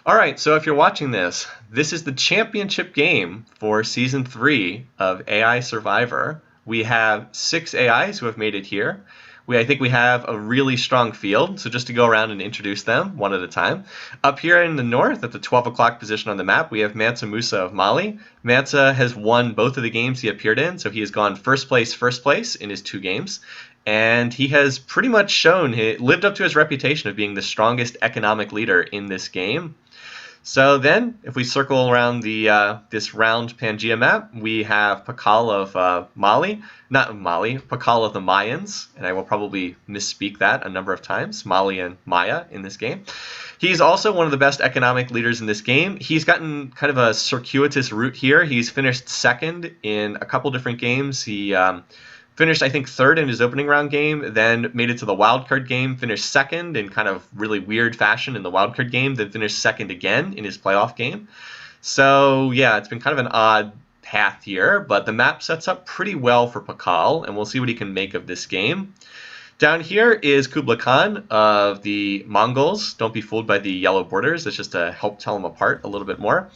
Alright, so if you're watching this, this is the championship game for Season 3 of AI Survivor. We have 6 AIs who have made it here. I think we have a really strong field, so just to go around and introduce them one at a time. Up here in the north, at the 12 o'clock position on the map, we have Mansa Musa of Mali. Mansa has won both of the games he appeared in, so he has gone first place in his 2 games. And he has pretty much lived up to his reputation of being the strongest economic leader in this game. So then, if we circle around this round Pangea map, we have Pakal of Pakal of the Mayans, and I will probably misspeak that a number of times, Mali and Maya in this game. He's also one of the best economic leaders in this game. He's gotten kind of a circuitous route here. He's finished second in a couple different games. He finished, I think, third in his opening round game, then made it to the wildcard game, finished second in kind of really weird fashion in the wildcard game, then finished second again in his playoff game. So, yeah, it's been kind of an odd path here, but the map sets up pretty well for Pakal, and we'll see what he can make of this game. Down here is Kublai Khan of the Mongols. Don't be fooled by the yellow borders. It's just to help tell them apart a little bit more.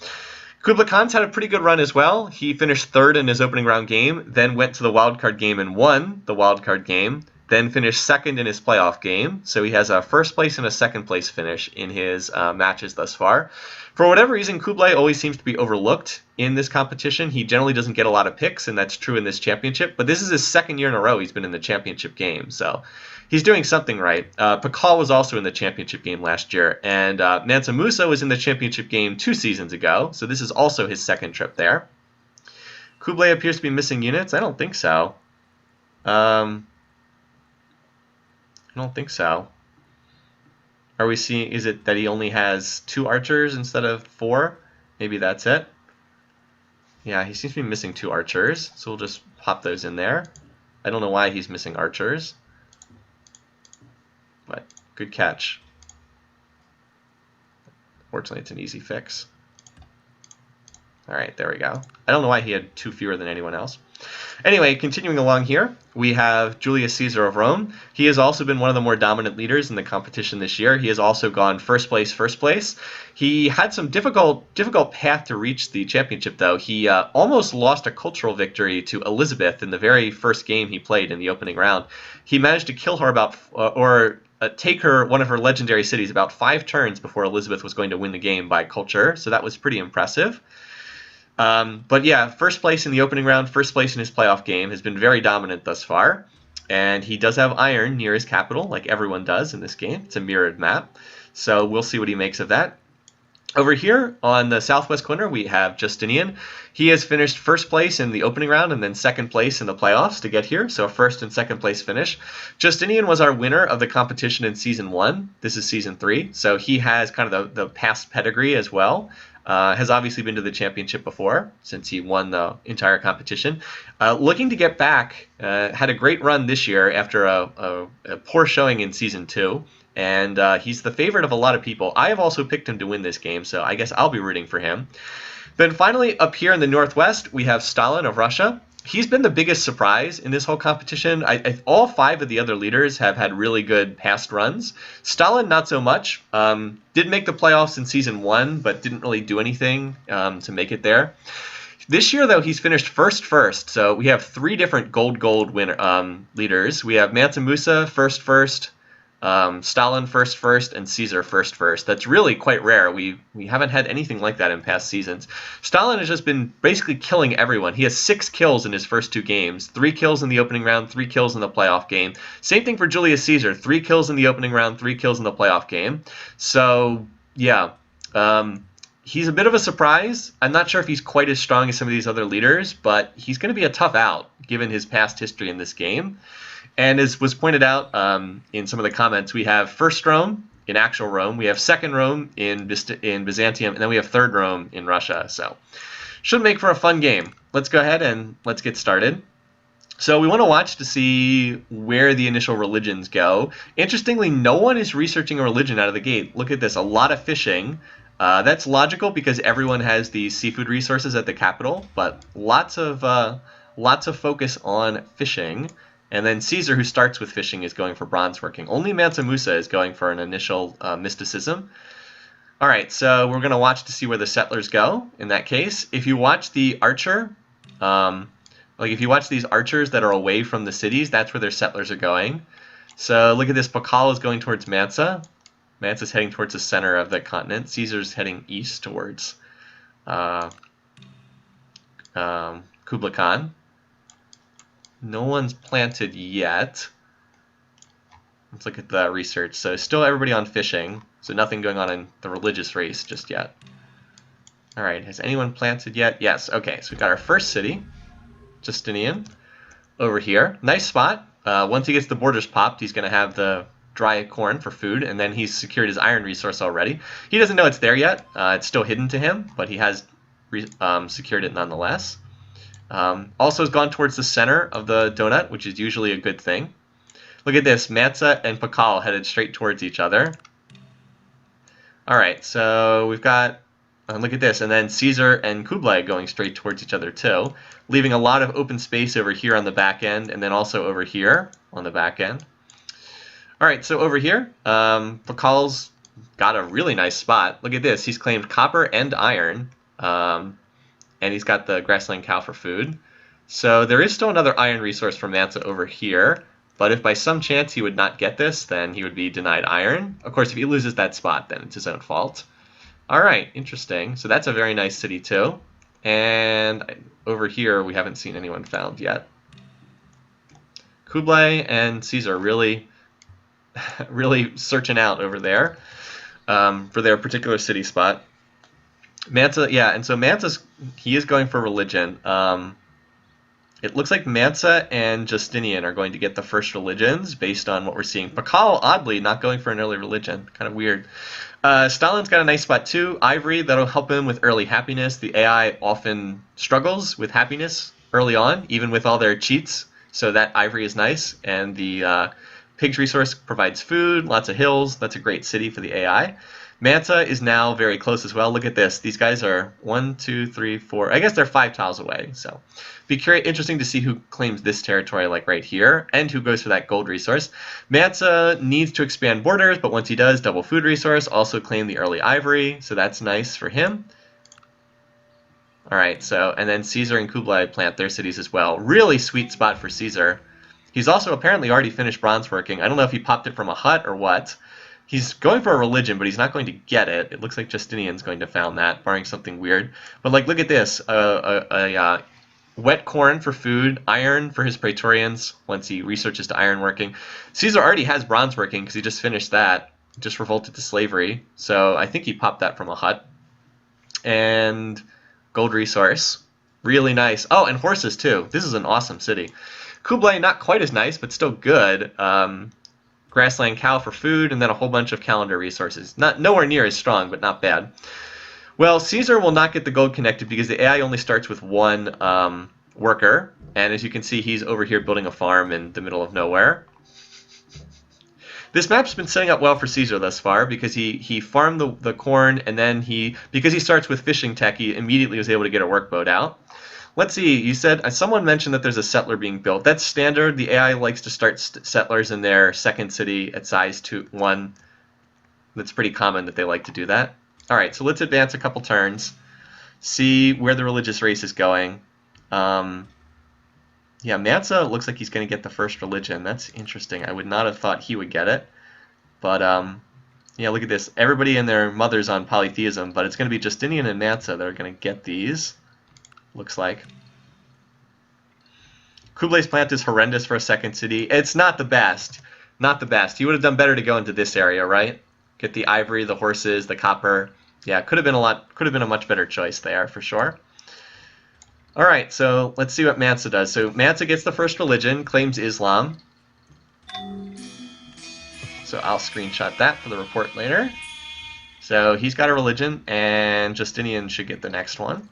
Kublai Khan's had a pretty good run as well. He finished third in his opening round game, then went to the wildcard game and won the wildcard game, then finished second in his playoff game. So he has a first place and a second place finish in his matches thus far. For whatever reason, Kublai always seems to be overlooked in this competition. He generally doesn't get a lot of picks, and that's true in this championship. But this is his second year in a row he's been in the championship game, so he's doing something right. Pakal was also in the championship game last year, and Mansa Musa was in the championship game 2 seasons ago, so this is also his second trip there. Kublai appears to be missing units. I don't think so. I don't think so. Are we seeing, is it that he only has 2 archers instead of 4? Maybe that's it. Yeah, he seems to be missing 2 archers, so we'll just pop those in there. I don't know why he's missing archers, but good catch. Fortunately, it's an easy fix. All right, there we go. I don't know why he had 2 fewer than anyone else. Anyway, continuing along here, we have Julius Caesar of Rome. He has also been one of the more dominant leaders in the competition this year. He has also gone first place. He had some difficult path to reach the championship, though. He almost lost a cultural victory to Elizabeth in the very first game he played in the opening round. He managed to kill her take one of her legendary cities about 5 turns before Elizabeth was going to win the game by culture, so that was pretty impressive. But yeah, first place in the opening round, first place in his playoff game, has been very dominant thus far. And he does have iron near his capital, like everyone does in this game. It's a mirrored map, so we'll see what he makes of that. Over here on the southwest corner, we have Justinian. He has finished first place in the opening round and then second place in the playoffs to get here, so first and second place finish. Justinian was our winner of the competition in Season 1. This is Season 3, so he has kind of the past pedigree as well. Has obviously been to the championship before, since he won the entire competition. Looking to get back, had a great run this year after a poor showing in Season 2. And he's the favorite of a lot of people. I have also picked him to win this game, so I guess I'll be rooting for him. Then finally, up here in the northwest, we have Stalin of Russia. He's been the biggest surprise in this whole competition. All 5 of the other leaders have had really good past runs. Stalin, not so much. Did make the playoffs in Season 1, but didn't really do anything to make it there. This year, though, he's finished first. So we have 3 different gold winner leaders. We have Mansa Musa first, Stalin first, and Caesar first. That's really quite rare. We haven't had anything like that in past seasons. Stalin has just been basically killing everyone. He has 6 kills in his first 2 games, 3 kills in the opening round, 3 kills in the playoff game. Same thing for Julius Caesar, 3 kills in the opening round, 3 kills in the playoff game. So yeah, he's a bit of a surprise. I'm not sure if he's quite as strong as some of these other leaders, but he's going to be a tough out given his past history in this game. And as was pointed out in some of the comments, we have first Rome in actual Rome, we have second Rome in Byzantium, and then we have third Rome in Russia. So should make for a fun game. Let's go ahead and let's get started. So we want to watch to see where the initial religions go. Interestingly, no one is researching a religion out of the gate. Look at this, a lot of fishing. That's logical because everyone has these seafood resources at the capital, but lots of focus on fishing. And then Caesar, who starts with fishing, is going for bronze working. Only Mansa Musa is going for an initial mysticism. All right, so we're going to watch to see where the settlers go in that case. If you watch the archer, like if you watch these archers that are away from the cities, that's where their settlers are going. So look at this. Pakal is going towards Mansa. Mansa's heading towards the center of the continent. Caesar's heading east towards Kublai Khan. No one's planted yet. Let's look at the research. So still everybody on fishing. So nothing going on in the religious race just yet. All right, has anyone planted yet? Yes, okay, so we've got our first city, Justinian, over here. Nice spot. Once he gets the borders popped, he's going to have the dry corn for food, and then he's secured his iron resource already. He doesn't know it's there yet. It's still hidden to him, but he has secured it nonetheless. Also has gone towards the center of the donut, which is usually a good thing. Look at this. Mansa and Pakal headed straight towards each other. All right, so we've got, look at this, and then Caesar and Kublai going straight towards each other too, leaving a lot of open space over here on the back end, and then also over here on the back end. All right, so over here, Pakal's got a really nice spot. Look at this. He's claimed copper and iron, and he's got the grassland cow for food. So there is still another iron resource for Mansa over here. But if by some chance he would not get this, then he would be denied iron. Of course, if he loses that spot, then it's his own fault. All right, interesting. So that's a very nice city too. And over here, we haven't seen anyone found yet. Kublai and Caesar really, really searching out over there for their particular city spot. Mansa, yeah, and so he is going for religion. It looks like Mansa and Justinian are going to get the first religions based on what we're seeing. Pakal, oddly, not going for an early religion. Kind of weird. Stalin's got a nice spot too. Ivory, that'll help him with early happiness. The AI often struggles with happiness early on, even with all their cheats. So that Ivory is nice. And the Pigs resource provides food, lots of hills. That's a great city for the AI. Mansa is now very close as well. Look at this. These guys are 1, 2, 3, 4. I guess they're 5 tiles away. So be interesting to see who claims this territory, like right here, and who goes for that gold resource. Mansa needs to expand borders, but once he does, double food resource. Also claim the early ivory, so that's nice for him. All right, so and then Caesar and Kublai plant their cities as well. Really sweet spot for Caesar. He's also apparently already finished bronze working. I don't know if he popped it from a hut or what. He's going for a religion, but he's not going to get it. It looks like Justinian's going to found that, barring something weird. But like, look at this. Wet corn for food, iron for his Praetorians once he researches to iron working. Caesar already has bronze working because he just finished that, just revolted to slavery. So I think he popped that from a hut. And gold resource. Really nice. Oh, and horses too. This is an awesome city. Kublai, not quite as nice, but still good. Grassland cow for food, and then a whole bunch of calendar resources. Nowhere near as strong, but not bad. Well, Caesar will not get the gold connected because the AI only starts with one worker, and as you can see, he's over here building a farm in the middle of nowhere. This map's been setting up well for Caesar thus far because he farmed the corn, and then because he starts with fishing tech, he immediately was able to get a workboat out. Let's see, you said, someone mentioned that there's a settler being built. That's standard. The AI likes to start settlers in their second city at size 1. That's pretty common that they like to do that. All right, so let's advance a couple turns, see where the religious race is going. Yeah, Mansa looks like he's going to get the first religion. That's interesting. I would not have thought he would get it. But, yeah, look at this. Everybody and their mother's on polytheism, but it's going to be Justinian and Mansa that are going to get these. Looks like. Kublai's plant is horrendous for a second city. It's not the best. Not the best. He would have done better to go into this area, right? Get the ivory, the horses, the copper. Yeah, could have been a much better choice there for sure. All right, so let's see what Mansa does. So Mansa gets the first religion, claims Islam. So I'll screenshot that for the report later. So he's got a religion, and Justinian should get the next one.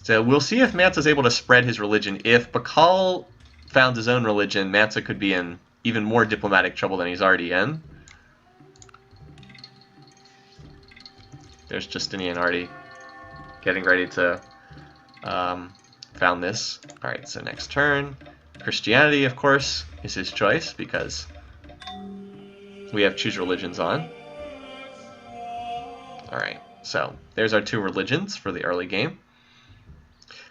So we'll see if Mansa's able to spread his religion. If Pakal found his own religion, Mansa could be in even more diplomatic trouble than he's already in. There's Justinian already getting ready to found this. All right, so next turn. Christianity, of course, is his choice because we have choose religions on. Alright, so there's our 2 religions for the early game.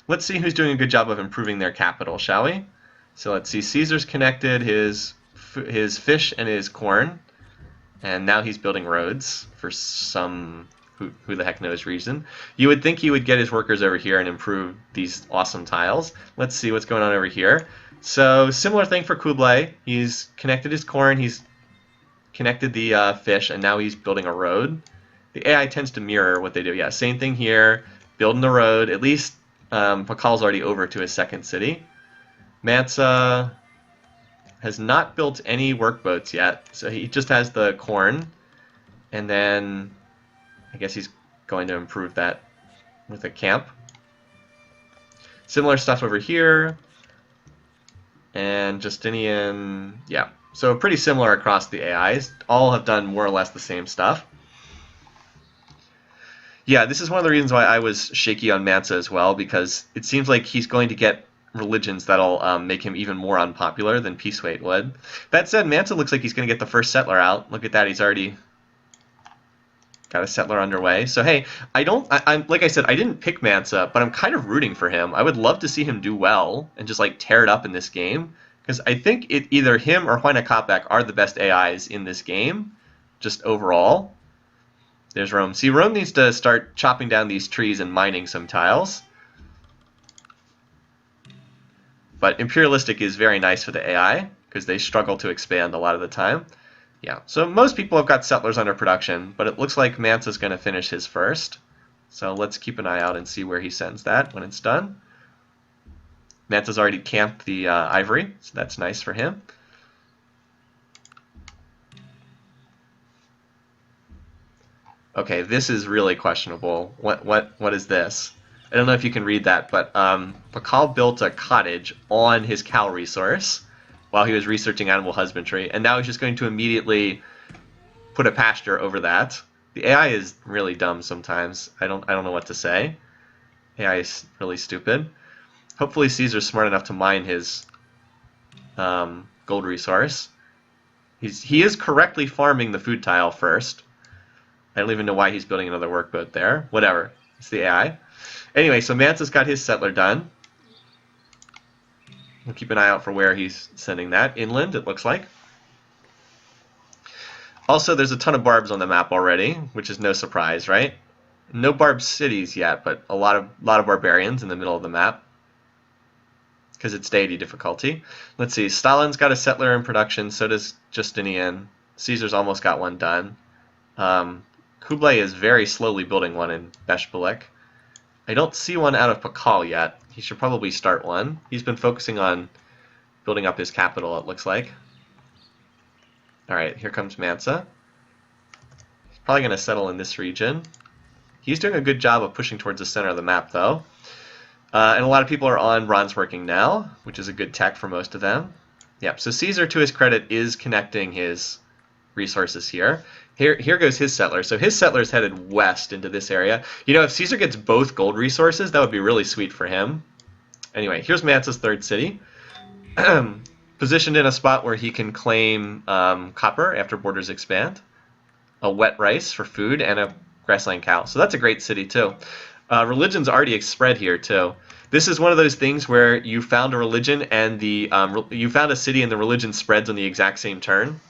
Let's see who's doing a good job of improving their capital, shall we? So let's see, Caesar's connected his fish and his corn, and now he's building roads for some who the heck knows reason. You would think he would get his workers over here and improve these awesome tiles. Let's see what's going on over here. So similar thing for Kublai. He's connected his corn, he's connected the fish, and now he's building a road. The AI tends to mirror what they do. Yeah, same thing here. Building the road. At least Pakal's already over to his second city. Mansa has not built any workboats yet, so he just has the corn, and then I guess he's going to improve that with a camp. Similar stuff over here, and Justinian, yeah. So pretty similar across the AIs. All have done more or less the same stuff. Yeah, this is one of the reasons why I was shaky on Mansa as well, because it seems like he's going to get religions that'll make him even more unpopular than Peaceweight would. That said, Mansa looks like he's going to get the first settler out. Look at that, he's already got a settler underway. So hey, I'm like I said, I didn't pick Mansa, but I'm kind of rooting for him. I would love to see him do well and just like tear it up in this game, because I think either him or Huayna Capac are the best AIs in this game, just overall. There's Rome. See, Rome needs to start chopping down these trees and mining some tiles. But Imperialistic is very nice for the AI, because they struggle to expand a lot of the time. Yeah, so most people have got settlers under production, but it looks like Mansa's going to finish his first. So let's keep an eye out and see where he sends that when it's done. Mansa's already camped the ivory, so that's nice for him. Okay, this is really questionable. What is this? I don't know if you can read that, but Pakal built a cottage on his cow resource while he was researching animal husbandry, and now he's just going to immediately put a pasture over that. The AI is really dumb sometimes. I don't know what to say. AI is really stupid. Hopefully Caesar's smart enough to mine his gold resource. He is correctly farming the food tile first. I don't even know why he's building another workboat there. Whatever. It's the AI. Anyway, so Mansa's got his settler done. We'll keep an eye out for where he's sending that. Inland, it looks like. Also, there's a ton of barbs on the map already, which is no surprise, right? No barb cities yet, but a lot of barbarians in the middle of the map, because it's deity difficulty. Let's see. Stalin's got a settler in production. So does Justinian. Caesar's almost got one done. Kublai is very slowly building one in Beshbalik. I don't see one out of Pakal yet. He should probably start one. He's been focusing on building up his capital, it looks like. Alright, here comes Mansa. He's probably going to settle in this region. He's doing a good job of pushing towards the center of the map, though. And a lot of people are on bronze working now, which is a good tech for most of them. Yep, so Caesar, to his credit, is connecting his resources here. Here goes his settler. So his settler's headed west into this area. You know, if Caesar gets both gold resources, that would be really sweet for him. Anyway, here's Mansa's third city. Positioned in a spot where he can claim copper after borders expand, a wet rice for food, and a grassland cow. So that's a great city, too. Religion's already spread here, too. This is one of those things where you found a religion and you found a city and the religion spreads on the exact same turn.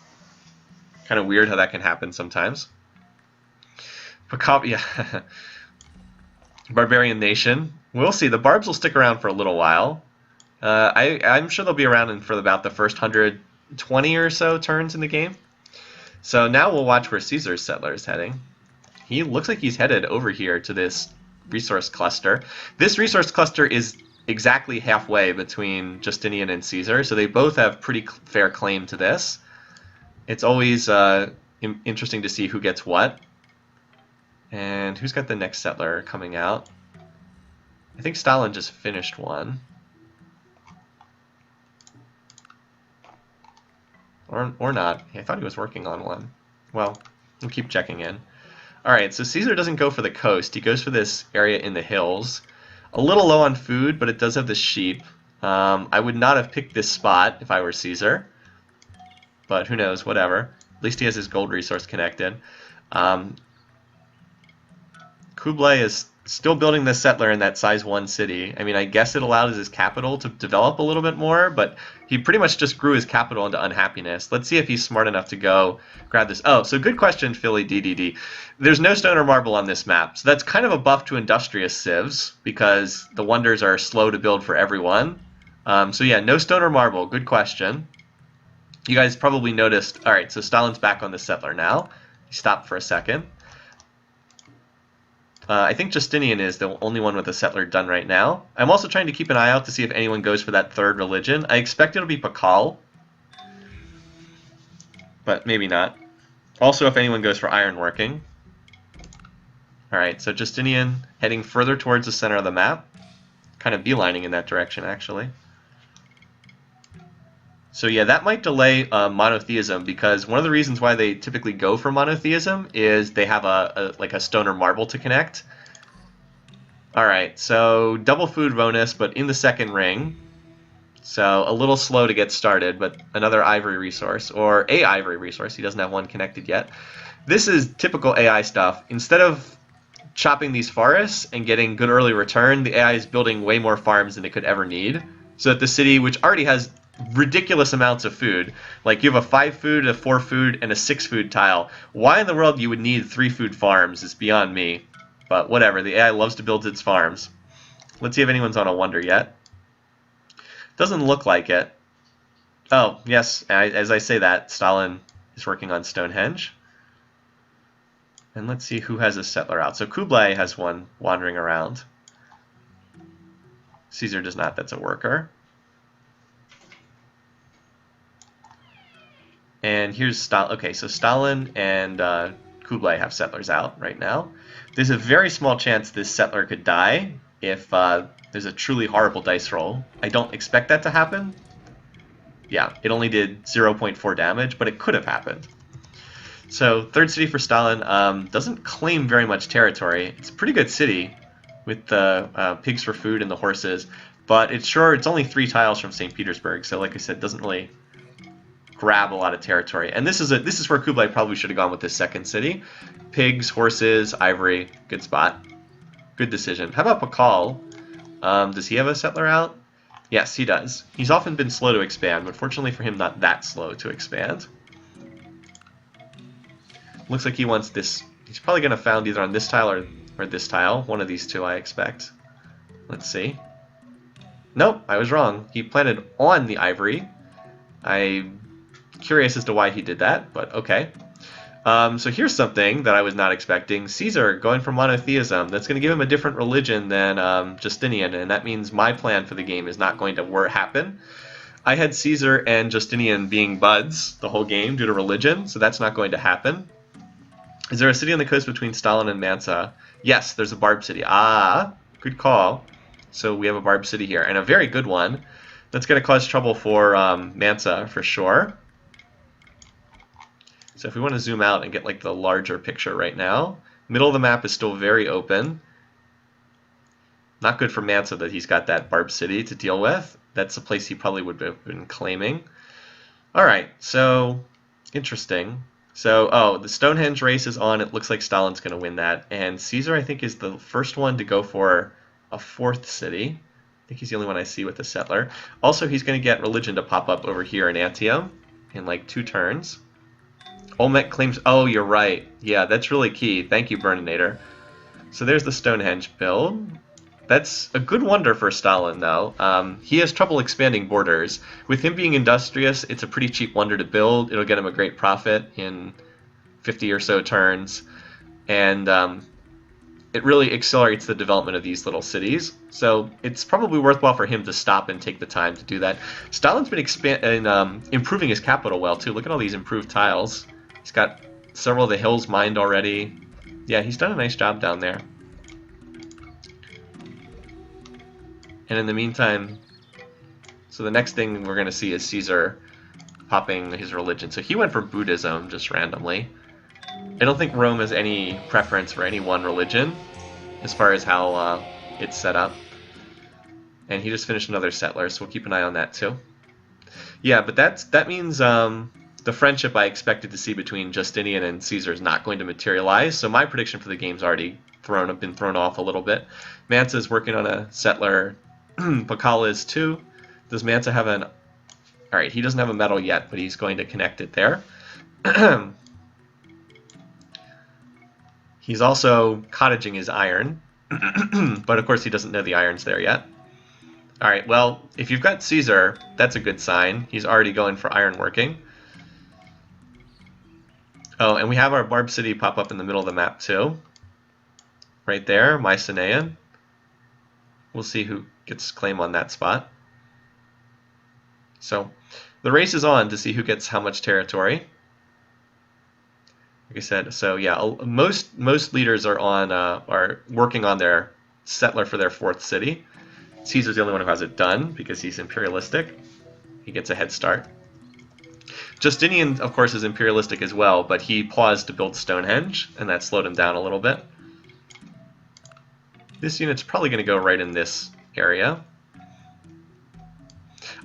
Kind of weird how that can happen sometimes. Yeah. Barbarian nation. We'll see. The barbs will stick around for a little while. I'm sure they'll be around for about the first 120 or so turns in the game. So now we'll watch where Caesar's settler is heading. He looks like he's headed over here to this resource cluster. This resource cluster is exactly halfway between Justinian and Caesar, so they both have pretty fair claim to this. It's always interesting to see who gets what. And who's got the next settler coming out? I think Stalin just finished one. Or not. I thought he was working on one. Well, we'll keep checking in. Alright, so Caesar doesn't go for the coast. He goes for this area in the hills. A little low on food, but it does have the sheep. I would not have picked this spot if I were Caesar. But who knows, whatever. At least he has his gold resource connected. Kublai is still building this settler in that size 1 city. I mean, I guess it allowed his capital to develop a little bit more, but he pretty much just grew his capital into unhappiness. Let's see if he's smart enough to go grab this. Oh, so good question, Philly DDD. There's no stone or marble on this map, so that's kind of a buff to industrious civs, because the wonders are slow to build for everyone. So yeah, no stone or marble. Good question. You guys probably noticed. All right, so Stalin's back on the settler now. He stopped for a second. I think Justinian is the only one with a settler done right now. I'm also trying to keep an eye out to see if anyone goes for that third religion. I expect it'll be Pakal, but maybe not. Also, if anyone goes for ironworking. Alright, so Justinian heading further towards the center of the map. Kind of beelining in that direction, actually. So yeah, that might delay monotheism, because one of the reasons why they typically go for monotheism is they have like a stone or marble to connect. Alright, so double food bonus, but in the second ring. So a little slow to get started, but another ivory resource, or a ivory resource. He doesn't have one connected yet. This is typical AI stuff. Instead of chopping these forests and getting good early return, the AI is building way more farms than it could ever need. So that the city, which already has ridiculous amounts of food, like you have a 5 food, a 4 food, and a 6 food tile. Why in the world you would need 3 food farms is beyond me. But whatever, the AI loves to build its farms. Let's see if anyone's on a wonder yet. Doesn't look like it. Oh, yes, as I say that, Stalin is working on Stonehenge. And let's see who has a settler out. So Kublai has one wandering around. Caesar does not, that's a worker. And here's Stalin. Okay, so Stalin and Kublai have settlers out right now. There's a very small chance this settler could die if there's a truly horrible dice roll. I don't expect that to happen. Yeah, it only did 0.4 damage, but it could have happened. So third city for Stalin doesn't claim very much territory. It's a pretty good city with the pigs for food and the horses, but it's only 3 tiles from St. Petersburg. So like I said, doesn't really grab a lot of territory. And this is where Kublai probably should have gone with this second city. Pigs, horses, ivory, good spot. Good decision. How about Pakal? Does he have a settler out? Yes, he does. He's often been slow to expand, but fortunately for him, not that slow to expand. Looks like he wants this. He's probably going to found either on this tile or this tile. One of these two, I expect. Let's see. Nope, I was wrong. He planted on the ivory. I'm curious as to why he did that, but okay. So here's something that I was not expecting. Caesar going for monotheism. That's going to give him a different religion than Justinian, and that means my plan for the game is not going to happen. I had Caesar and Justinian being buds the whole game due to religion, so that's not going to happen. Is there a city on the coast between Stalin and Mansa? Yes, there's a Barb city. Ah, good call. So we have a Barb city here, and a very good one. That's going to cause trouble for Mansa for sure. So if we want to zoom out and get like the larger picture right now, middle of the map is still very open. Not good for Mansa that he's got that Barb city to deal with. That's a place he probably would have been claiming. All right, so interesting. So, oh, the Stonehenge race is on. It looks like Stalin's going to win that. And Caesar, I think, is the first one to go for a 4th city. I think he's the only one I see with a settler. Also, he's going to get religion to pop up over here in Antium in like 2 turns. Olmec claims... Oh, you're right. Yeah, that's really key. Thank you, Burninator. So there's the Stonehenge build. That's a good wonder for Stalin, though. He has trouble expanding borders. With him being industrious, it's a pretty cheap wonder to build. It'll get him a great profit in 50 or so turns. And it really accelerates the development of these little cities. So it's probably worthwhile for him to stop and take the time to do that. Stalin's been improving his capital well, too. Look at all these improved tiles. He's got several of the hills mined already. Yeah, he's done a nice job down there. And in the meantime, so the next thing we're going to see is Caesar popping his religion. So he went for Buddhism just randomly. I don't think Rome has any preference for any one religion as far as how it's set up. And he just finished another settler, so we'll keep an eye on that too. Yeah, but that means the friendship I expected to see between Justinian and Caesar is not going to materialize. So my prediction for the game is already been thrown off a little bit. Mansa is working on a settler. Pakal is too. Does Mansa have an... All right, he doesn't have a metal yet, but he's going to connect it there. He's also cottaging his iron, but of course he doesn't know the iron's there yet. All right, well, if you've got Caesar, that's a good sign. He's already going for iron working. Oh, and we have our Barb City pop up in the middle of the map too. Right there, Mycenaean. We'll see who gets claim on that spot. So the race is on to see who gets how much territory. Like I said, so yeah, most leaders are working on their settler for their 4th city. Caesar's the only one who has it done because he's imperialistic. He gets a head start. Justinian, of course, is imperialistic as well, but he paused to build Stonehenge, and that slowed him down a little bit. This unit's probably going to go right in this area.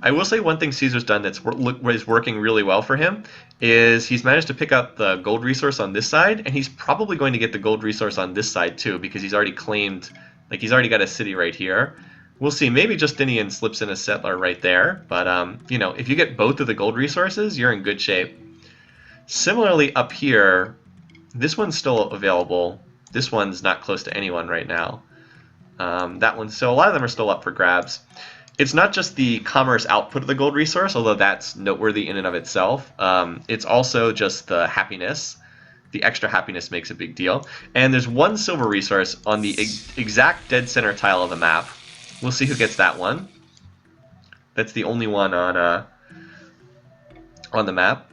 I will say one thing Caesar's done that's is working really well for him is he's managed to pick up the gold resource on this side, and he's probably going to get the gold resource on this side too, because he's already claimed, like he's already got a city right here. We'll see. Maybe Justinian slips in a settler right there, but you know, if you get both of the gold resources, you're in good shape. Similarly, up here, this one's still available. This one's not close to anyone right now. That one, so a lot of them are still up for grabs. It's not just the commerce output of the gold resource, although that's noteworthy in and of itself. It's also just the happiness. The extra happiness makes a big deal. And there's one silver resource on the exact dead center tile of the map. We'll see who gets that one. That's the only one on the map.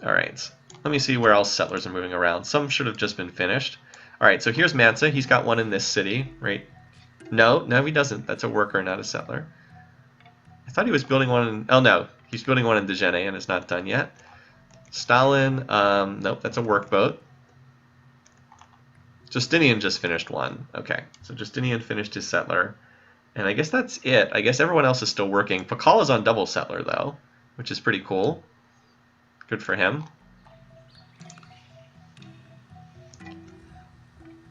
All right, let me see where else settlers are moving around. Some should have just been finished. All right, so here's Mansa. He's got one in this city, right? No, he doesn't. That's a worker, not a settler. I thought he was building one in... Oh, no. He's building one in Dejene, and it's not done yet. Stalin, nope, that's a workboat. Justinian just finished one. Okay, so Justinian finished his settler. And I guess that's it. I guess everyone else is still working. Pakal is on double settler, though, which is pretty cool. Good for him.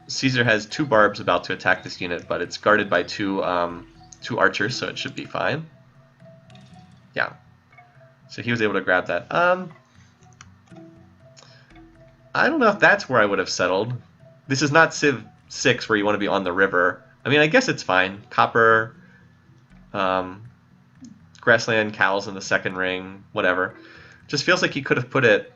Caesar has 2 barbs about to attack this unit, but it's guarded by two archers, so it should be fine. Yeah. So he was able to grab that. I don't know if that's where I would have settled. This is not Civ 6 where you want to be on the river. I mean, I guess it's fine. Copper, grassland, cows in the second ring, whatever. Just feels like he could have put it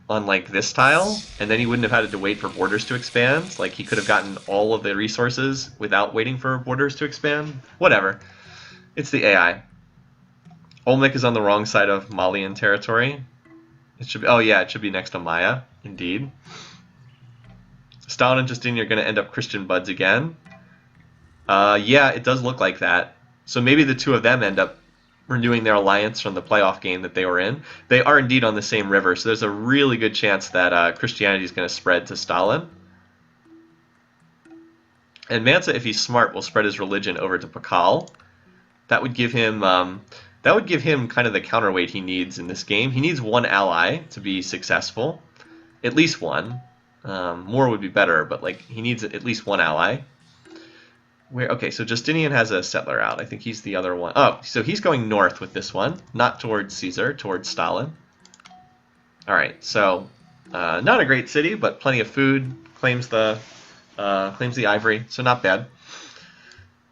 on like this tile, and then he wouldn't have had to wait for borders to expand. Like he could have gotten all of the resources without waiting for borders to expand. Whatever. It's the AI. Olmec is on the wrong side of Malian territory. It should be, oh yeah, it should be next to Maya, indeed. Stalin and Justinian are going to end up Christian buds again. Yeah, it does look like that. So maybe the two of them end up renewing their alliance from the playoff game that they were in. They are indeed on the same river, so there's a really good chance that Christianity is going to spread to Stalin. And Mansa, if he's smart, will spread his religion over to Pakal. That would give him kind of the counterweight he needs in this game. He needs one ally to be successful, at least one. More would be better, but like he needs at least one ally. Okay, so Justinian has a settler out. I think he's the other one. Oh, so he's going north with this one, not towards Caesar, towards Stalin. All right, so not a great city, but plenty of food. Claims the ivory, so not bad.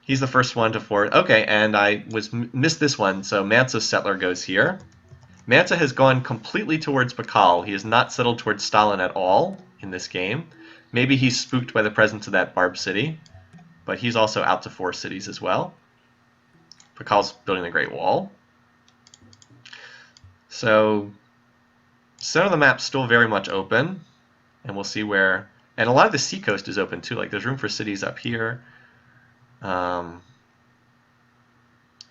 He's the first one to forward. Okay, and I missed this one, so Mansa's settler goes here. Mansa has gone completely towards Pakal. He has not settled towards Stalin at all in this game. Maybe he's spooked by the presence of that Barb city, but he's also out to 4 cities as well. Pakal's building the Great Wall. So center of the map's still very much open, and we'll see where... And a lot of the seacoast is open too. Like there's room for cities up here.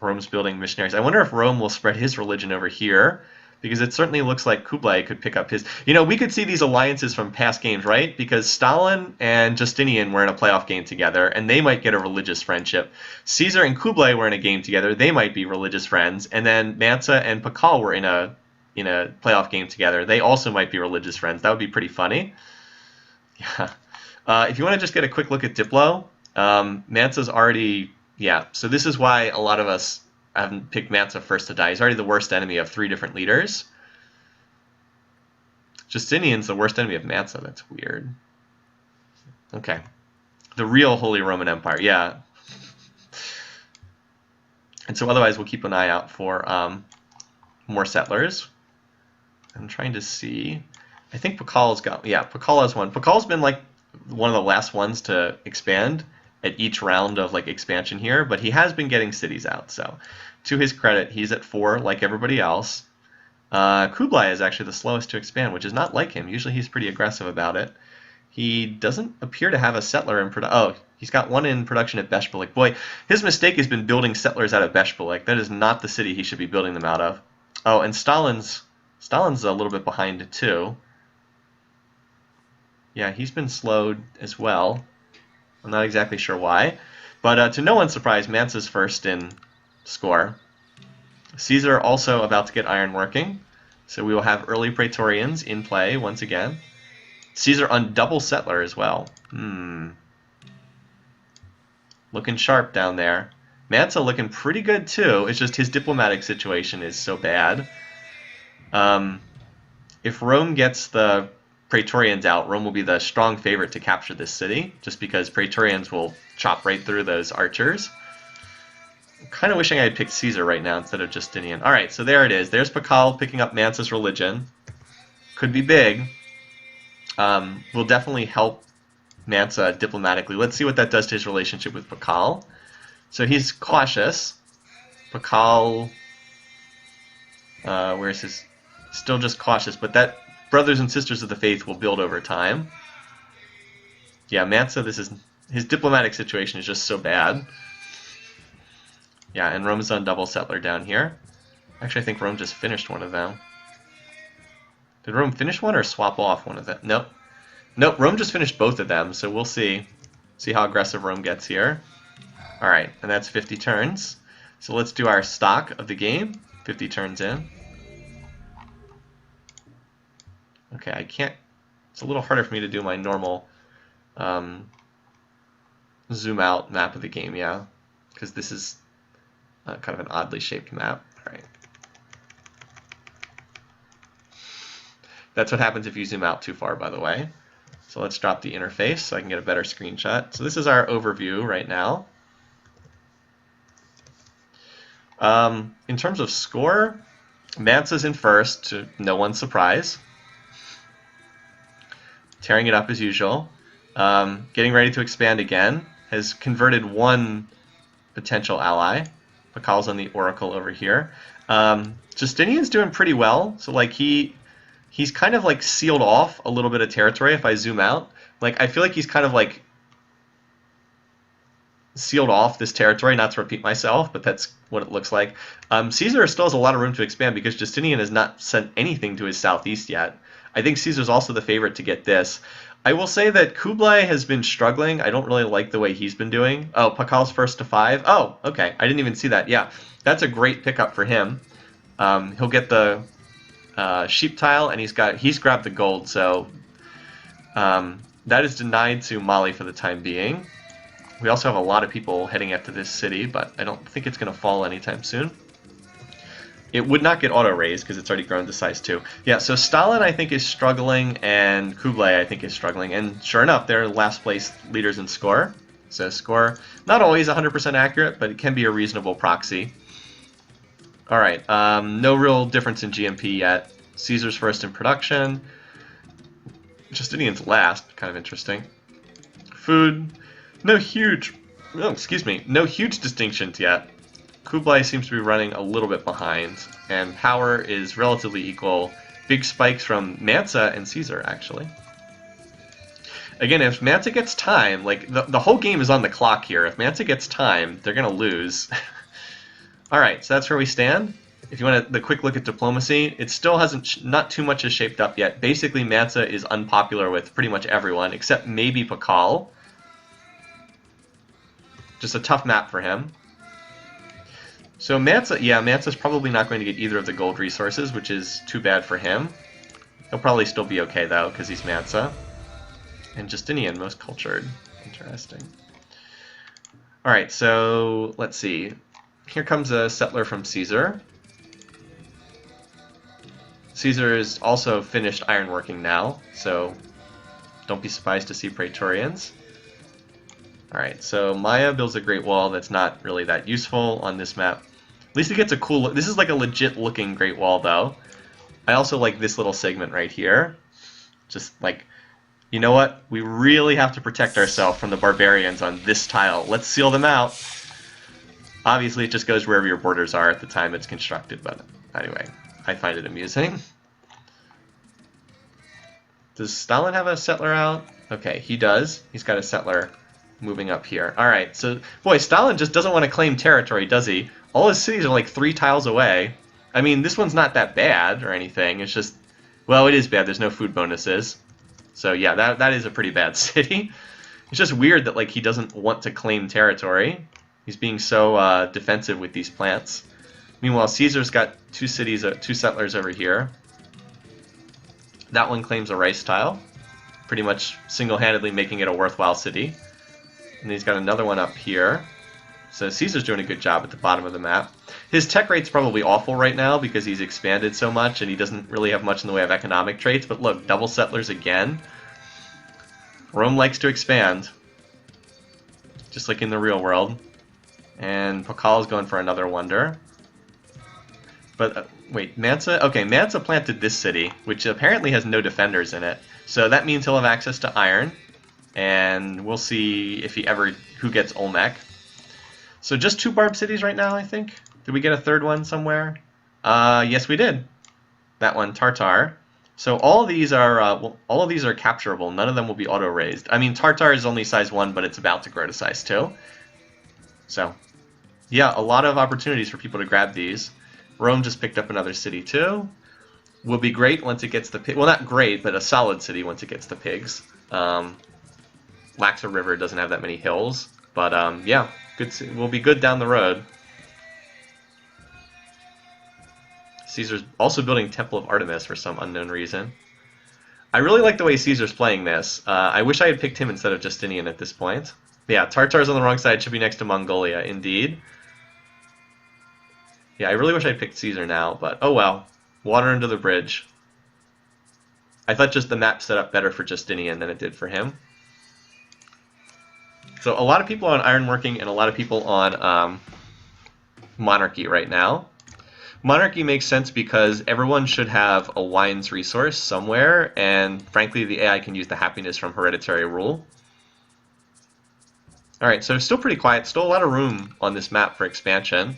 Rome's building missionaries. I wonder if Rome will spread his religion over here, because it certainly looks like Kublai could pick up his... You know, we could see these alliances from past games, right? Because Stalin and Justinian were in a playoff game together, and they might get a religious friendship. Caesar and Kublai were in a game together. They might be religious friends. And then Mansa and Pakal were in a playoff game together. They also might be religious friends. That would be pretty funny. Yeah. If you want to just get a quick look at Diplo, Mansa's already, yeah, so this is why a lot of us haven't picked Mansa first to die. He's already the worst enemy of 3 different leaders. Justinian's the worst enemy of Mansa. That's weird. Okay. The real Holy Roman Empire, yeah. And so otherwise we'll keep an eye out for more settlers. I'm trying to see. I think Pakal's got, yeah, Pakal has one. Pakal's been like one of the last ones to expand at each round of like expansion here, but he has been getting cities out. So to his credit, he's at 4 like everybody else. Kublai is actually the slowest to expand, which is not like him. Usually he's pretty aggressive about it. He doesn't appear to have a settler in production. Oh, he's got one in production at Beshbalik. Boy, his mistake has been building settlers out of Beshbalik. That is not the city he should be building them out of. Oh, and Stalin's a little bit behind too. Yeah, he's been slowed as well. I'm not exactly sure why. But to no one's surprise, Mansa's first in score. Caesar also about to get iron working. So we will have early Praetorians in play once again. Caesar on double settler as well. Looking sharp down there. Mansa looking pretty good too. It's just his diplomatic situation is so bad. If Rome gets the Praetorians out, Rome will be the strong favorite to capture this city, just because Praetorians will chop right through those archers. I'm kind of wishing I had picked Caesar right now instead of Justinian. Alright, so there it is. There's Pakal picking up Mansa's religion. Could be big. Will definitely help Mansa diplomatically. Let's see what that does to his relationship with Pakal. So he's cautious. Pakal, where's his? Still just cautious, but that brothers and sisters of the faith will build over time. Yeah, Mansa, his diplomatic situation is just so bad. Yeah, and Rome's on double settler down here. Actually, I think Rome just finished one of them. Did Rome finish one or swap off one of them? Nope. Nope, Rome just finished both of them, so we'll see. See how aggressive Rome gets here. Alright, and that's 50 turns. So let's do our stock of the game. 50 turns in. Okay, I can't... It's a little harder for me to do my normal zoom out map of the game, yeah. Because this is kind of an oddly shaped map. Alright. That's what happens if you zoom out too far, by the way. So let's drop the interface so I can get a better screenshot. So this is our overview right now. In terms of score, Mansa's in first, to no one's surprise. Tearing it up as usual. Getting ready to expand again. Has converted one potential ally. Pakal's on the Oracle over here. Justinian's doing pretty well. So like he's kind of like sealed off a little bit of territory if I zoom out. Like I feel like he's kind of like sealed off this territory, not to repeat myself, but that's what it looks like. Caesar still has a lot of room to expand because Justinian has not sent anything to his southeast yet. I think Caesar's also the favorite to get this. I will say that Kublai has been struggling. I don't really like the way he's been doing. Oh, Pakal's first to 5. Oh, okay. I didn't even see that. Yeah, that's a great pickup for him. He'll get the sheep tile, and he's grabbed the gold. So that is denied to Mali for the time being. We also have a lot of people heading after this city, but I don't think it's going to fall anytime soon. It would not get auto-raised because it's already grown to size 2. Yeah, so Stalin, I think, is struggling, and Kublai, I think, is struggling. And sure enough, they're last place leaders in score. So score, not always 100% accurate, but it can be a reasonable proxy. All right, no real difference in GMP yet. Caesar's first in production. Justinian's last, kind of interesting. Food, no huge distinctions yet. Kublai seems to be running a little bit behind, and power is relatively equal. Big spikes from Mansa and Caesar, actually. Again, if Mansa gets time, like the whole game is on the clock here. If Mansa gets time, they're going to lose. All right, so that's where we stand. If you want the quick look at diplomacy, it still not too much has shaped up yet. Basically, Mansa is unpopular with pretty much everyone, except maybe Pakal. Just a tough map for him. So Mansa, yeah, Mansa's probably not going to get either of the gold resources, which is too bad for him. He'll probably still be okay, though, because he's Mansa. And Justinian, most cultured. Interesting. Alright, so let's see. Here comes a settler from Caesar. Caesar is also finished ironworking now, so don't be surprised to see Praetorians. Alright, so Maya builds a Great Wall that's not really that useful on this map. At least it gets a cool look. This is like a legit looking Great Wall, though. I also like this little segment right here. Just like, you know what? We really have to protect ourselves from the barbarians on this tile. Let's seal them out. Obviously, it just goes wherever your borders are at the time it's constructed, but anyway, I find it amusing. Does Stalin have a settler out? Okay, he does. He's got a settler moving up here. Alright, so, boy, Stalin just doesn't want to claim territory, does he? All his cities are like 3 tiles away. I mean, this one's not that bad or anything. It's just, well, it is bad. There's no food bonuses. So, yeah, that is a pretty bad city. It's just weird that, like, he doesn't want to claim territory. He's being so defensive with these plants. Meanwhile, Caesar's got 2 cities, 2 settlers over here. That one claims a rice tile, pretty much single-handedly making it a worthwhile city. And he's got another one up here. So Caesar's doing a good job at the bottom of the map. His tech rate's probably awful right now because he's expanded so much and he doesn't really have much in the way of economic traits. But look, double settlers again. Rome likes to expand, just like in the real world. And Pakal is going for another wonder. But wait, Mansa? Okay, Mansa planted this city, which apparently has no defenders in it. So that means he'll have access to iron. And we'll see if who gets Olmec. So just 2 barb cities right now, I think. Did we get a third one somewhere? Yes, we did. That one, Tartar. So all of these are capturable. None of them will be auto raised. I mean, Tartar is only size 1, but it's about to grow to size 2. So, yeah, a lot of opportunities for people to grab these. Rome just picked up another city too. Will be great once it gets the pig. Well, not great, but a solid city once it gets the pigs. Laxa River doesn't have that many hills, but yeah, good. Will be good down the road. Caesar's also building Temple of Artemis for some unknown reason. I really like the way Caesar's playing this. I wish I had picked him instead of Justinian at this point. Yeah, Tartar's on the wrong side, should be next to Mongolia, indeed. Yeah, I really wish I'd picked Caesar now, but oh well. Water under the bridge. I thought just the map set up better for Justinian than it did for him. So a lot of people on ironworking and a lot of people on monarchy right now. Monarchy makes sense because everyone should have a wines resource somewhere, and frankly the AI can use the happiness from hereditary rule. Alright, so still pretty quiet, still a lot of room on this map for expansion.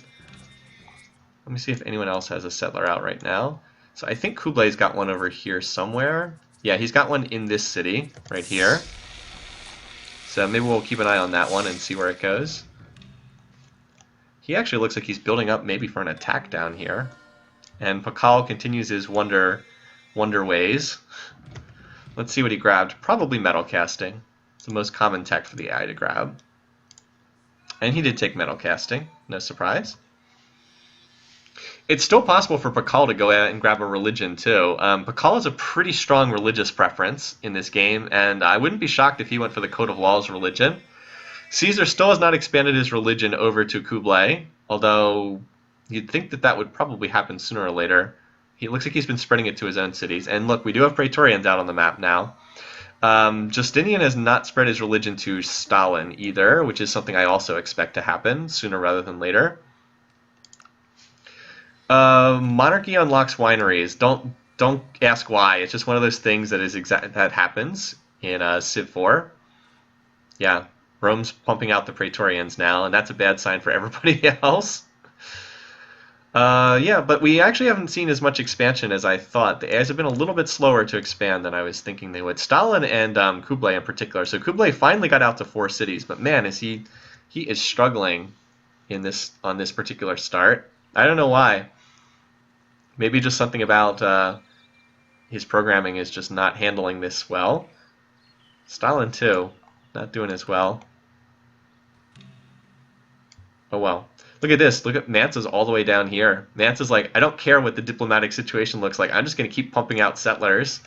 Let me see if anyone else has a settler out right now. So I think Kublay's got one over here somewhere. Yeah, he's got one in this city, right here. So maybe we'll keep an eye on that one and see where it goes. He actually looks like he's building up maybe for an attack down here. And Pakal continues his wonder ways. Let's see what he grabbed. Probably metal casting. It's the most common tech for the AI to grab. And he did take metal casting, no surprise. It's still possible for Pakal to go out and grab a religion too. Pakal has a pretty strong religious preference in this game, and I wouldn't be shocked if he went for the Code of Laws religion. Caesar still has not expanded his religion over to Kublai, although you'd think that that would probably happen sooner or later. He looks like he's been spreading it to his own cities. And look, we do have Praetorians out on the map now. Justinian has not spread his religion to Stalin either, which is something I also expect to happen sooner rather than later. Monarchy unlocks wineries. Don't ask why. It's just one of those things that happens in Civ4. Yeah, Rome's pumping out the Praetorians now, and that's a bad sign for everybody else. Yeah, but we actually haven't seen as much expansion as I thought. The AIs have been a little bit slower to expand than I was thinking they would. Stalin and Kublai in particular. So Kublai finally got out to 4 cities, but man, he is struggling on this particular start. I don't know why. Maybe just something about his programming is just not handling this well. Stalin too, not doing as well. Oh well. Look at this. Look at Mansa's all the way down here. Mansa's like, I don't care what the diplomatic situation looks like. I'm just going to keep pumping out settlers.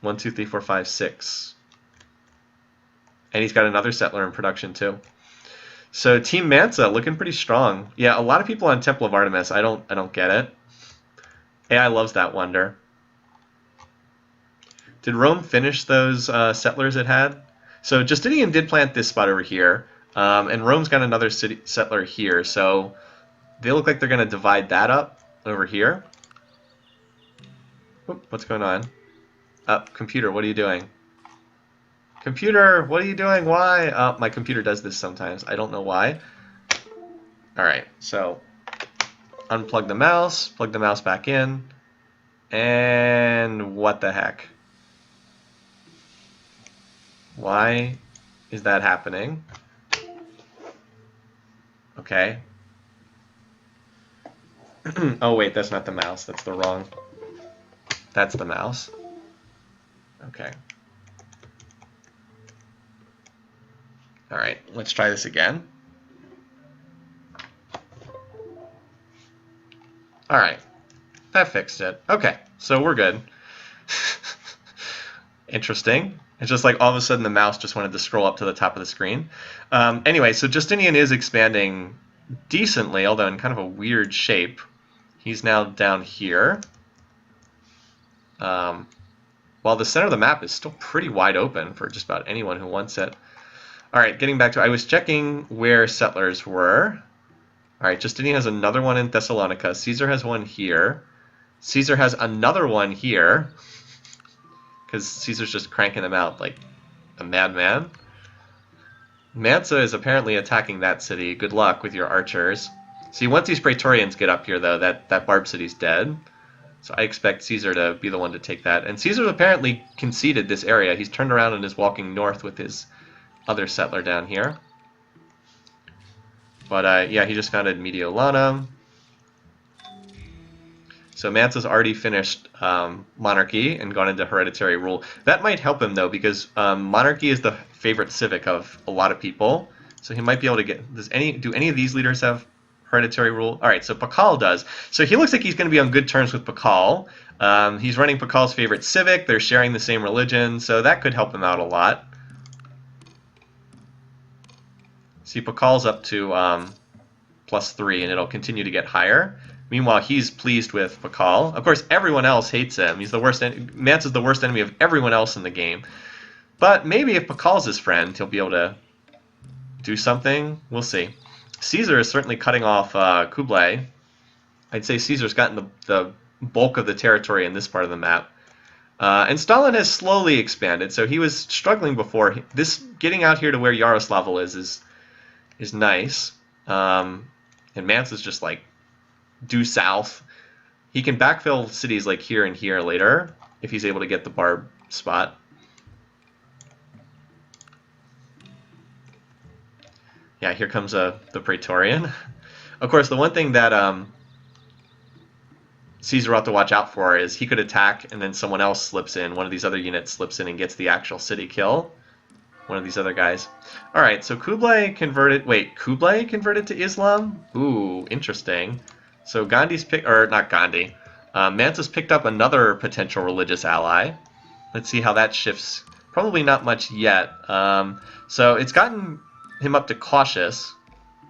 1, 2, 3, 4, 5, 6. And he's got another settler in production too. So Team Mansa looking pretty strong. Yeah, a lot of people on Temple of Artemis. I don't get it. AI loves that wonder. Did Rome finish those settlers it had? So Justinian did plant this spot over here, and Rome's got another city settler here. So they look like they're going to divide that up over here. Oop, what's going on? Computer, what are you doing? Computer, what are you doing? Why? My computer does this sometimes. I don't know why. All right, so unplug the mouse, plug the mouse back in, and what the heck? Why is that happening? Okay. Oh wait, that's not the mouse. That's the wrong. That's the mouse. Okay. All right, let's try this again. All right, that fixed it. Okay, so we're good. Interesting. It's just like all of a sudden the mouse just wanted to scroll up to the top of the screen. Anyway, so Justinian is expanding decently, although in kind of a weird shape. He's now down here. While the center of the map is still pretty wide open for just about anyone who wants it. All right, getting back to, I was checking where settlers were. All right, Justinian has another one in Thessalonica. Caesar has one here. Caesar has another one here. Because Caesar's just cranking them out like a madman. Mansa is apparently attacking that city. Good luck with your archers. See, once these Praetorians get up here, though, that Barb city's dead. So I expect Caesar to be the one to take that. And Caesar apparently conceded this area. He's turned around and is walking north with his other settler down here. But yeah, he just founded Mediolanum. So Mansa's already finished monarchy and gone into hereditary rule. That might help him, though, because monarchy is the favorite civic of a lot of people. So he might be able to get... Do any of these leaders have hereditary rule? All right, so Pakal does. So he looks like he's going to be on good terms with Pakal. He's running Pakal's favorite civic. They're sharing the same religion, so that could help him out a lot. See, Pakal's up to +3, and it'll continue to get higher. Meanwhile, he's pleased with Pakal. Of course, everyone else hates him. He's the worst. Mansa's the worst enemy of everyone else in the game. But maybe if Pakal's his friend, he'll be able to do something. We'll see. Caesar is certainly cutting off Kublai. I'd say Caesar's gotten the bulk of the territory in this part of the map. And Stalin has slowly expanded, so he was struggling before. This getting out here to where Yaroslavl is nice. And Mansa's just like due south. He can backfill cities like here and here later if he's able to get the Barb spot. Yeah, here comes the Praetorian. Of course, the one thing that Caesar ought to watch out for is he could attack and then someone else slips in. One of these other units slips in and gets the actual city kill. One of these other guys. All right, so Kublai converted... Wait, Kublai converted to Islam? Ooh, interesting. So Gandhi's picked... Or not Gandhi. Mansa's picked up another potential religious ally. Let's see how that shifts. Probably not much yet. So it's gotten him up to cautious.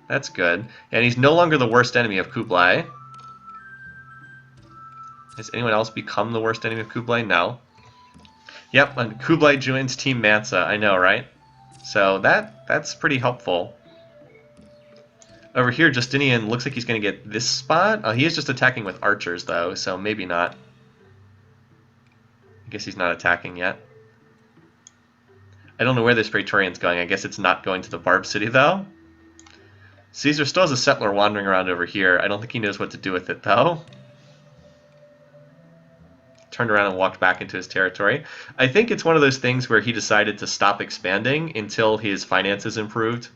That's good. And he's no longer the worst enemy of Kublai. Has anyone else become the worst enemy of Kublai? No. Yep, and Kublai joins Team Mansa. I know, right? So that's pretty helpful. Over here, Justinian looks like he's going to get this spot. He is just attacking with archers, though, so maybe not. I guess he's not attacking yet. I don't know where this Praetorian's going. I guess it's not going to the Barb City, though. Caesar still has a settler wandering around over here. I don't think he knows what to do with it, though. Turned around and walked back into his territory. I think it's one of those things where he decided to stop expanding until his finances improved.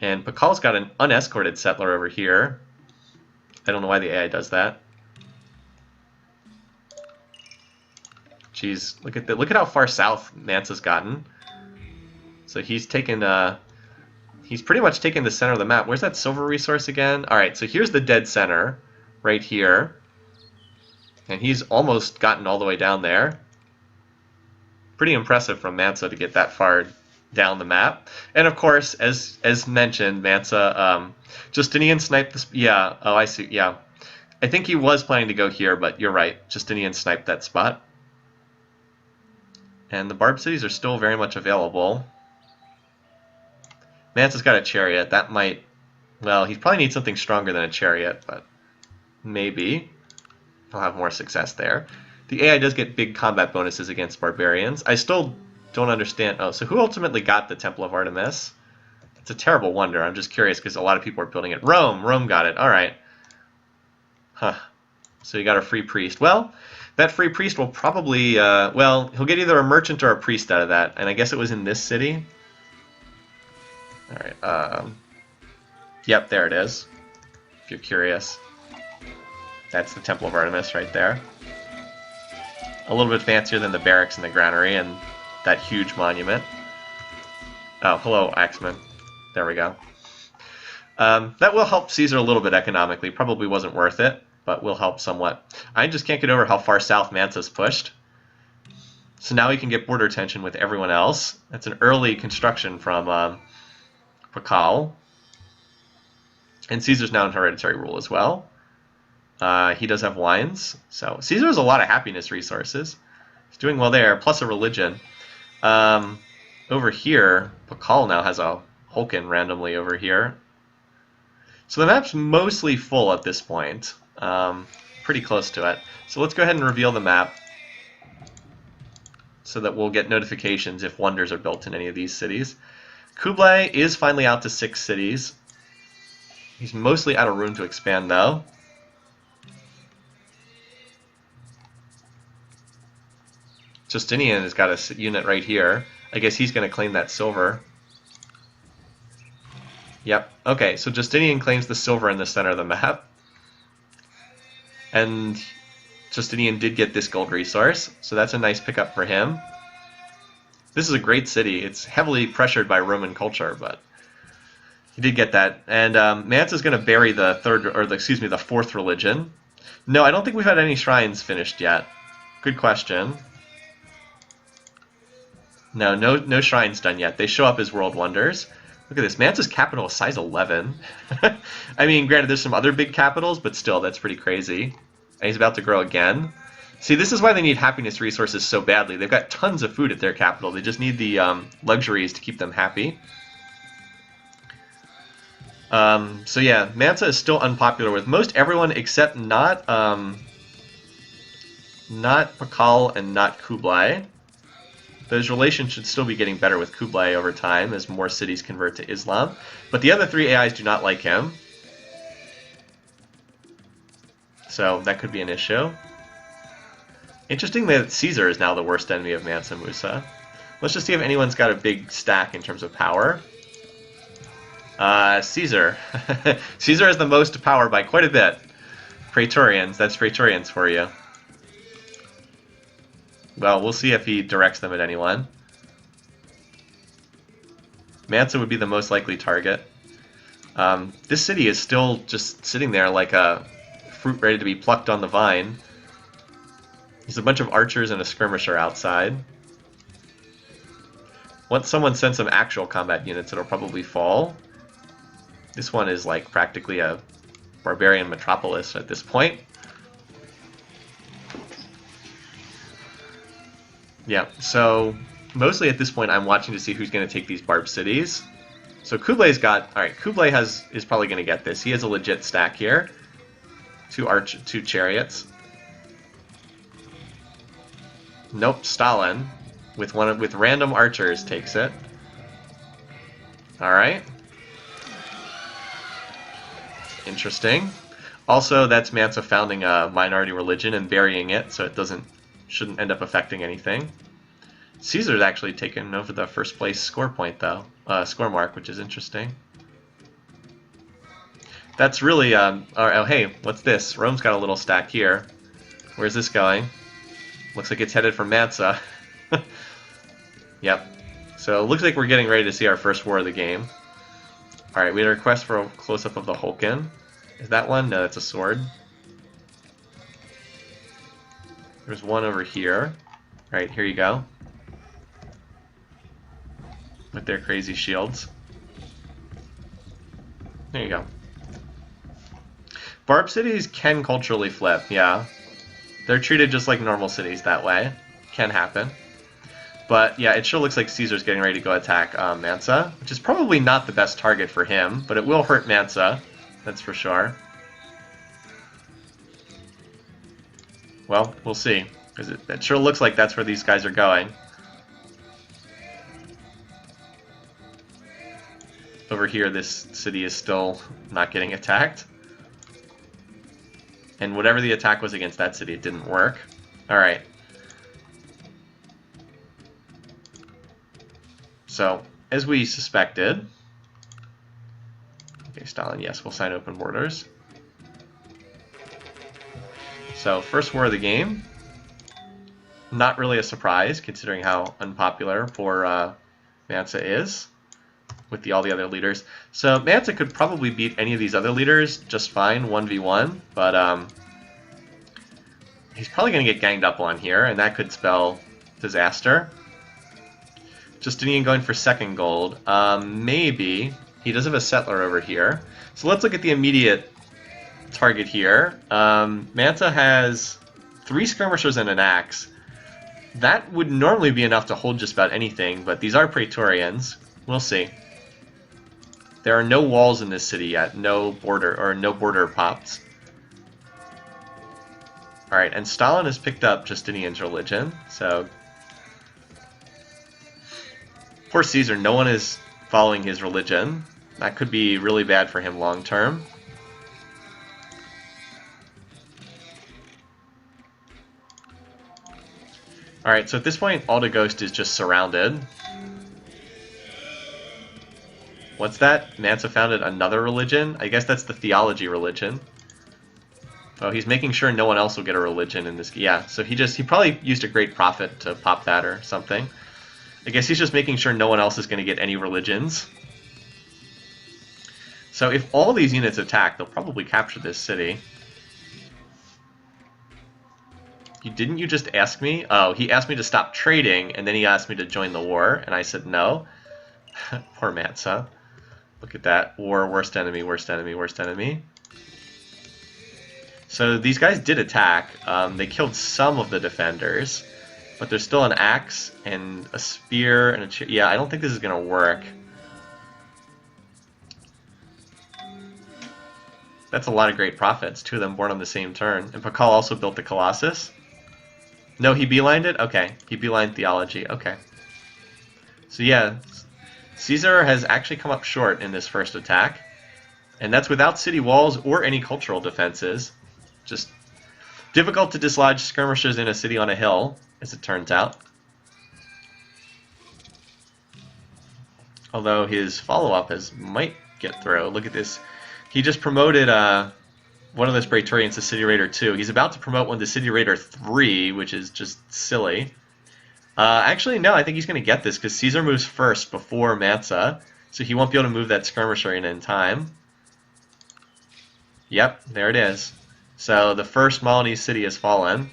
And Pakal's got an unescorted settler over here. I don't know why the AI does that. Jeez, look at how far south Mansa's gotten. So he's taken he's pretty much taken the center of the map. Where's that silver resource again? All right, so here's the dead center right here. And he's almost gotten all the way down there. Pretty impressive from Mansa to get that far down the map. And of course, as mentioned, Mansa, Justinian sniped this. Yeah, oh, I see. Yeah. I think he was planning to go here, but you're right. Justinian sniped that spot. And the Barb cities are still very much available. Mansa's got a chariot. That might... Well, he probably needs something stronger than a chariot, but maybe he'll have more success there. The AI does get big combat bonuses against barbarians. I still don't understand... Oh, so who ultimately got the Temple of Artemis? It's a terrible wonder. I'm just curious because a lot of people are building it. Rome! Rome got it. All right. Huh. So you got a free priest. Well, that free priest will probably... well, he'll get either a merchant or a priest out of that. And I guess it was in this city. All right. Yep, there it is. If you're curious. That's the Temple of Artemis right there. A little bit fancier than the barracks and the granary and that huge monument. Oh, hello, Axeman. There we go. That will help Caesar a little bit economically. Probably wasn't worth it, but will help somewhat. I just can't get over how far south Mansa's pushed. So now we can get border tension with everyone else. That's an early construction from Pakal. And Caesar's now in hereditary rule as well. He does have wines. So Caesar has a lot of happiness resources. He's doing well there, plus a religion. Over here, Pakal now has a Hulkin randomly over here. So the map's mostly full at this point. Pretty close to it. So let's go ahead and reveal the map so that we'll get notifications if wonders are built in any of these cities. Kublai is finally out to 6 cities. He's mostly out of room to expand, though. Justinian has got a unit right here. I guess he's going to claim that silver. Yep. Okay, so Justinian claims the silver in the center of the map. And Justinian did get this gold resource, so that's a nice pickup for him. This is a great city. It's heavily pressured by Roman culture, but he did get that. And Mansa's going to bury the the fourth religion. No, I don't think we've had any shrines finished yet. Good question. No shrines done yet. They show up as world wonders. Look at this. Mansa's capital is size 11. I mean, granted, there's some other big capitals, but still, that's pretty crazy. And he's about to grow again. See, this is why they need happiness resources so badly. They've got tons of food at their capital. They just need the luxuries to keep them happy. So yeah, Mansa is still unpopular with most everyone except not Pakal and not Kublai. Those relations should still be getting better with Kublai over time as more cities convert to Islam. But the other 3 AIs do not like him. So that could be an issue. Interesting that Caesar is now the worst enemy of Mansa Musa. Let's just see if anyone's got a big stack in terms of power. Caesar. Caesar has the most power by quite a bit. Praetorians. That's Praetorians for you. Well, we'll see if he directs them at anyone. Mansa would be the most likely target. This city is still just sitting there like a fruit ready to be plucked on the vine. There's a bunch of archers and a skirmisher outside. Once someone sends some actual combat units, it'll probably fall. This one is like practically a barbarian metropolis at this point. Yeah, so mostly at this point I'm watching to see who's going to take these barb cities. So Kublai's got... Alright, Kublai is probably going to get this. He has a legit stack here. 2 chariots. Nope, Stalin with random archers takes it. Alright. Interesting. Also, that's Mansa founding a minority religion and burying it, so it shouldn't end up affecting anything. Caesar's actually taken over the first place score point, though. Score mark, which is interesting. That's really... oh, hey, what's this? Rome's got a little stack here. Where's this going? Looks like it's headed for Mansa. Yep. So it looks like we're getting ready to see our first war of the game. Alright, we had a request for a close-up of the Hulkin. Is that one? No, that's a sword. There's one over here. Alright, here you go. with their crazy shields. There you go. Barb cities can culturally flip, yeah. They're treated just like normal cities that way. Can happen. But yeah, it sure looks like Caesar's getting ready to go attack Mansa, which is probably not the best target for him, but it will hurt Mansa, that's for sure. Well, we'll see, because it sure looks like that's where these guys are going. Over here, this city is still not getting attacked. And whatever the attack was against that city, it didn't work. Alright. So, as we suspected... Okay, Stalin, yes, we'll sign open borders. So, first war of the game. Not really a surprise, considering how unpopular poor Mansa is with all the other leaders. So Mansa could probably beat any of these other leaders just fine, 1v1, but he's probably going to get ganged up on here, and that could spell disaster. Justinian going for second gold. Maybe. He does have a settler over here. So let's look at the immediate target here. Mansa has 3 skirmishers and an axe. That would normally be enough to hold just about anything, but these are Praetorians. We'll see. There are no walls in this city yet, no border pops. Alright, and Stalin has picked up Justinian's religion, so... Poor Caesar, no one is following his religion. That could be really bad for him long term. Alright, so at this point, Aldeghost is just surrounded. What's that? Mansa founded another religion? I guess that's the theology religion. Oh, he's making sure no one else will get a religion in this... Yeah, so he probably used a great prophet to pop that or something. I guess he's just making sure no one else is going to get any religions. So if all these units attack, they'll probably capture this city. Didn't you just ask me? Oh, he asked me to stop trading, and then he asked me to join the war, and I said no. Poor Mansa. Look at that. War, worst enemy, worst enemy, worst enemy. So these guys did attack. They killed some of the defenders, but there's still an axe and a spear and a... Yeah, I don't think this is going to work. That's a lot of great prophets. 2 of them born on the same turn. And Pakal also built the Colossus. No, he beelined it? Okay. He beelined theology. Okay. So yeah, Caesar has actually come up short in this first attack. And that's without city walls or any cultural defenses. Just difficult to dislodge skirmishers in a city on a hill, as it turns out. Although his follow-up might get through. Look at this. He just promoted one of those Praetorians to City Raider 2. He's about to promote one to City Raider 3, which is just silly. Actually, no, I think he's going to get this, because Caesar moves first before Mansa, so he won't be able to move that skirmisher in time. Yep, there it is. So the first Malinese city has fallen.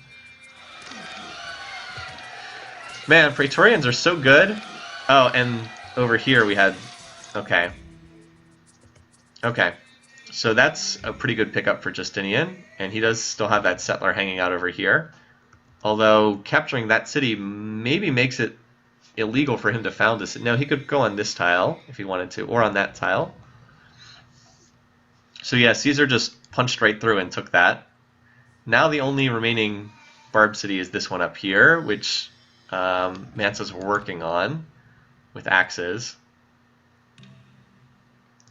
Man, Praetorians are so good. Oh, and over here we had... Okay. Okay. So that's a pretty good pickup for Justinian, and he does still have that settler hanging out over here. Although capturing that city maybe makes it illegal for him to found this. No, he could go on this tile if he wanted to, or on that tile. So yeah, Caesar just punched right through and took that. Now the only remaining Barb city is this one up here, which Mansa's working on with axes.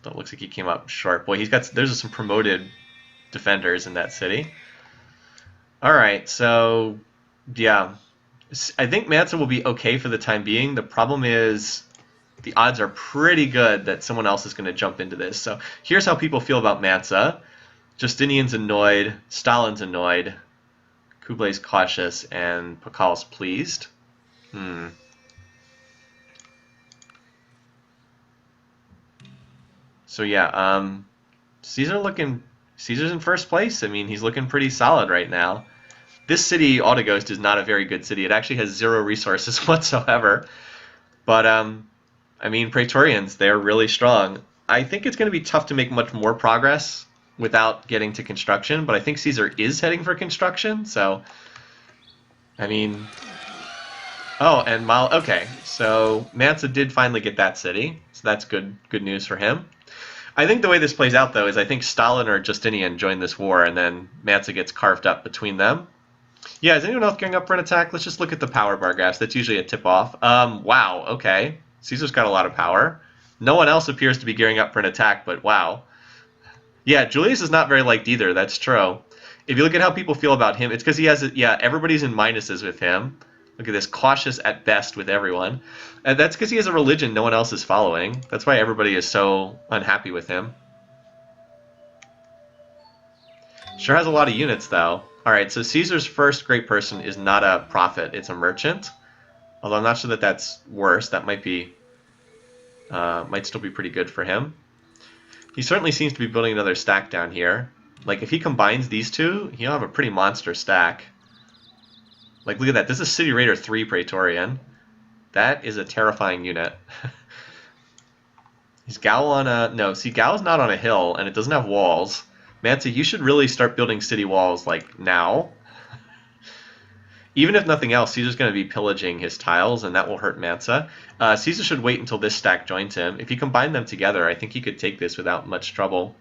But it looks like he came up short. Boy, there's some promoted defenders in that city. Alright, so yeah. I think Mansa will be okay for the time being. The problem is the odds are pretty good that someone else is going to jump into this. So here's how people feel about Mansa. Justinian's annoyed, Stalin's annoyed, Kublay's cautious, and Pakal's pleased. So yeah, Caesar's in first place. I mean, he's looking pretty solid right now. This city, Aldeghost, is not a very good city. It actually has 0 resources whatsoever. But I mean, Praetorians, they're really strong. I think it's going to be tough to make much more progress without getting to construction, but I think Caesar is heading for construction, so... I mean... Oh, and okay, so Mansa did finally get that city, so that's good news for him. I think the way this plays out, though, is I think Stalin or Justinian join this war, and then Mansa gets carved up between them. Yeah, is anyone else gearing up for an attack? Let's just look at the power bar graphs. That's usually a tip-off. Wow, okay. Caesar's got a lot of power. No one else appears to be gearing up for an attack, but wow. Yeah, Julius is not very liked either, that's true. If you look at how people feel about him, it's because he has, yeah, everybody's in minuses with him. Look at this, cautious at best with everyone. And that's because he has a religion no one else is following. That's why everybody is so unhappy with him. Sure has a lot of units, though. Alright, so Caesar's first great person is not a prophet, it's a merchant. Although I'm not sure that that's worse. That might be... might still be pretty good for him. He certainly seems to be building another stack down here. Like, if he combines these two, he'll have a pretty monster stack. Like, look at that. This is City Raider 3 Praetorian. That is a terrifying unit. Is Gao on a... No, see, Gao's not on a hill, and it doesn't have walls. Mansa, you should really start building city walls, like, now. Even if nothing else, Caesar's going to be pillaging his tiles, and that will hurt Mansa. Caesar should wait until this stack joins him. If you combine them together, I think he could take this without much trouble.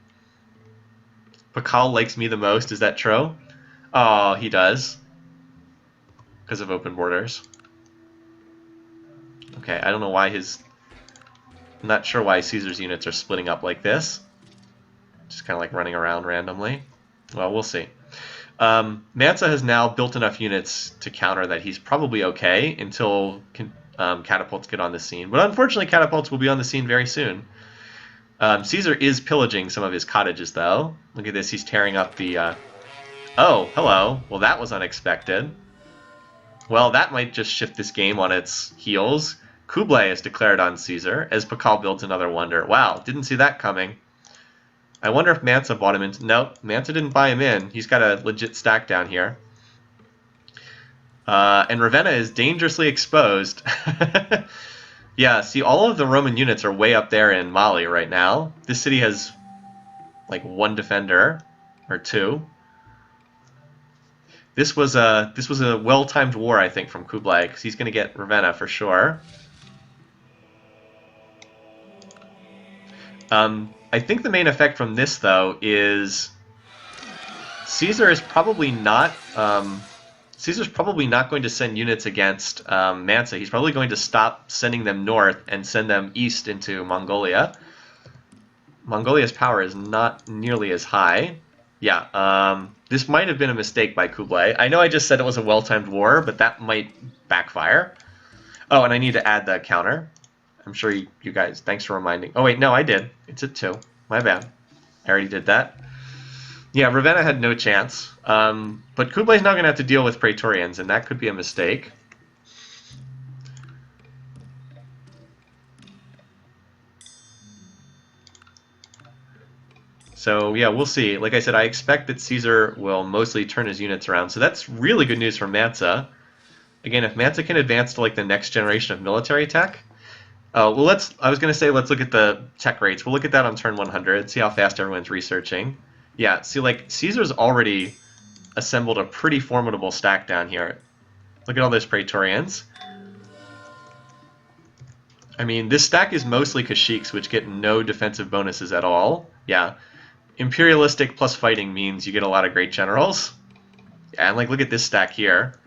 Pakal likes me the most, is that true? Oh, he does. Because of open borders. Okay, I don't know why his... I'm not sure why Caesar's units are splitting up like this. Just kind of like running around randomly. Well, we'll see. Mansa has now built enough units to counter that he's probably okay until catapults get on the scene. But unfortunately, catapults will be on the scene very soon. Caesar is pillaging some of his cottages, though. Look at this, he's tearing up the... Oh, hello. Well, that was unexpected. Well, that might just shift this game on its heels. Kublai is declared on Caesar, as Pakal builds another wonder. Wow, didn't see that coming. I wonder if Mansa bought him in. Nope, Mansa didn't buy him in. He's got a legit stack down here. And Ravenna is dangerously exposed. Yeah, see, all of the Roman units are way up there in Mali right now. This city has, like, one defender, or two. This was a well-timed war, I think, from Kublai, because he's going to get Ravenna for sure. I think the main effect from this, though, is Caesar is probably not Caesar's probably not going to send units against Mansa. He's probably going to stop sending them north and send them east into Mongolia. Mongolia's power is not nearly as high. Yeah, this might have been a mistake by Kublai. I know I just said it was a well-timed war, but that might backfire. Oh, and I need to add the counter. I'm sure you guys, thanks for reminding. Oh, wait, no, I did. It's at 2. My bad. I already did that. Yeah, Ravenna had no chance. But Kublai's now going to have to deal with Praetorians, and that could be a mistake. So, yeah, we'll see. Like I said, I expect that Caesar will mostly turn his units around. So that's really good news for Mansa. Again, if Mansa can advance to, like, the next generation of military tech... well, I was going to say let's look at the tech rates. We'll look at that on turn 100, see how fast everyone's researching. Yeah, see, like, Caesar's already assembled a pretty formidable stack down here. Look at all those Praetorians. I mean, this stack is mostly Kashyyyks, which get no defensive bonuses at all. Yeah, imperialistic plus fighting means you get a lot of great generals. Yeah, and, like, look at this stack here.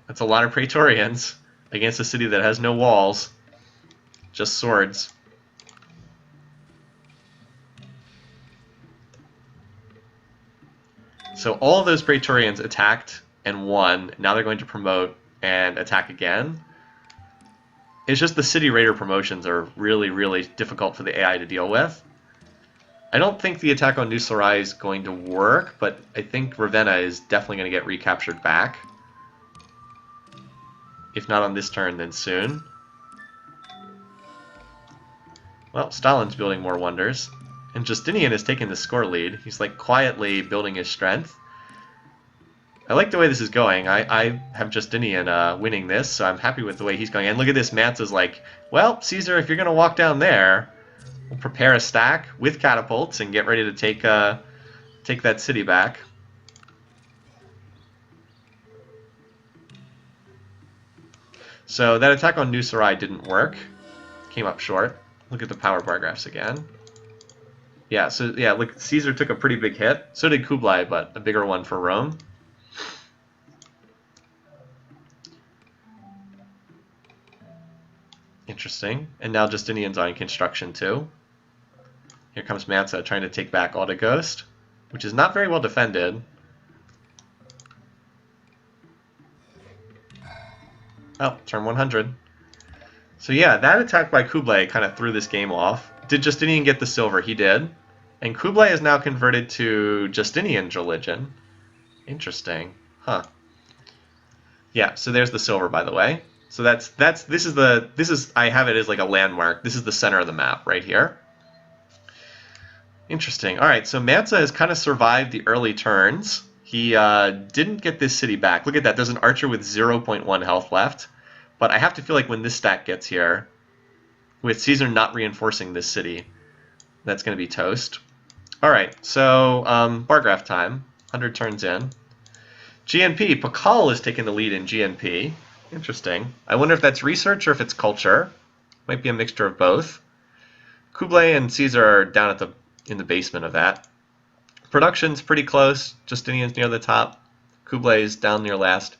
That's a lot of Praetorians against a city that has no walls. Just swords. So all of those Praetorians attacked and won. Now they're going to promote and attack again. It's just the City Raider promotions are really, really difficult for the AI to deal with. I don't think the attack on New Sarai is going to work, but I think Ravenna is definitely going to get recaptured back. If not on this turn, then soon. Well, Stalin's building more wonders. And Justinian is taking the score lead. He's, like, quietly building his strength. I like the way this is going. I have Justinian winning this, so I'm happy with the way he's going. And look at this, Mansa's like, well, Caesar, if you're going to walk down there, we'll prepare a stack with catapults and get ready to take that city back. So that attack on New Sarai didn't work. Came up short. Look at the power bar graphs again. Yeah, so yeah, look, Caesar took a pretty big hit. So did Kublai, but a bigger one for Rome. Interesting. And now Justinian's on construction too. Here comes Mansa trying to take back Autoghost, which is not very well defended. Oh, turn 100. So yeah, that attack by Kublai kind of threw this game off. Did Justinian get the silver? He did. And Kublai is now converted to Justinian's religion. Interesting. Huh. Yeah, so there's the silver, by the way. So this is I have it as like a landmark. This is the center of the map right here. Interesting. All right, so Mansa has kind of survived the early turns. He didn't get this city back. Look at that. There's an archer with 0.1 health left. But I have to feel like when this stack gets here, with Caesar not reinforcing this city, that's going to be toast. All right, so bar graph time. 100 turns in. GNP. Pakal is taking the lead in GNP. Interesting. I wonder if that's research or if it's culture. Might be a mixture of both. Kublai and Caesar are down in the basement of that. Production's pretty close. Justinian's near the top. Kublai is down near last.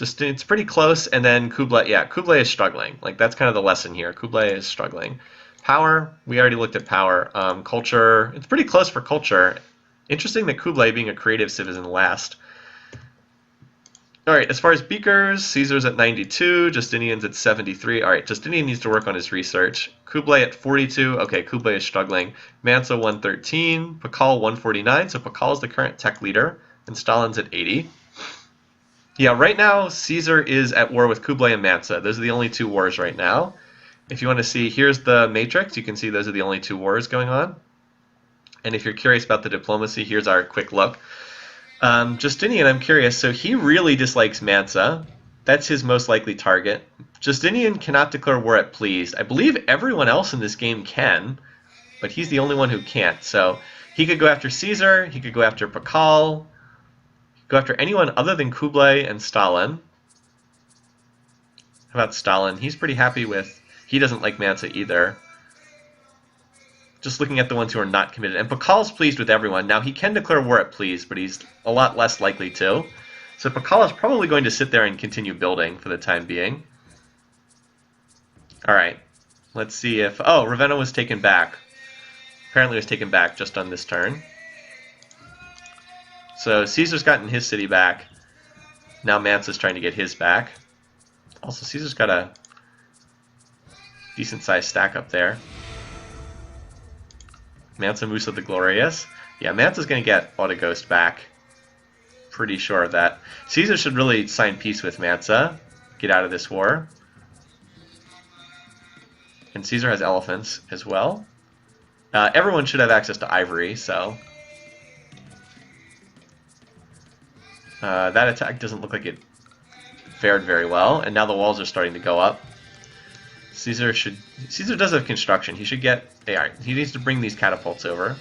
It's pretty close, and then Kublai is struggling. Like, that's kind of the lesson here. Kublai is struggling. Power, we already looked at power. Culture, it's pretty close for culture. Interesting that Kublai, being a creative civ, is in last. All right, as far as beakers, Caesar's at 92, Justinian's at 73. All right, Justinian needs to work on his research. Kublai at 42. Okay, Kublai is struggling. Mansa 113, Pakal 149. So Pakal is the current tech leader, and Stalin's at 80. Yeah, right now Caesar is at war with Kublai and Mansa. Those are the only two wars right now. If you want to see, here's the matrix. You can see those are the only two wars going on. And if you're curious about the diplomacy, here's our quick look. Justinian, I'm curious. So he really dislikes Mansa. That's his most likely target. Justinian cannot declare war at pleased. I believe everyone else in this game can, but he's the only one who can't. So he could go after Caesar. He could go after Pakal. Go after anyone other than Kublai and Stalin. How about Stalin? He's pretty happy with... He doesn't like Mansa either. Just looking at the ones who are not committed. And Pakal's pleased with everyone. Now, he can declare war at pleased, but he's a lot less likely to. So Pakal is probably going to sit there and continue building for the time being. All right. Let's see if... Oh, Ravenna was taken back. Apparently it was taken back just on this turn. So Caesar's gotten his city back. Now Mansa's trying to get his back. Also, Caesar's got a decent-sized stack up there. Mansa Musa the Glorious. Yeah, Mansa's going to get Autoghost back. Pretty sure of that. Caesar should really sign peace with Mansa. Get out of this war. And Caesar has elephants as well. Everyone should have access to ivory, so... that attack doesn't look like it fared very well, and now the walls are starting to go up. Caesar does have construction. He should get... Alright, he needs to bring these catapults over.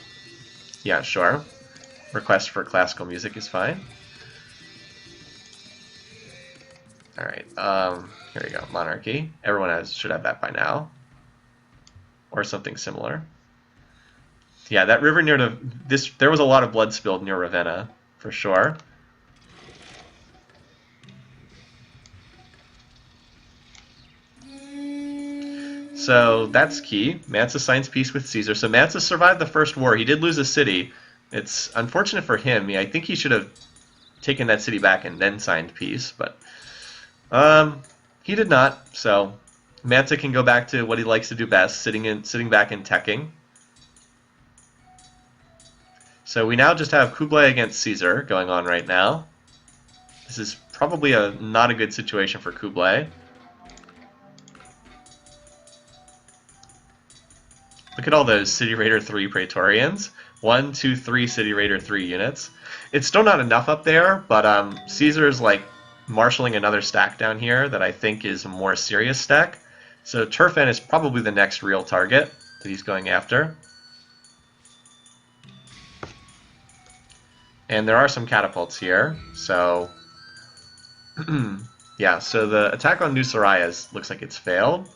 Yeah, sure. Request for classical music is fine. Alright, here we go. Monarchy. Everyone should have that by now. Or something similar. Yeah, that river near there was a lot of blood spilled near Ravenna, for sure. So that's key. Mansa signs peace with Caesar. So Mansa survived the first war. He did lose a city. It's unfortunate for him. Yeah, I think he should have taken that city back and then signed peace, but he did not. So Mansa can go back to what he likes to do best, sitting back and teching. So we now just have Kublai against Caesar going on right now. This is probably not a good situation for Kublai. Look at all those City Raider 3 Praetorians. 1, 2, 3 City Raider 3 units. It's still not enough up there, but Caesar's like marshalling another stack down here that I think is a more serious stack. So Turfen is probably the next real target that he's going after. And there are some catapults here, so yeah, so the attack on New Sarayas looks like it's failed.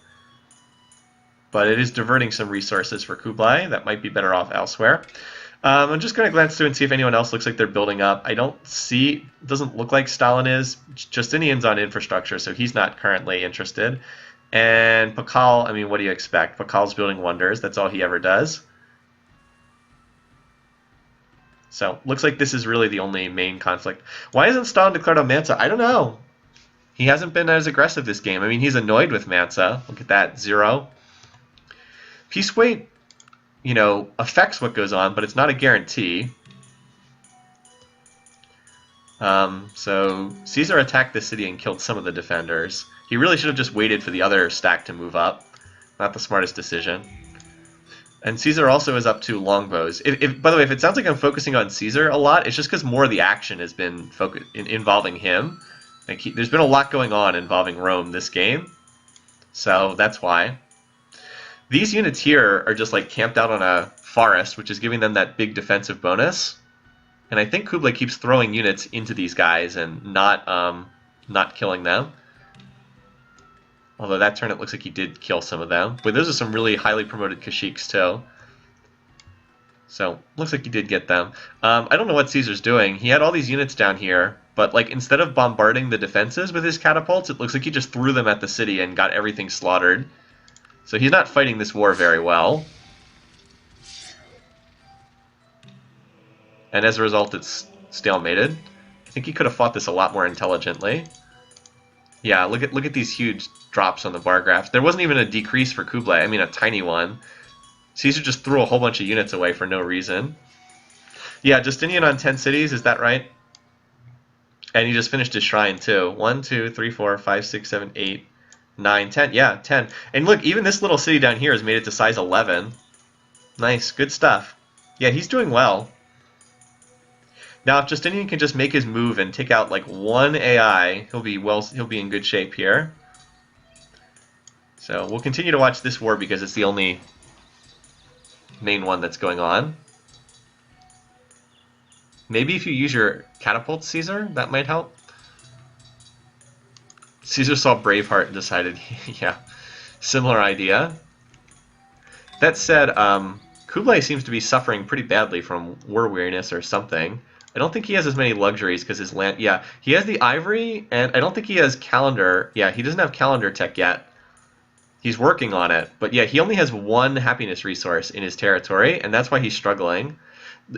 But it is diverting some resources for Kublai that might be better off elsewhere. I'm just going to glance through and see if anyone else looks like they're building up. I don't see, doesn't look like Stalin is. Justinian's on infrastructure, so he's not currently interested. And Pakal, I mean, what do you expect? Pakal's building wonders. That's all he ever does. So, looks like this is really the only main conflict. Why isn't Stalin declared on Mansa? I don't know. He hasn't been as aggressive this game. I mean, he's annoyed with Mansa. Look at that, 0. Peace weight, you know, affects what goes on, but it's not a guarantee. So Caesar attacked the city and killed some of the defenders. He really should have just waited for the other stack to move up. Not the smartest decision. And Caesar also is up to longbows. By the way, if it sounds like I'm focusing on Caesar a lot, it's just because more of the action has been involving him. Like there's been a lot going on involving Rome this game, so that's why. These units here are just like camped out on a forest, which is giving them that big defensive bonus. And I think Kublai keeps throwing units into these guys and not killing them. Although that turn it looks like he did kill some of them. But those are some really highly promoted Kashyyyks too. So looks like he did get them. I don't know what Caesar's doing. He had all these units down here, but like instead of bombarding the defenses with his catapults, it looks like he just threw them at the city and got everything slaughtered. So he's not fighting this war very well. And as a result, it's stalemated. I think he could have fought this a lot more intelligently. Yeah, look at these huge drops on the bar graph. There wasn't even a decrease for Kublai. I mean, a tiny one. Caesar just threw a whole bunch of units away for no reason. Yeah, Justinian on 10 cities, is that right? And he just finished his shrine too. 1, 2, 3, 4, 5, 6, 7, 8, 9, 10. Yeah, 10. And look, even this little city down here has made it to size 11. Nice, good stuff. Yeah, he's doing well. Now, if Justinian can just make his move and take out like one AI, he'll be in good shape here. So we'll continue to watch this war because it's the only main one that's going on. Maybe if you use your catapult, Caesar, that might help. Caesar saw Braveheart and decided, yeah, similar idea. That said, Kublai seems to be suffering pretty badly from war weariness or something. I don't think he has as many luxuries because his land... Yeah, he has the ivory, and I don't think he has calendar. Yeah, he doesn't have calendar tech yet. He's working on it. But yeah, he only has one happiness resource in his territory, and that's why he's struggling.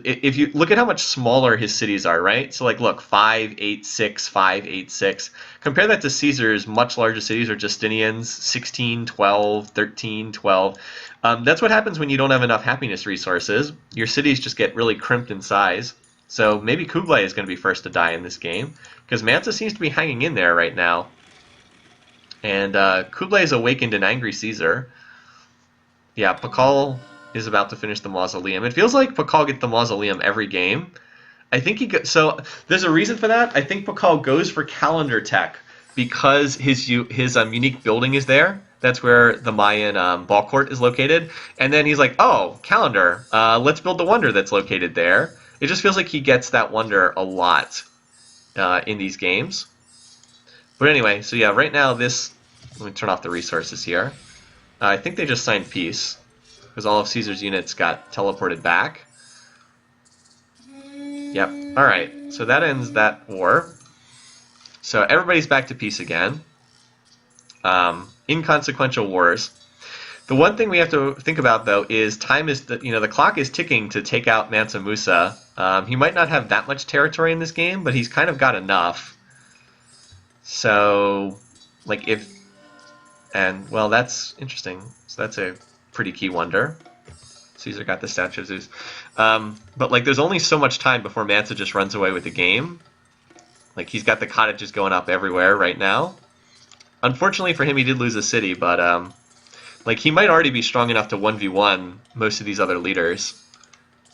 If you look at how much smaller his cities are, right? So like, look, 5, 8, 6, 5, 8, 6. Compare that to Caesar's much larger cities, or Justinian's 16, 12, 13, 12. That's what happens when you don't have enough happiness resources. Your cities just get really crimped in size. So maybe Kublai is going to be first to die in this game, because Mansa seems to be hanging in there right now. And Kublai is awakened an angry Caesar. Yeah, Pakal is about to finish the mausoleum. It feels like Pakal gets the mausoleum every game. I think so there's a reason for that. I think Pakal goes for calendar tech because his unique building is there. That's where the Mayan ball court is located. And then he's like, oh, calendar. Let's build the wonder that's located there. It just feels like he gets that wonder a lot in these games. But anyway, so yeah, right now let me turn off the resources here. I think they just signed peace because all of Caesar's units got teleported back. Yep, alright, so that ends that war. So everybody's back to peace again. Inconsequential wars. The one thing we have to think about, though, is the clock is ticking to take out Mansa Musa. He might not have that much territory in this game, but he's kind of got enough. So, like, well, that's interesting. So that's a pretty key wonder. Caesar got the statue of Zeus. But, like, there's only so much time before Mansa just runs away with the game. Like, he's got the cottages going up everywhere right now. Unfortunately for him, he did lose a city, but Like, he might already be strong enough to 1v1 most of these other leaders.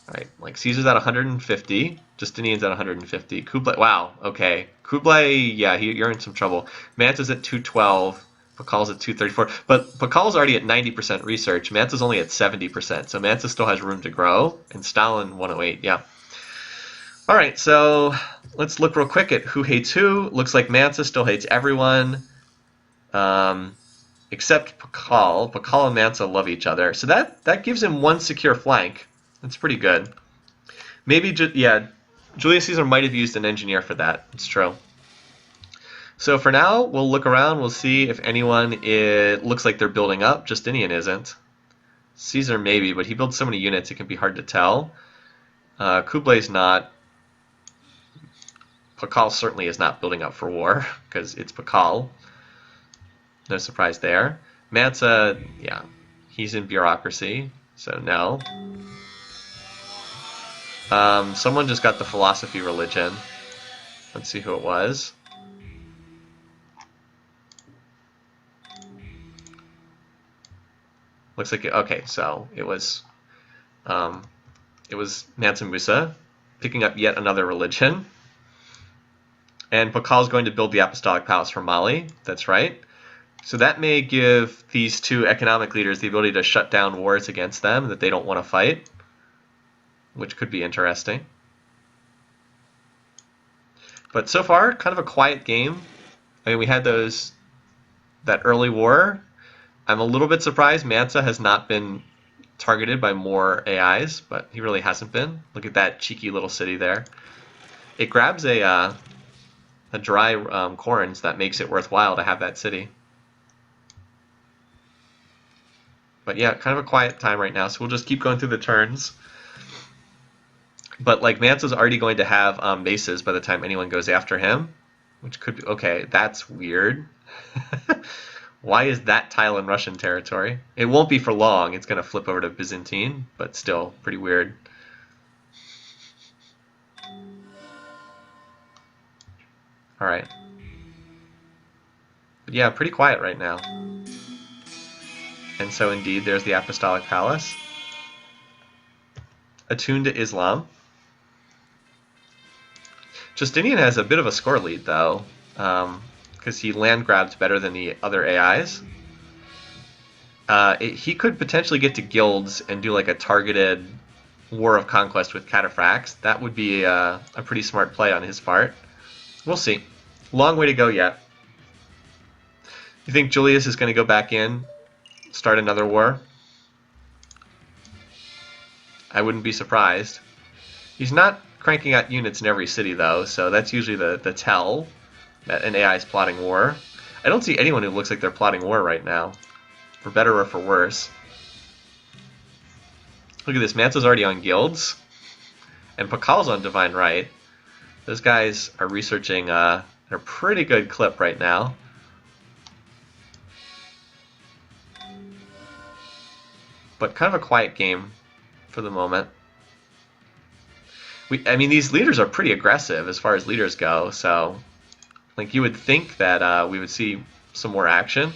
Alright, like, Caesar's at 150. Justinian's at 150. Kublai, wow, okay. Kublai, yeah, you're in some trouble. Mansa's at 212. Pakal's at 234. But Pakal's already at 90% research. Mansa's only at 70%. So Mansa still has room to grow. And Stalin, 108, yeah. Alright, so let's look real quick at who hates who. Looks like Mansa still hates everyone. Except Pakal. Pakal and Mansa love each other. So that gives him one secure flank. That's pretty good. Maybe, yeah, Julius Caesar might have used an engineer for that. It's true. So for now, we'll look around. We'll see if anyone looks like they're building up. Justinian isn't. Caesar maybe, but he builds so many units it can be hard to tell. Kublai's not. Pakal certainly is not building up for war, because it's Pakal. No surprise there. Mansa, yeah, he's in bureaucracy, so no. Someone just got the philosophy religion. Let's see who it was. Looks like okay, so it was Mansa Musa picking up yet another religion. And Pakal's going to build the Apostolic Palace for Mali. That's right. So that may give these two economic leaders the ability to shut down wars against them that they don't want to fight, which could be interesting. But so far, kind of a quiet game. I mean, we had that early war. I'm a little bit surprised Mansa has not been targeted by more AIs, but he really hasn't been. Look at that cheeky little city there. It grabs a dry corns that makes it worthwhile to have that city. But yeah, kind of a quiet time right now, so we'll just keep going through the turns. But like Mansa's already going to have bases by the time anyone goes after him, which could be okay. That's weird. Why is that tile in Russian territory? It won't be for long. It's going to flip over to Byzantine, but still pretty weird. All right. But yeah, pretty quiet right now. And so indeed, there's the Apostolic Palace. Attuned to Islam. Justinian has a bit of a score lead, though, because he land grabs better than the other AIs. He could potentially get to guilds and do like a targeted war of conquest with cataphracts. That would be a pretty smart play on his part. We'll see. Long way to go yet. You think Julius is going to go back in, start another war? I wouldn't be surprised. He's not cranking out units in every city, though, so that's usually the tell that an AI is plotting war. I don't see anyone who looks like they're plotting war right now, for better or for worse. Look at this, Mansa's already on guilds, and Pakal's on divine right. Those guys are researching at a pretty good clip right now. But kind of a quiet game for the moment. I mean, these leaders are pretty aggressive as far as leaders go, so like you would think that we would see some more action.